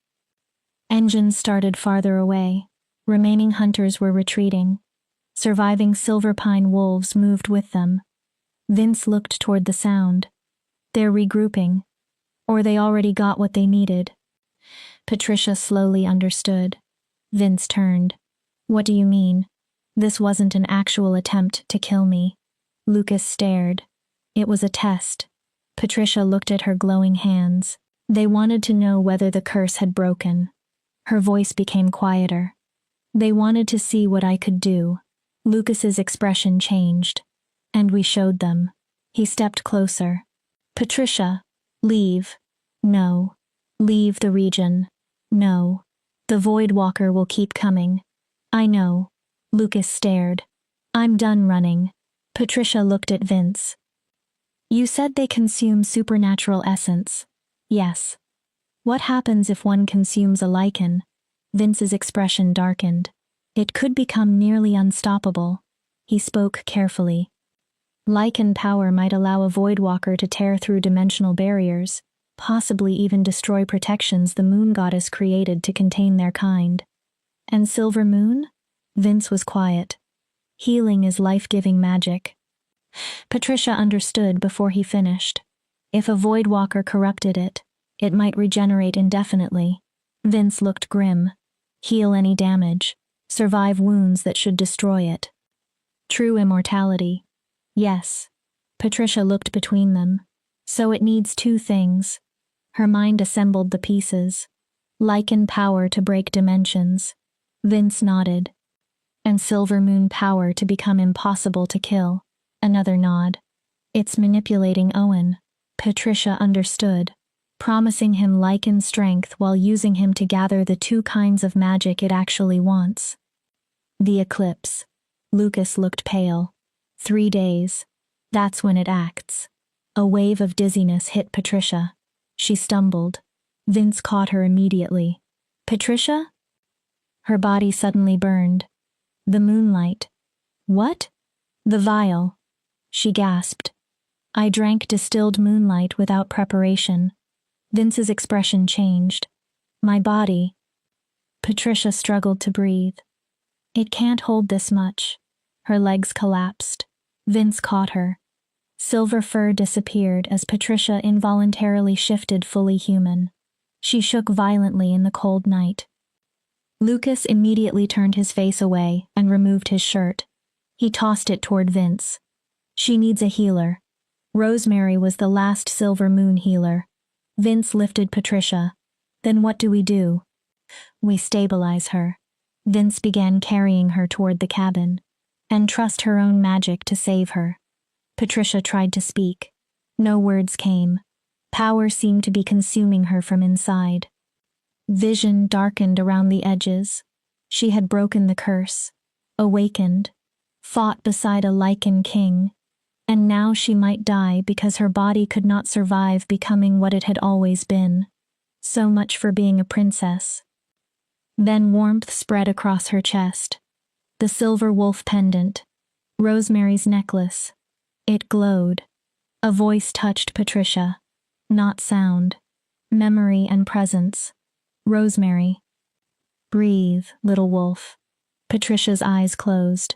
Engines started farther away. Remaining hunters were retreating. Surviving Silver Pine wolves moved with them. Vince looked toward the sound. They're regrouping. Or they already got what they needed. Patricia slowly understood. Vince turned. What do you mean? This wasn't an actual attempt to kill me. Lucas stared. It was a test. Patricia looked at her glowing hands. They wanted to know whether the curse had broken. Her voice became quieter. They wanted to see what I could do. Lucas's expression changed. And we showed them. He stepped closer. Patricia, leave. No. Leave the region. No. The Voidwalker will keep coming. I know. Lucas stared. I'm done running. Patricia looked at Vince. You said they consume supernatural essence. Yes. What happens if one consumes a Lycan? Vince's expression darkened. It could become nearly unstoppable. He spoke carefully. Lycan power might allow a Voidwalker to tear through dimensional barriers, possibly even destroy protections the Moon Goddess created to contain their kind. And Silver Moon? Vince was quiet. Healing is life-giving magic. Patricia understood before he finished. If a Voidwalker corrupted it, it might regenerate indefinitely. Vince looked grim. Heal any damage. Survive wounds that should destroy it. True immortality. Yes. Patricia looked between them. So it needs two things. Her mind assembled the pieces. Lycan power to break dimensions. Vince nodded. And Silver Moon power to become impossible to kill. Another nod. It's manipulating Owen. Patricia understood. Promising him Lycan strength while using him to gather the two kinds of magic it actually wants. The eclipse. Lucas looked pale. 3 days. That's when it acts. A wave of dizziness hit Patricia. She stumbled. Vince caught her immediately. Patricia? Her body suddenly burned. The moonlight. What? The vial. She gasped. I drank distilled moonlight without preparation. Vince's expression changed. My body. Patricia struggled to breathe. It can't hold this much. Her legs collapsed. Vince caught her. Silver fur disappeared as Patricia involuntarily shifted fully human. She shook violently in the cold night. Lucas immediately turned his face away and removed his shirt. He tossed it toward Vince. She needs a healer. Rosemary was the last Silver Moon healer. Vince lifted Patricia. Then what do we do? We stabilize her. Vince began carrying her toward the cabin. And trust her own magic to save her. Patricia tried to speak. No words came. Power seemed to be consuming her from inside. Vision darkened around the edges. She had broken the curse. Awakened. Fought beside a Lycan king. And now she might die because her body could not survive becoming what it had always been. So much for being a princess. Then warmth spread across her chest. The silver wolf pendant. Rosemary's necklace. It glowed. A voice touched Patricia. Not sound. Memory and presence. Rosemary. Breathe, little wolf. Patricia's eyes closed.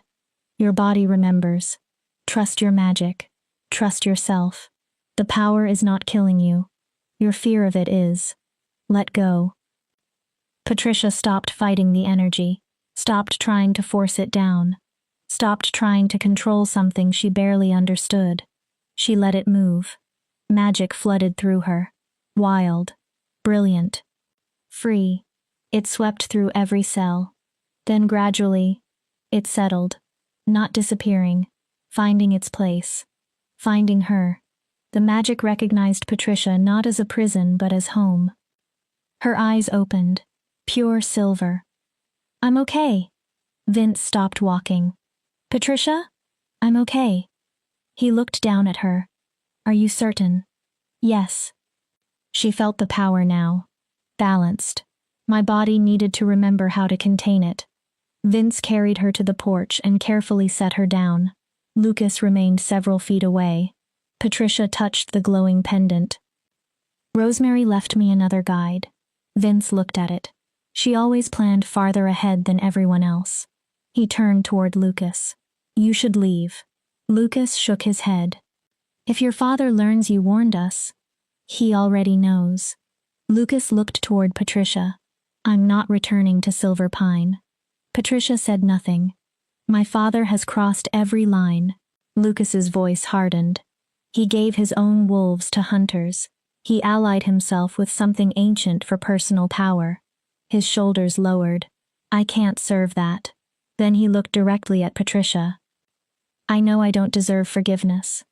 Your body remembers. Trust your magic. Trust yourself. The power is not killing you. Your fear of it is. Let go. Patricia stopped fighting the energy. Stopped trying to force it down. Stopped trying to control something she barely understood. She let it move. Magic flooded through her. Wild. Brilliant. Free. It swept through every cell. Then gradually, it settled. Not disappearing. Finding its place. Finding her. The magic recognized Patricia not as a prison but as home. Her eyes opened. Pure silver. I'm okay. Vince stopped walking. Patricia? I'm okay. He looked down at her. Are you certain? Yes. She felt the power now. Balanced. My body needed to remember how to contain it. Vince carried her to the porch and carefully set her down. Lucas remained several feet away. Patricia touched the glowing pendant. Rosemary left me another guide. Vince looked at it. She always planned farther ahead than everyone else. He turned toward Lucas. You should leave. Lucas shook his head. If your father learns you warned us, he already knows. Lucas looked toward Patricia. I'm not returning to Silver Pine. Patricia said nothing. My father has crossed every line. Lucas's voice hardened. He gave his own wolves to hunters. He allied himself with something ancient for personal power. His shoulders lowered. I can't serve that. Then he looked directly at Patricia. I know I don't deserve forgiveness.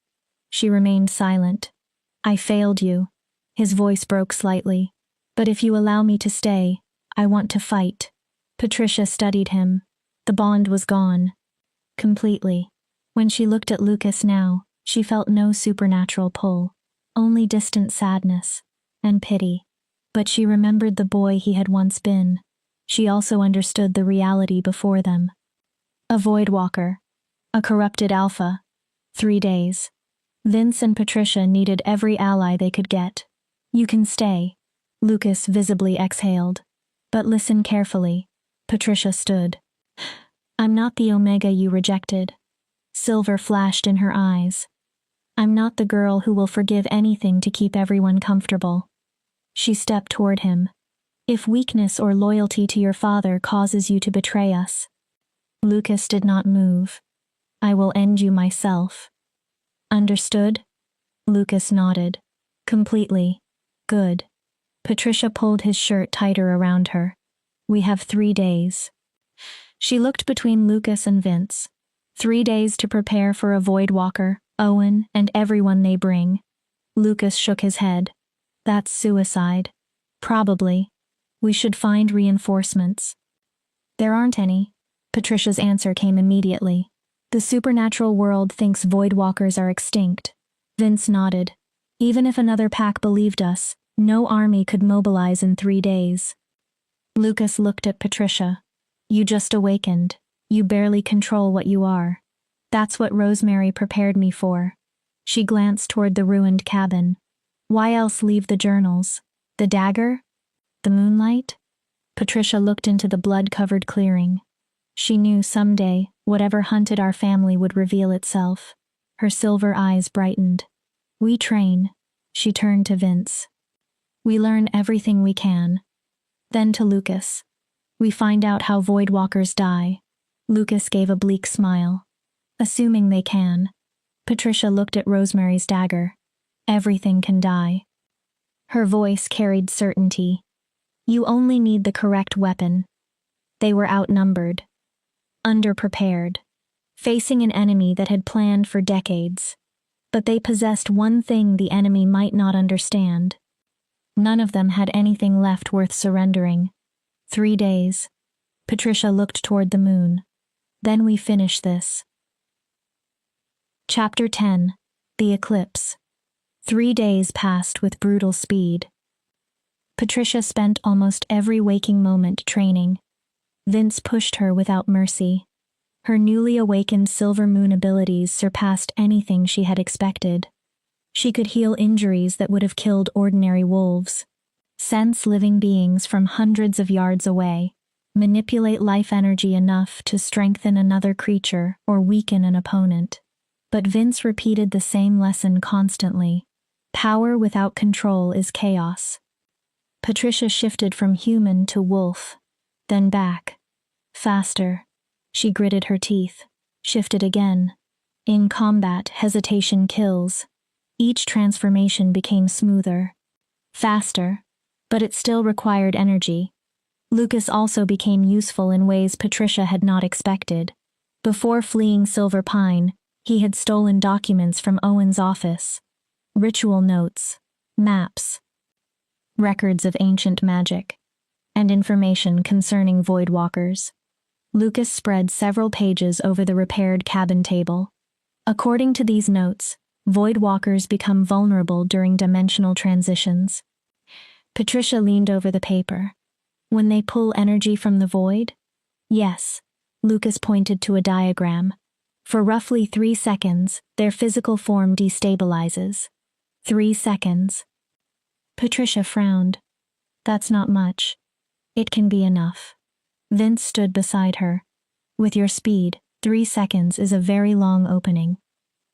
She remained silent. I failed you. His voice broke slightly. But if you allow me to stay, I want to fight. Patricia studied him. The bond was gone. Completely. When she looked at Lucas now, she felt no supernatural pull. Only distant sadness. And pity. But she remembered the boy he had once been. She also understood the reality before them. A void walker. A corrupted alpha. 3 days. Vince and Patricia needed every ally they could get. You can stay. Lucas visibly exhaled. But listen carefully. Patricia stood. I'm not the Omega you rejected. Silver flashed in her eyes. I'm not the girl who will forgive anything to keep everyone comfortable. She stepped toward him. If weakness or loyalty to your father causes you to betray us. Lucas did not move. I will end you myself. Understood? Lucas nodded. Completely. Good. Patricia pulled his shirt tighter around her. We have 3 days. She looked between Lucas and Vince. 3 days to prepare for a void walker, Owen, and everyone they bring. Lucas shook his head. That's suicide. Probably. We should find reinforcements. There aren't any. Patricia's answer came immediately. The supernatural world thinks void walkers are extinct. Vince nodded. Even if another pack believed us, no army could mobilize in 3 days. Lucas looked at Patricia. You just awakened. You barely control what you are. That's what Rosemary prepared me for. She glanced toward the ruined cabin. Why else leave the journals? The dagger? The moonlight? Patricia looked into the blood-covered clearing. She knew someday, whatever hunted our family would reveal itself. Her silver eyes brightened. We train. She turned to Vince. We learn everything we can. Then to Lucas. We find out how void walkers die. Lucas gave a bleak smile. Assuming they can. Patricia looked at Rosemary's dagger. Everything can die. Her voice carried certainty. You only need the correct weapon. They were outnumbered. Underprepared. Facing an enemy that had planned for decades. But they possessed one thing the enemy might not understand. None of them had anything left worth surrendering. 3 days. Patricia looked toward the moon. Then we finish this. Chapter 10. The Eclipse. 3 days passed with brutal speed. Patricia spent almost every waking moment training. Vince pushed her without mercy. Her newly awakened silver moon abilities surpassed anything she had expected. She could heal injuries that would have killed ordinary wolves, sense living beings from hundreds of yards away, manipulate life energy enough to strengthen another creature or weaken an opponent. But Vince repeated the same lesson constantly. Power without control is chaos. Patricia shifted from human to wolf, then back. Faster. She gritted her teeth. Shifted again. In combat, hesitation kills. Each transformation became smoother, faster, but it still required energy. Lucas also became useful in ways Patricia had not expected. Before fleeing Silver Pine, he had stolen documents from Owen's office. Ritual notes, maps, records of ancient magic, and information concerning Voidwalkers. Lucas spread several pages over the repaired cabin table. According to these notes, Voidwalkers become vulnerable during dimensional transitions. Patricia leaned over the paper. When they pull energy from the void? Yes, Lucas pointed to a diagram. For roughly 3 seconds, their physical form destabilizes. 3 seconds. Patricia frowned. That's not much. It can be enough. Vince stood beside her. With your speed, 3 seconds is a very long opening.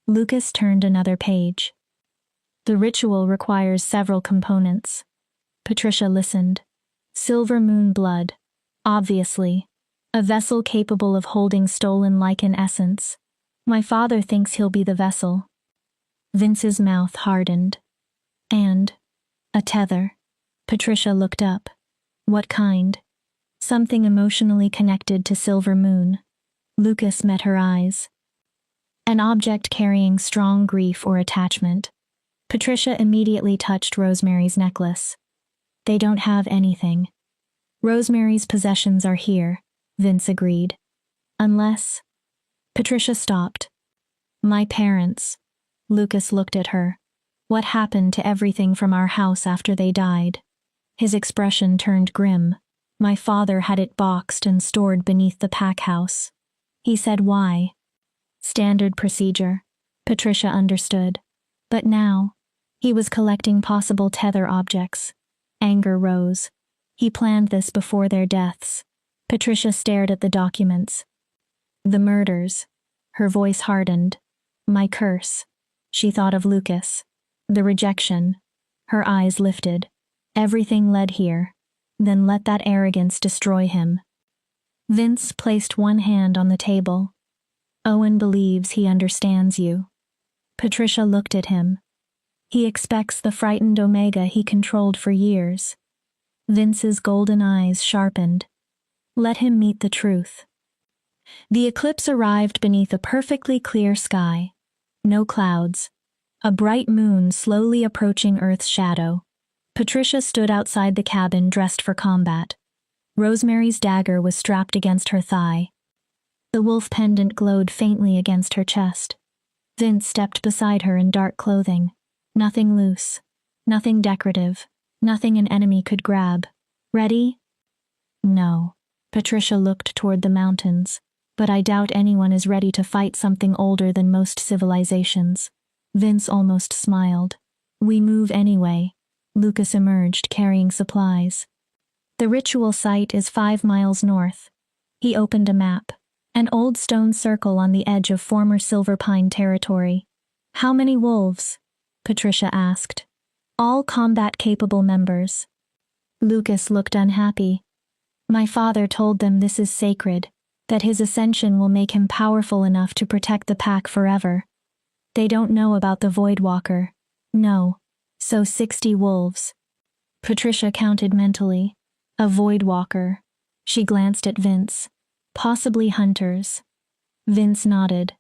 Lucas turned another page. The ritual requires several components. Patricia listened. Silver moon blood. Obviously. A vessel capable of holding stolen Lycan essence. My father thinks he'll be the vessel. Vince's mouth hardened. And a tether. Patricia looked up. What kind? Something emotionally connected to Silver Moon. Lucas met her eyes. An object carrying strong grief or attachment. Patricia immediately touched Rosemary's necklace. They don't have anything. Rosemary's possessions are here, Vince agreed. Unless... Patricia stopped. My parents. Lucas looked at her. What happened to everything from our house after they died? His expression turned grim. My father had it boxed and stored beneath the pack house. He said why. Standard procedure. Patricia understood. But now, he was collecting possible tether objects. Anger rose. He planned this before their deaths. Patricia stared at the documents. The murders. Her voice hardened. My curse. She thought of Lucas. The rejection. Her eyes lifted. Everything led here. Then let that arrogance destroy him. Vince placed one hand on the table. Owen believes he understands you. Patricia looked at him. He expects the frightened Omega he controlled for years. Vince's golden eyes sharpened. Let him meet the truth. The eclipse arrived beneath a perfectly clear sky. No clouds. A bright moon slowly approaching Earth's shadow. Patricia stood outside the cabin dressed for combat. Rosemary's dagger was strapped against her thigh. The wolf pendant glowed faintly against her chest. Vince stepped beside her in dark clothing. Nothing loose. Nothing decorative. Nothing an enemy could grab. Ready? No. Patricia looked toward the mountains. But I doubt anyone is ready to fight something older than most civilizations. Vince almost smiled. We move anyway. Lucas emerged, carrying supplies. The ritual site is 5 miles north. He opened a map. An old stone circle on the edge of former Silver Pine territory. How many wolves? Patricia asked. All combat-capable members. Lucas looked unhappy. My father told them this is sacred, that his ascension will make him powerful enough to protect the pack forever. They don't know about the Voidwalker. No. So 60 wolves. Patricia counted mentally. A Voidwalker. She glanced at Vince. Possibly hunters. Vince nodded.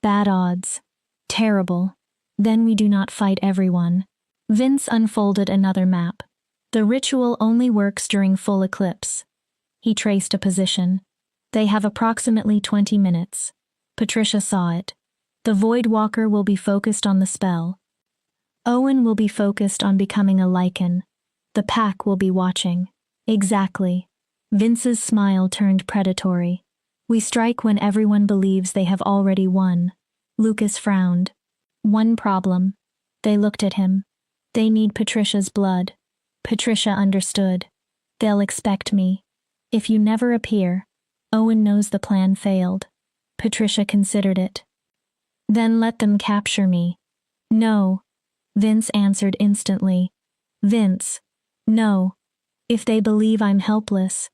Bad odds. Terrible. Then we do not fight everyone. Vince unfolded another map. The ritual only works during full eclipse. He traced a position. They have approximately 20 minutes. Patricia saw it. The Voidwalker will be focused on the spell. Owen will be focused on becoming a Lycan. The pack will be watching. Exactly. Vince's smile turned predatory. We strike when everyone believes they have already won. Lucas frowned. One problem. They looked at him. They need Patricia's blood. Patricia understood. They'll expect me. If you never appear, Owen knows the plan failed. Patricia considered it. Then let them capture me. No. Vince answered instantly. Vince. No. If they believe I'm helpless,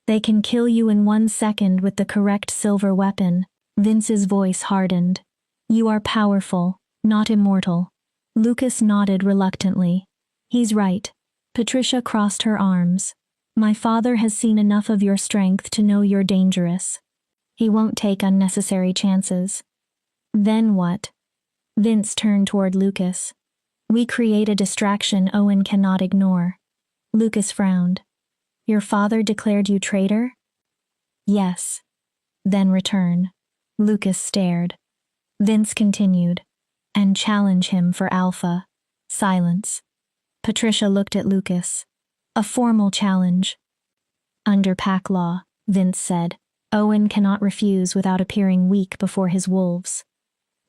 they can kill you in 1 second with the correct silver weapon. Vince's voice hardened. You are powerful, not immortal. Lucas nodded reluctantly. He's right. Patricia crossed her arms. My father has seen enough of your strength to know you're dangerous. He won't take unnecessary chances. Then what? Vince turned toward Lucas. We create a distraction Owen cannot ignore. Lucas frowned. Your father declared you traitor? Yes. Then return. Lucas stared. Vince continued. And challenge him for Alpha. Silence. Patricia looked at Lucas. A formal challenge. Under pack law, Vince said, Owen cannot refuse without appearing weak before his wolves.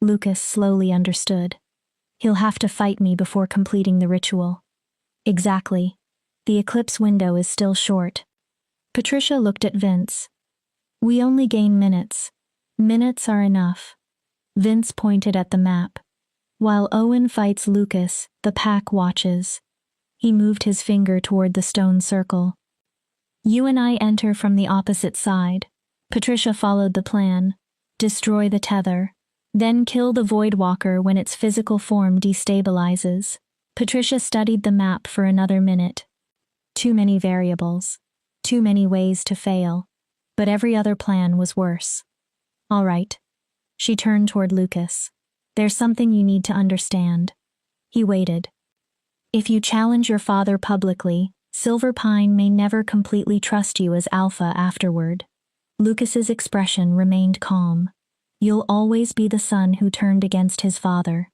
Lucas slowly understood. He'll have to fight me before completing the ritual. Exactly. The eclipse window is still short. Patricia looked at Vince. We only gain minutes. Minutes are enough. Vince pointed at the map. While Owen fights Lucas, the pack watches. He moved his finger toward the stone circle. You and I enter from the opposite side. Patricia followed the plan. Destroy the tether. Then kill the Voidwalker when its physical form destabilizes. Patricia studied the map for another minute. Too many variables. Too many ways to fail. But every other plan was worse. All right. She turned toward Lucas. There's something you need to understand. He waited. If you challenge your father publicly, Silver Pine may never completely trust you as Alpha afterward. Lucas's expression remained calm. You'll always be the son who turned against his father.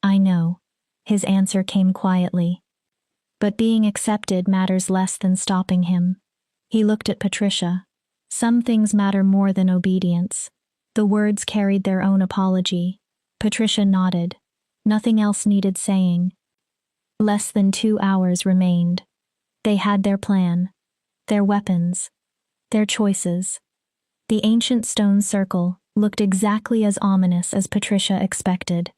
I know. His answer came quietly. But being accepted matters less than stopping him. He looked at Patricia. Some things matter more than obedience. The words carried their own apology. Patricia nodded. Nothing else needed saying. Less than 2 hours remained. They had their plan, their weapons, their choices. The ancient stone circle looked exactly as ominous as Patricia expected.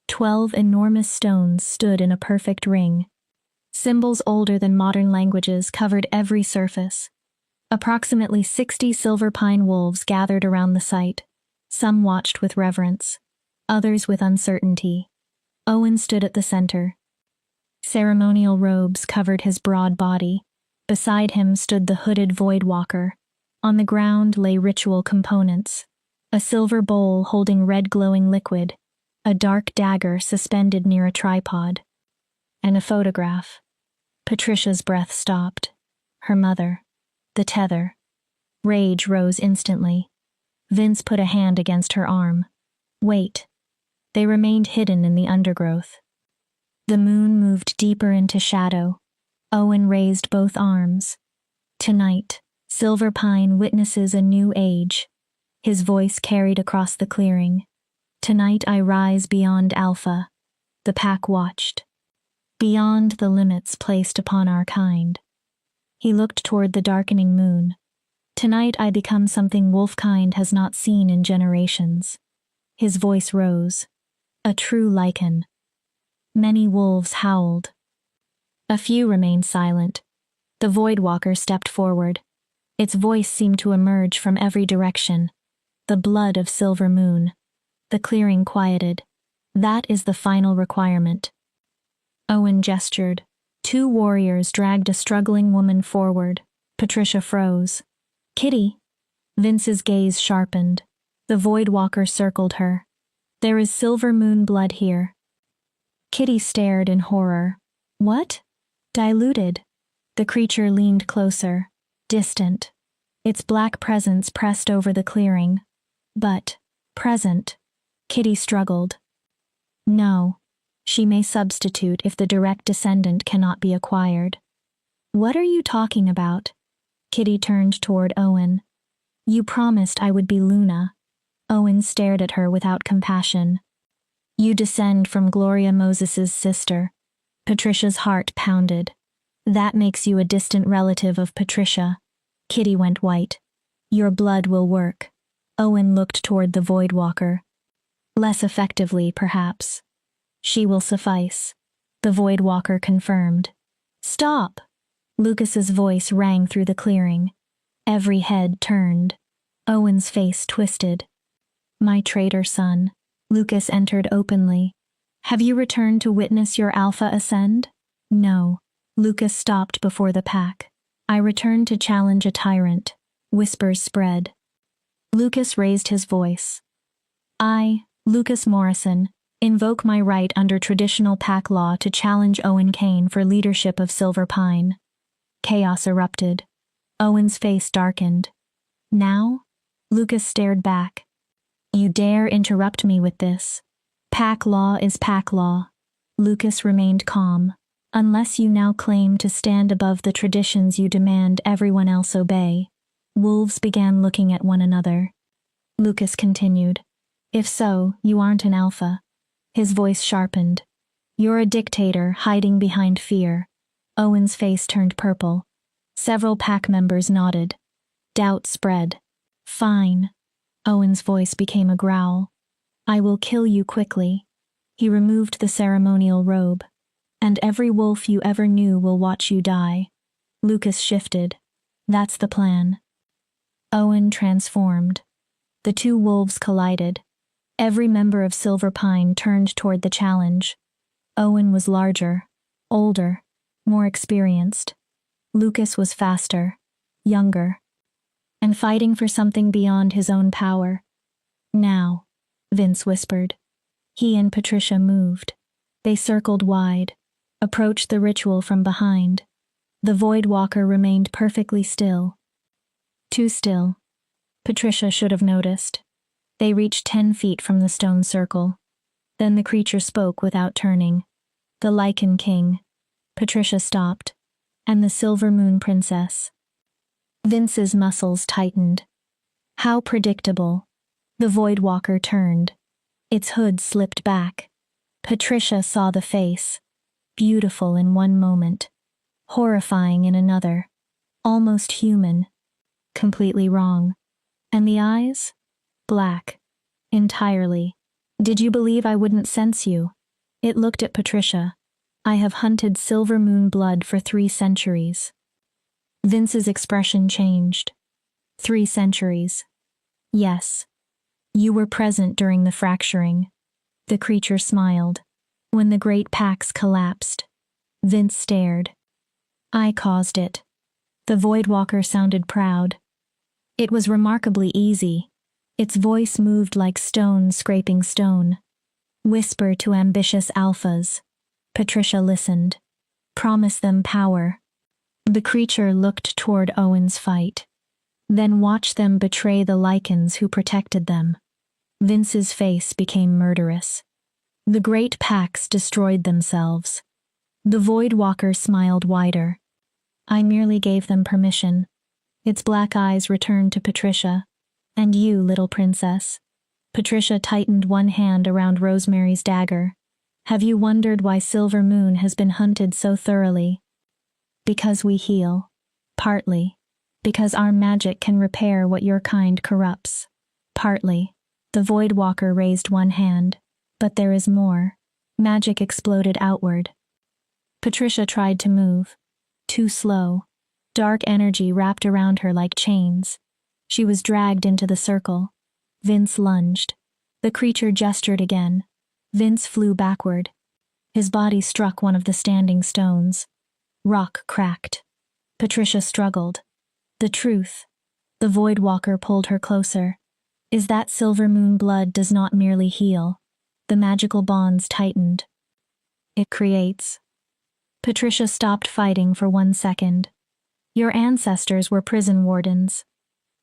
12 enormous stones stood in a perfect ring. Symbols older than modern languages covered every surface. Approximately 60 silver pine wolves gathered around the site. Some watched with reverence, others with uncertainty. Owen stood at the center. Ceremonial robes covered his broad body. Beside him stood the hooded Voidwalker. On the ground lay ritual components. A silver bowl holding red glowing liquid, a dark dagger suspended near a tripod, and a photograph. Patricia's breath stopped. Her mother. The tether. Rage rose instantly. Vince put a hand against her arm. Wait. They remained hidden in the undergrowth. The moon moved deeper into shadow. Owen raised both arms. Tonight, Silver Pine witnesses a new age. His voice carried across the clearing. Tonight I rise beyond Alpha. The pack watched. Beyond the limits placed upon our kind. He looked toward the darkening moon. Tonight I become something Wolfkind has not seen in generations. His voice rose. A true Lycan. Many wolves howled. A few remained silent. The Voidwalker stepped forward. Its voice seemed to emerge from every direction. The blood of Silver Moon. The clearing quieted. That is the final requirement. Owen gestured. 2 warriors dragged a struggling woman forward. Patricia froze. Kitty. Vince's gaze sharpened. The Voidwalker circled her. There is Silver Moon blood here. Kitty stared in horror. What? Diluted. The creature leaned closer, distant. Its black presence pressed over the clearing. But, present. Kitty struggled. No. She may substitute if the direct descendant cannot be acquired. What are you talking about? Kitty turned toward Owen. You promised I would be Luna. Owen stared at her without compassion. You descend from Gloria Moses's sister. Patricia's heart pounded. That makes you a distant relative of Patricia. Kitty went white. Your blood will work. Owen looked toward the Voidwalker. Less effectively, perhaps. She will suffice. The Voidwalker confirmed. Stop! Lucas's voice rang through the clearing. Every head turned. Owen's face twisted. My traitor son. Lucas entered openly. Have you returned to witness your alpha ascend? No. Lucas stopped before the pack. I returned to challenge a tyrant. Whispers spread. Lucas raised his voice. I, Lucas Morrison, invoke my right under traditional pack law to challenge Owen Kane for leadership of Silver Pine. Chaos erupted. Owen's face darkened. Now? Lucas stared back. You dare interrupt me with this? Pack law is pack law. Lucas remained calm. Unless you now claim to stand above the traditions you demand everyone else obey. Wolves began looking at one another. Lucas continued. If so, you aren't an alpha. His voice sharpened. You're a dictator hiding behind fear. Owen's face turned purple. Several pack members nodded. Doubt spread. Fine. Owen's voice became a growl. I will kill you quickly. He removed the ceremonial robe. And every wolf you ever knew will watch you die. Lucas shifted. That's the plan. Owen transformed. The two wolves collided. Every member of Silver Pine turned toward the challenge. Owen was larger, older, more experienced. Lucas was faster, younger, and fighting for something beyond his own power. Now, Vince whispered. He and Patricia moved. They circled wide, approached the ritual from behind. The Void Walker remained perfectly still. Too still. Patricia should have noticed. They reached 10 feet from the stone circle. Then the creature spoke without turning. The Lycan King. Patricia stopped. And the Silver Moon Princess. Vince's muscles tightened. How predictable. The Void Walker turned. Its hood slipped back. Patricia saw the face. Beautiful in one moment. Horrifying in another. Almost human. Completely wrong. And the eyes? Black. Entirely. Did you believe I wouldn't sense you? It looked at Patricia. I have hunted Silver Moon blood for 3 centuries. Vince's expression changed. 3 centuries. Yes. You were present during the fracturing. The creature smiled. When the great packs collapsed. Vince stared. I caused it. The Void Walker sounded proud. It was remarkably easy. Its voice moved like stone scraping stone. Whisper to ambitious alphas. Patricia listened. Promise them power. The creature looked toward Owen's fight. Then watched them betray the Lycans who protected them. Vince's face became murderous. The great packs destroyed themselves. The Void Walker smiled wider. I merely gave them permission. Its black eyes returned to Patricia. And you, little princess. Patricia tightened one hand around Rosemary's dagger. Have you wondered why Silver Moon has been hunted so thoroughly? Because we heal. Partly. Because our magic can repair what your kind corrupts. Partly. The Void Walker raised one hand. But there is more. Magic exploded outward. Patricia tried to move. Too slow. Dark energy wrapped around her like chains. She was dragged into the circle. Vince lunged. The creature gestured again. Vince flew backward. His body struck one of the standing stones. Rock cracked. Patricia struggled. The truth. The Void Walker pulled her closer. Is that Silver Moon blood does not merely heal. The magical bonds tightened. It creates. Patricia stopped fighting for 1 second. Your ancestors were prison wardens.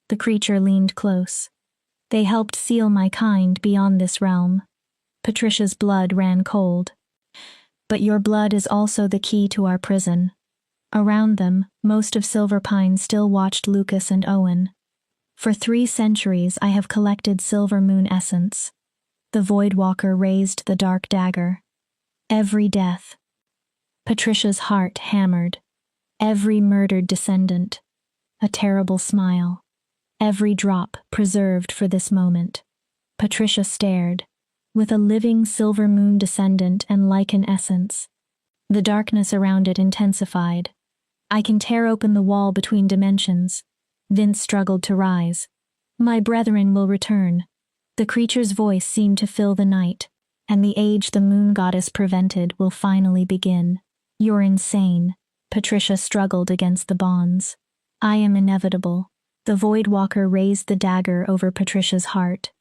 The creature leaned close. They helped seal my kind beyond this realm. Patricia's blood ran cold. But your blood is also the key to our prison. Around them, most of Silver Pine still watched Lucas and Owen. For 3 centuries I have collected Silver Moon essence. The Void Walker raised the dark dagger. Every death. Patricia's heart hammered. Every murdered descendant. A terrible smile. Every drop preserved for this moment. Patricia stared. With a living Silver Moon descendant and Lycan essence. The darkness around it intensified. I can tear open the wall between dimensions. Vince struggled to rise. My brethren will return. The creature's voice seemed to fill the night. and the age the moon goddess prevented will finally begin. You're insane. Patricia struggled against the bonds. I am inevitable. The Void Walker raised the dagger over Patricia's heart.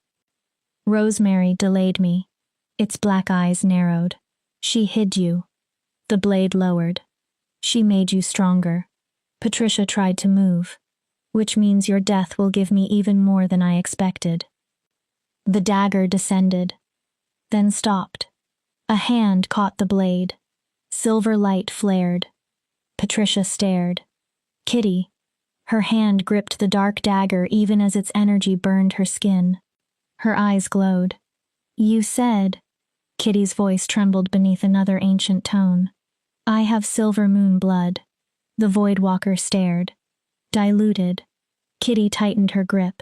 Rosemary delayed me. Its black eyes narrowed. She hid you. The blade lowered. She made you stronger. Patricia tried to move, which means your death will give me even more than I expected. The dagger descended, then stopped. A hand caught the blade. Silver light flared. Patricia stared. Kitty. Her hand gripped the dark dagger even as its energy burned her skin. Her eyes glowed. You said... Kitty's voice trembled beneath another ancient tone. I have silver moon blood. The Void Walker stared. Diluted. Kitty tightened her grip.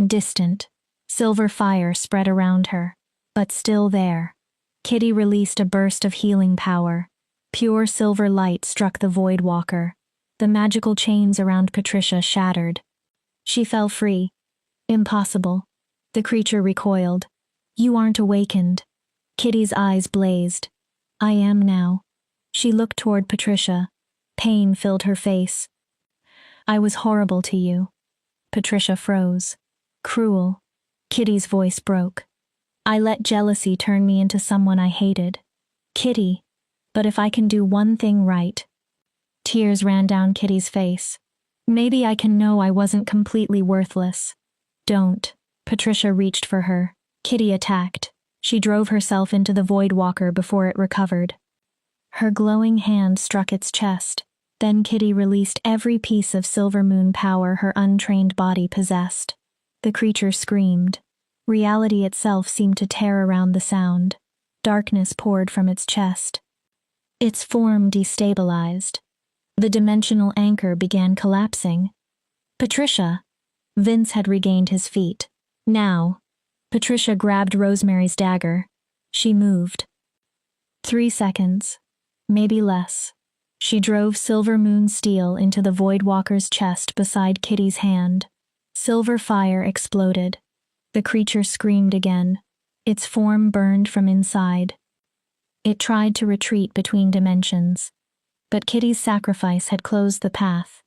Distant. Silver fire spread around her. But still there. Kitty released a burst of healing power. Pure silver light struck the Void Walker. The magical chains around Patricia shattered. She fell free. Impossible. The creature recoiled. You aren't awakened. Kitty's eyes blazed. I am now. She looked toward Patricia. Pain filled her face. I was horrible to you. Patricia froze. Cruel. Kitty's voice broke. I let jealousy turn me into someone I hated. Kitty, but if I can do one thing right. Tears ran down Kitty's face. Maybe I can know I wasn't completely worthless. Don't. Patricia reached for her. Kitty attacked. She drove herself into the Void Walker before it recovered. Her glowing hand struck its chest. Then Kitty released every piece of silver moon power her untrained body possessed. The creature screamed. Reality itself seemed to tear around the sound. Darkness poured from its chest. Its form destabilized. The dimensional anchor began collapsing. Patricia! Vince had regained his feet. Now. Patricia grabbed Rosemary's dagger. She moved. 3 seconds. Maybe less. She drove silver moon steel into the Void Walker's chest beside Kitty's hand. Silver fire exploded. The creature screamed again. Its form burned from inside. It tried to retreat between dimensions. But Kitty's sacrifice had closed the path.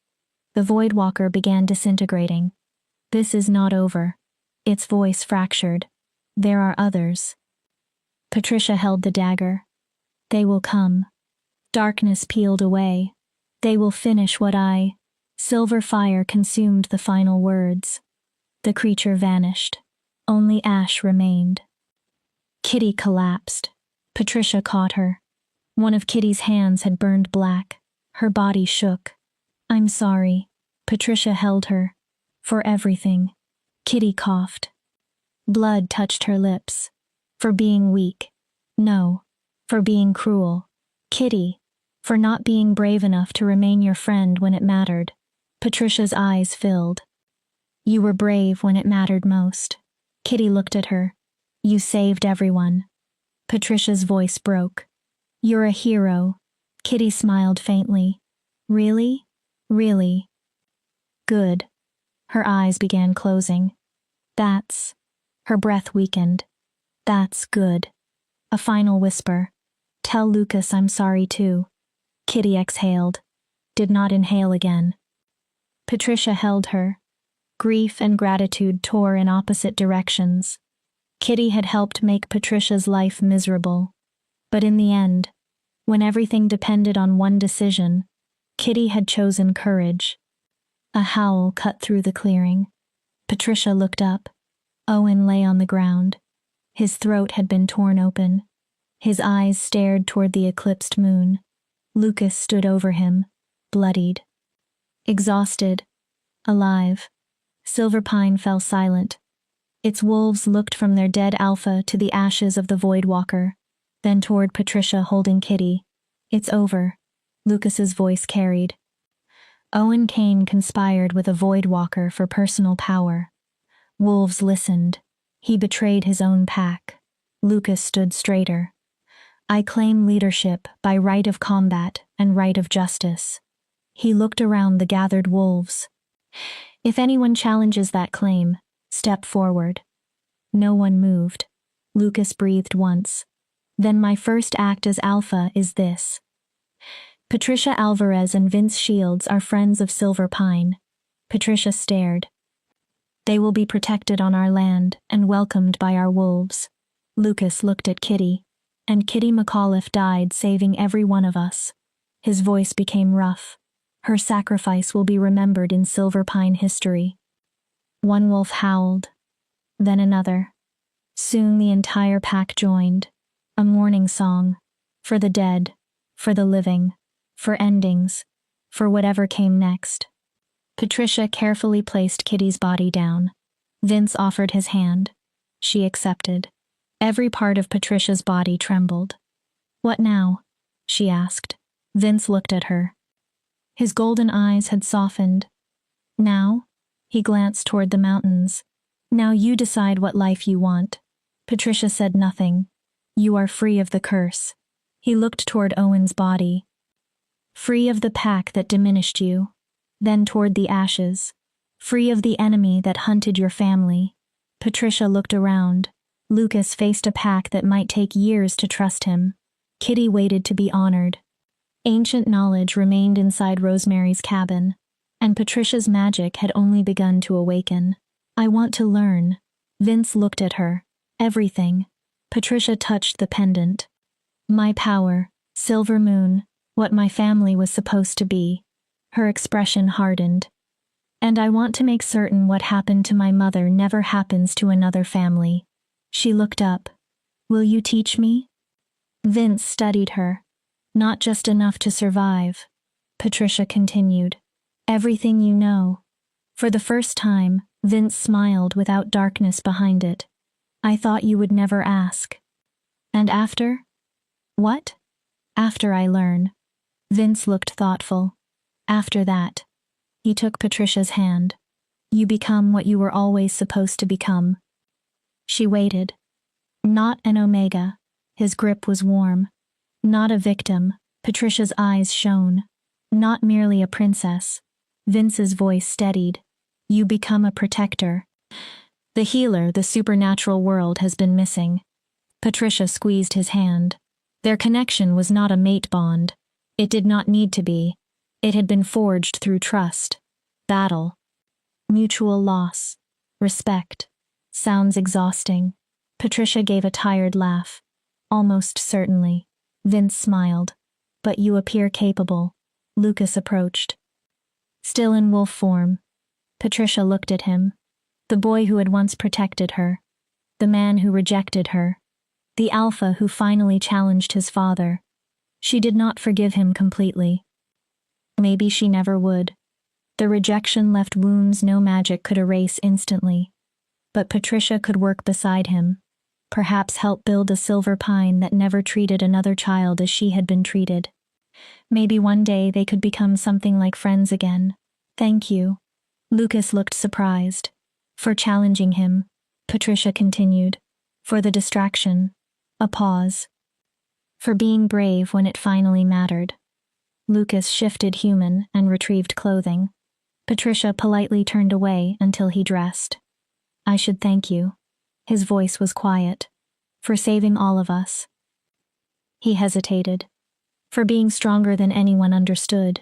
The Void Walker began disintegrating. This is not over. Its voice fractured. There are others. Patricia held the dagger. They will come. Darkness peeled away. They will finish what I... Silver fire consumed the final words. The creature vanished. Only ash remained. Kitty collapsed. Patricia caught her. One of Kitty's hands had burned black. Her body shook. I'm sorry. Patricia held her. For everything. Kitty coughed. Blood touched her lips. For being weak. No. For being cruel. Kitty. For not being brave enough to remain your friend when it mattered. Patricia's eyes filled. You were brave when it mattered most. Kitty looked at her. You saved everyone. Patricia's voice broke. You're a hero. Kitty smiled faintly. Really? Really? Good. Her eyes began closing. That's... Her breath weakened. That's good. A final whisper. Tell Lucas I'm sorry too. Kitty exhaled. Did not inhale again. Patricia held her. Grief and gratitude tore in opposite directions. Kitty had helped make Patricia's life miserable. But in the end, when everything depended on one decision, Kitty had chosen courage. A howl cut through the clearing. Patricia looked up. Owen lay on the ground. His throat had been torn open. His eyes stared toward the eclipsed moon. Lucas stood over him, bloodied. Exhausted. Alive. Silverpine fell silent. Its wolves looked from their dead alpha to the ashes of the Void Walker, then toward Patricia holding Kitty. It's over. Lucas's voice carried. Owen Kane conspired with a Void Walker for personal power. Wolves listened. He betrayed his own pack. Lucas stood straighter. I claim leadership by right of combat and right of justice. He looked around the gathered wolves. If anyone challenges that claim, step forward. No one moved. Lucas breathed once. Then my first act as Alpha is this. Patricia Alvarez and Vince Shields are friends of Silver Pine. Patricia stared. They will be protected on our land and welcomed by our wolves. Lucas looked at Kitty, and Kitty McAuliffe died saving every one of us. His voice became rough. Her sacrifice will be remembered in Silver Pine history. One wolf howled, then another. Soon the entire pack joined. A mourning song. For the dead, for the living, for endings, for whatever came next. Patricia carefully placed Kitty's body down. Vince offered his hand. She accepted. Every part of Patricia's body trembled. What now? She asked. Vince looked at her. His golden eyes had softened. Now? He glanced toward the mountains. Now you decide what life you want. Patricia said nothing. You are free of the curse. He looked toward Owen's body. Free of the pack that diminished you. Then toward the ashes. Free of the enemy that hunted your family. Patricia looked around. Lucas faced a pack that might take years to trust him. Kitty waited to be honored. Ancient knowledge remained inside Rosemary's cabin, and Patricia's magic had only begun to awaken. I want to learn. Vince looked at her. Everything. Patricia touched the pendant. My power, Silver Moon, what my family was supposed to be. Her expression hardened. And I want to make certain what happened to my mother never happens to another family. She looked up. Will you teach me? Vince studied her. Not just enough to survive. Patricia continued. Everything you know. For the first time, Vince smiled without darkness behind it. I thought you would never ask. And after? What? After I learn. Vince looked thoughtful. After that. He took Patricia's hand. You become what you were always supposed to become. She waited. Not an Omega. His grip was warm. Not a victim. Patricia's eyes shone. Not merely a princess. Vince's voice steadied. You become a protector. The healer the supernatural world has been missing. Patricia squeezed his hand. Their connection was not a mate bond. It did not need to be. It had been forged through trust, battle, mutual loss, respect. Sounds exhausting. Patricia gave a tired laugh. Almost certainly. Vince smiled. But you appear capable. Lucas approached. Still in wolf form. Patricia looked at him. The boy who had once protected her. The man who rejected her. The alpha who finally challenged his father. She did not forgive him completely. Maybe she never would. The rejection left wounds no magic could erase instantly. But Patricia could work beside him. Perhaps help build a Silver Pine that never treated another child as she had been treated. Maybe one day they could become something like friends again. Thank you. Lucas looked surprised. For challenging him. Patricia continued. For the distraction. A pause. For being brave when it finally mattered. Lucas shifted human and retrieved clothing. Patricia politely turned away until he dressed. I should thank you. His voice was quiet. For saving all of us. He hesitated. For being stronger than anyone understood.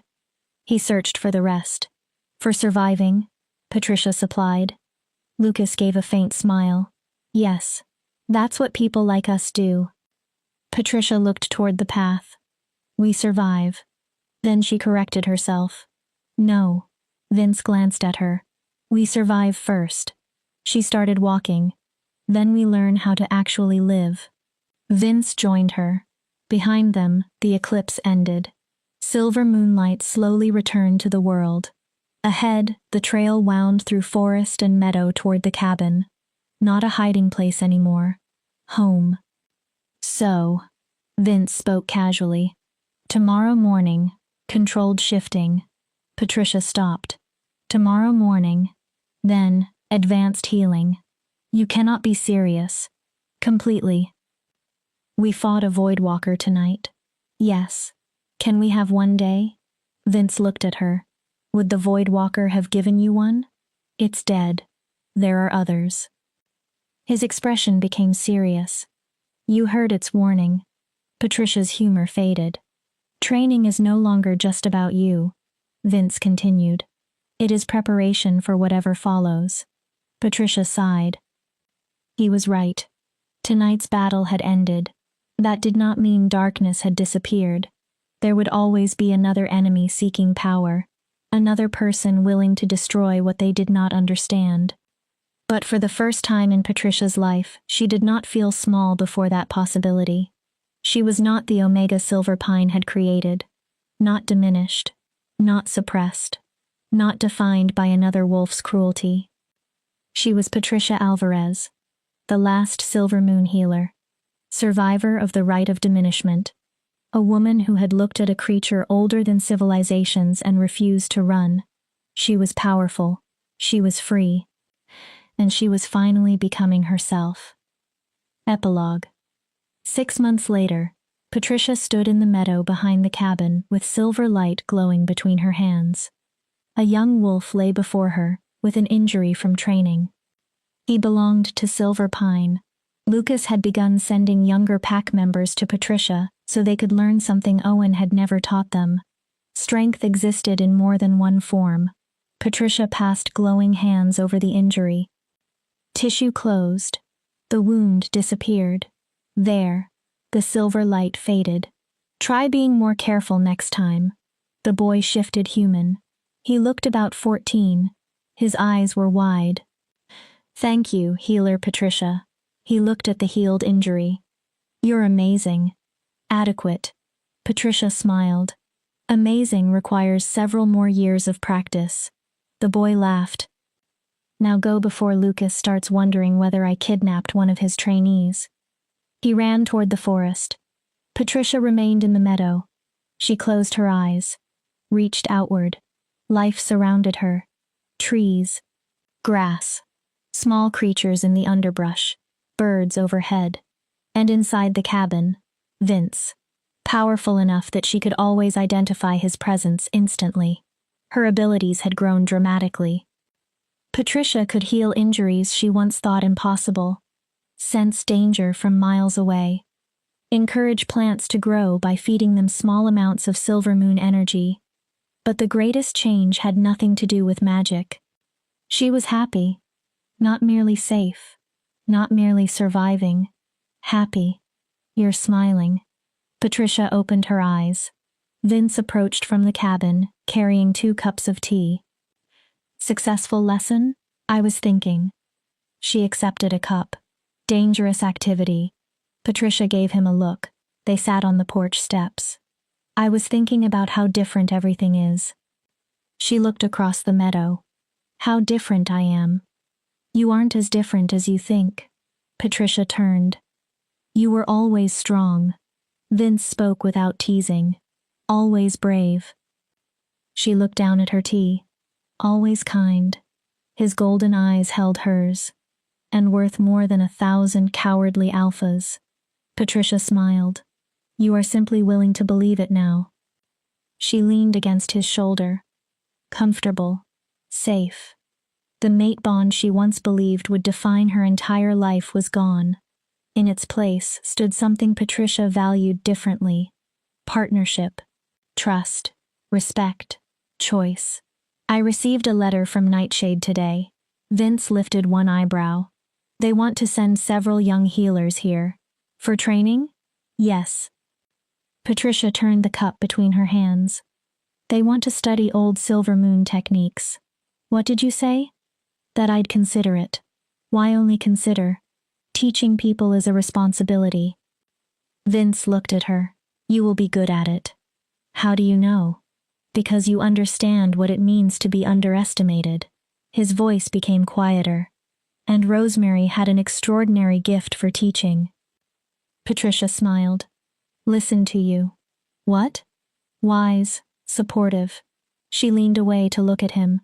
He searched for the rest. For surviving, Patricia supplied. Lucas gave a faint smile. Yes, that's what people like us do. Patricia looked toward the path. We survive. Then she corrected herself. No. Vince glanced at her. We survive first. She started walking. Then we learn how to actually live. Vince joined her. Behind them, the eclipse ended. Silver moonlight slowly returned to the world. Ahead, the trail wound through forest and meadow toward the cabin. Not a hiding place anymore. Home. So, Vince spoke casually. Tomorrow morning, controlled shifting. Patricia stopped. Tomorrow morning. Then, advanced healing. You cannot be serious. Completely. We fought a Voidwalker tonight. Yes. Can we have one day? Vince looked at her. Would the Voidwalker have given you one? It's dead. There are others. His expression became serious. You heard its warning. Patricia's humor faded. Training is no longer just about you, Vince continued. It is preparation for whatever follows. Patricia sighed. He was right. Tonight's battle had ended. That did not mean darkness had disappeared. There would always be another enemy seeking power, another person willing to destroy what they did not understand. But for the first time in Patricia's life, she did not feel small before that possibility. She was not the Omega Silver Pine had created, not diminished, not suppressed, not defined by another wolf's cruelty. She was Patricia Alvarez, the last Silver Moon healer, survivor of the rite of diminishment, a woman who had looked at a creature older than civilizations and refused to run. She was powerful, she was free, and she was finally becoming herself. Epilogue. 6 months later, Patricia stood in the meadow behind the cabin with silver light glowing between her hands. A young wolf lay before her, with an injury from training. He belonged to Silver Pine. Lucas had begun sending younger pack members to Patricia so they could learn something Owen had never taught them. Strength existed in more than one form. Patricia passed glowing hands over the injury. Tissue closed. The wound disappeared. There, the silver light faded. Try being more careful next time. The boy shifted human. He looked about 14. His eyes were wide. Thank you, healer Patricia. He looked at the healed injury. You're amazing. Adequate. Patricia smiled. Amazing requires several more years of practice. The boy laughed. Now go before Lucas starts wondering whether I kidnapped one of his trainees. He ran toward the forest. Patricia remained in the meadow. She closed her eyes, reached outward. Life surrounded her. Trees, grass, small creatures in the underbrush, birds overhead, and inside the cabin, Vince, powerful enough that she could always identify his presence instantly. Her abilities had grown dramatically. Patricia could heal injuries she once thought impossible, sense danger from miles away, encourage plants to grow by feeding them small amounts of Silver Moon energy. But the greatest change had nothing to do with magic. She was happy, not merely safe, not merely surviving. Happy. You're smiling. Patricia opened her eyes. Vince approached from the cabin, carrying 2 cups of tea. Successful lesson? I was thinking. She accepted a cup. Dangerous activity. Patricia gave him a look. They sat on the porch steps. I was thinking about how different everything is. She looked across the meadow. How different I am. You aren't as different as you think. Patricia turned. You were always strong. Vince spoke without teasing. Always brave. She looked down at her tea. Always kind. His golden eyes held hers. And worth more than 1,000 cowardly alphas. Patricia smiled. You are simply willing to believe it now. She leaned against his shoulder. Comfortable. Safe. The mate bond she once believed would define her entire life was gone. In its place stood something Patricia valued differently. Partnership. Trust. Respect. Choice. I received a letter from Nightshade today. Vince lifted one eyebrow. They want to send several young healers here. For training? Yes. Patricia turned the cup between her hands. They want to study old Silver Moon techniques. What did you say? That I'd consider it. Why only consider? Teaching people is a responsibility. Vince looked at her. You will be good at it. How do you know? Because you understand what it means to be underestimated. His voice became quieter. And Rosemary had an extraordinary gift for teaching. Patricia smiled. Listen to you. What? Wise, supportive. She leaned away to look at him.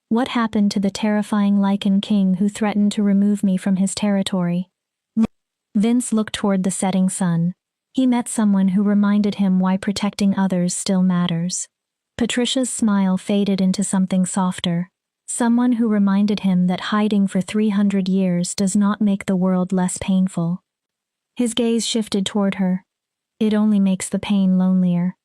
What happened to the terrifying Lycan king who threatened to remove me from his territory? Vince looked toward the setting sun. He met someone who reminded him why protecting others still matters. Patricia's smile faded into something softer. Someone who reminded him that hiding for 300 years does not make the world less painful. His gaze shifted toward her. It only makes the pain lonelier.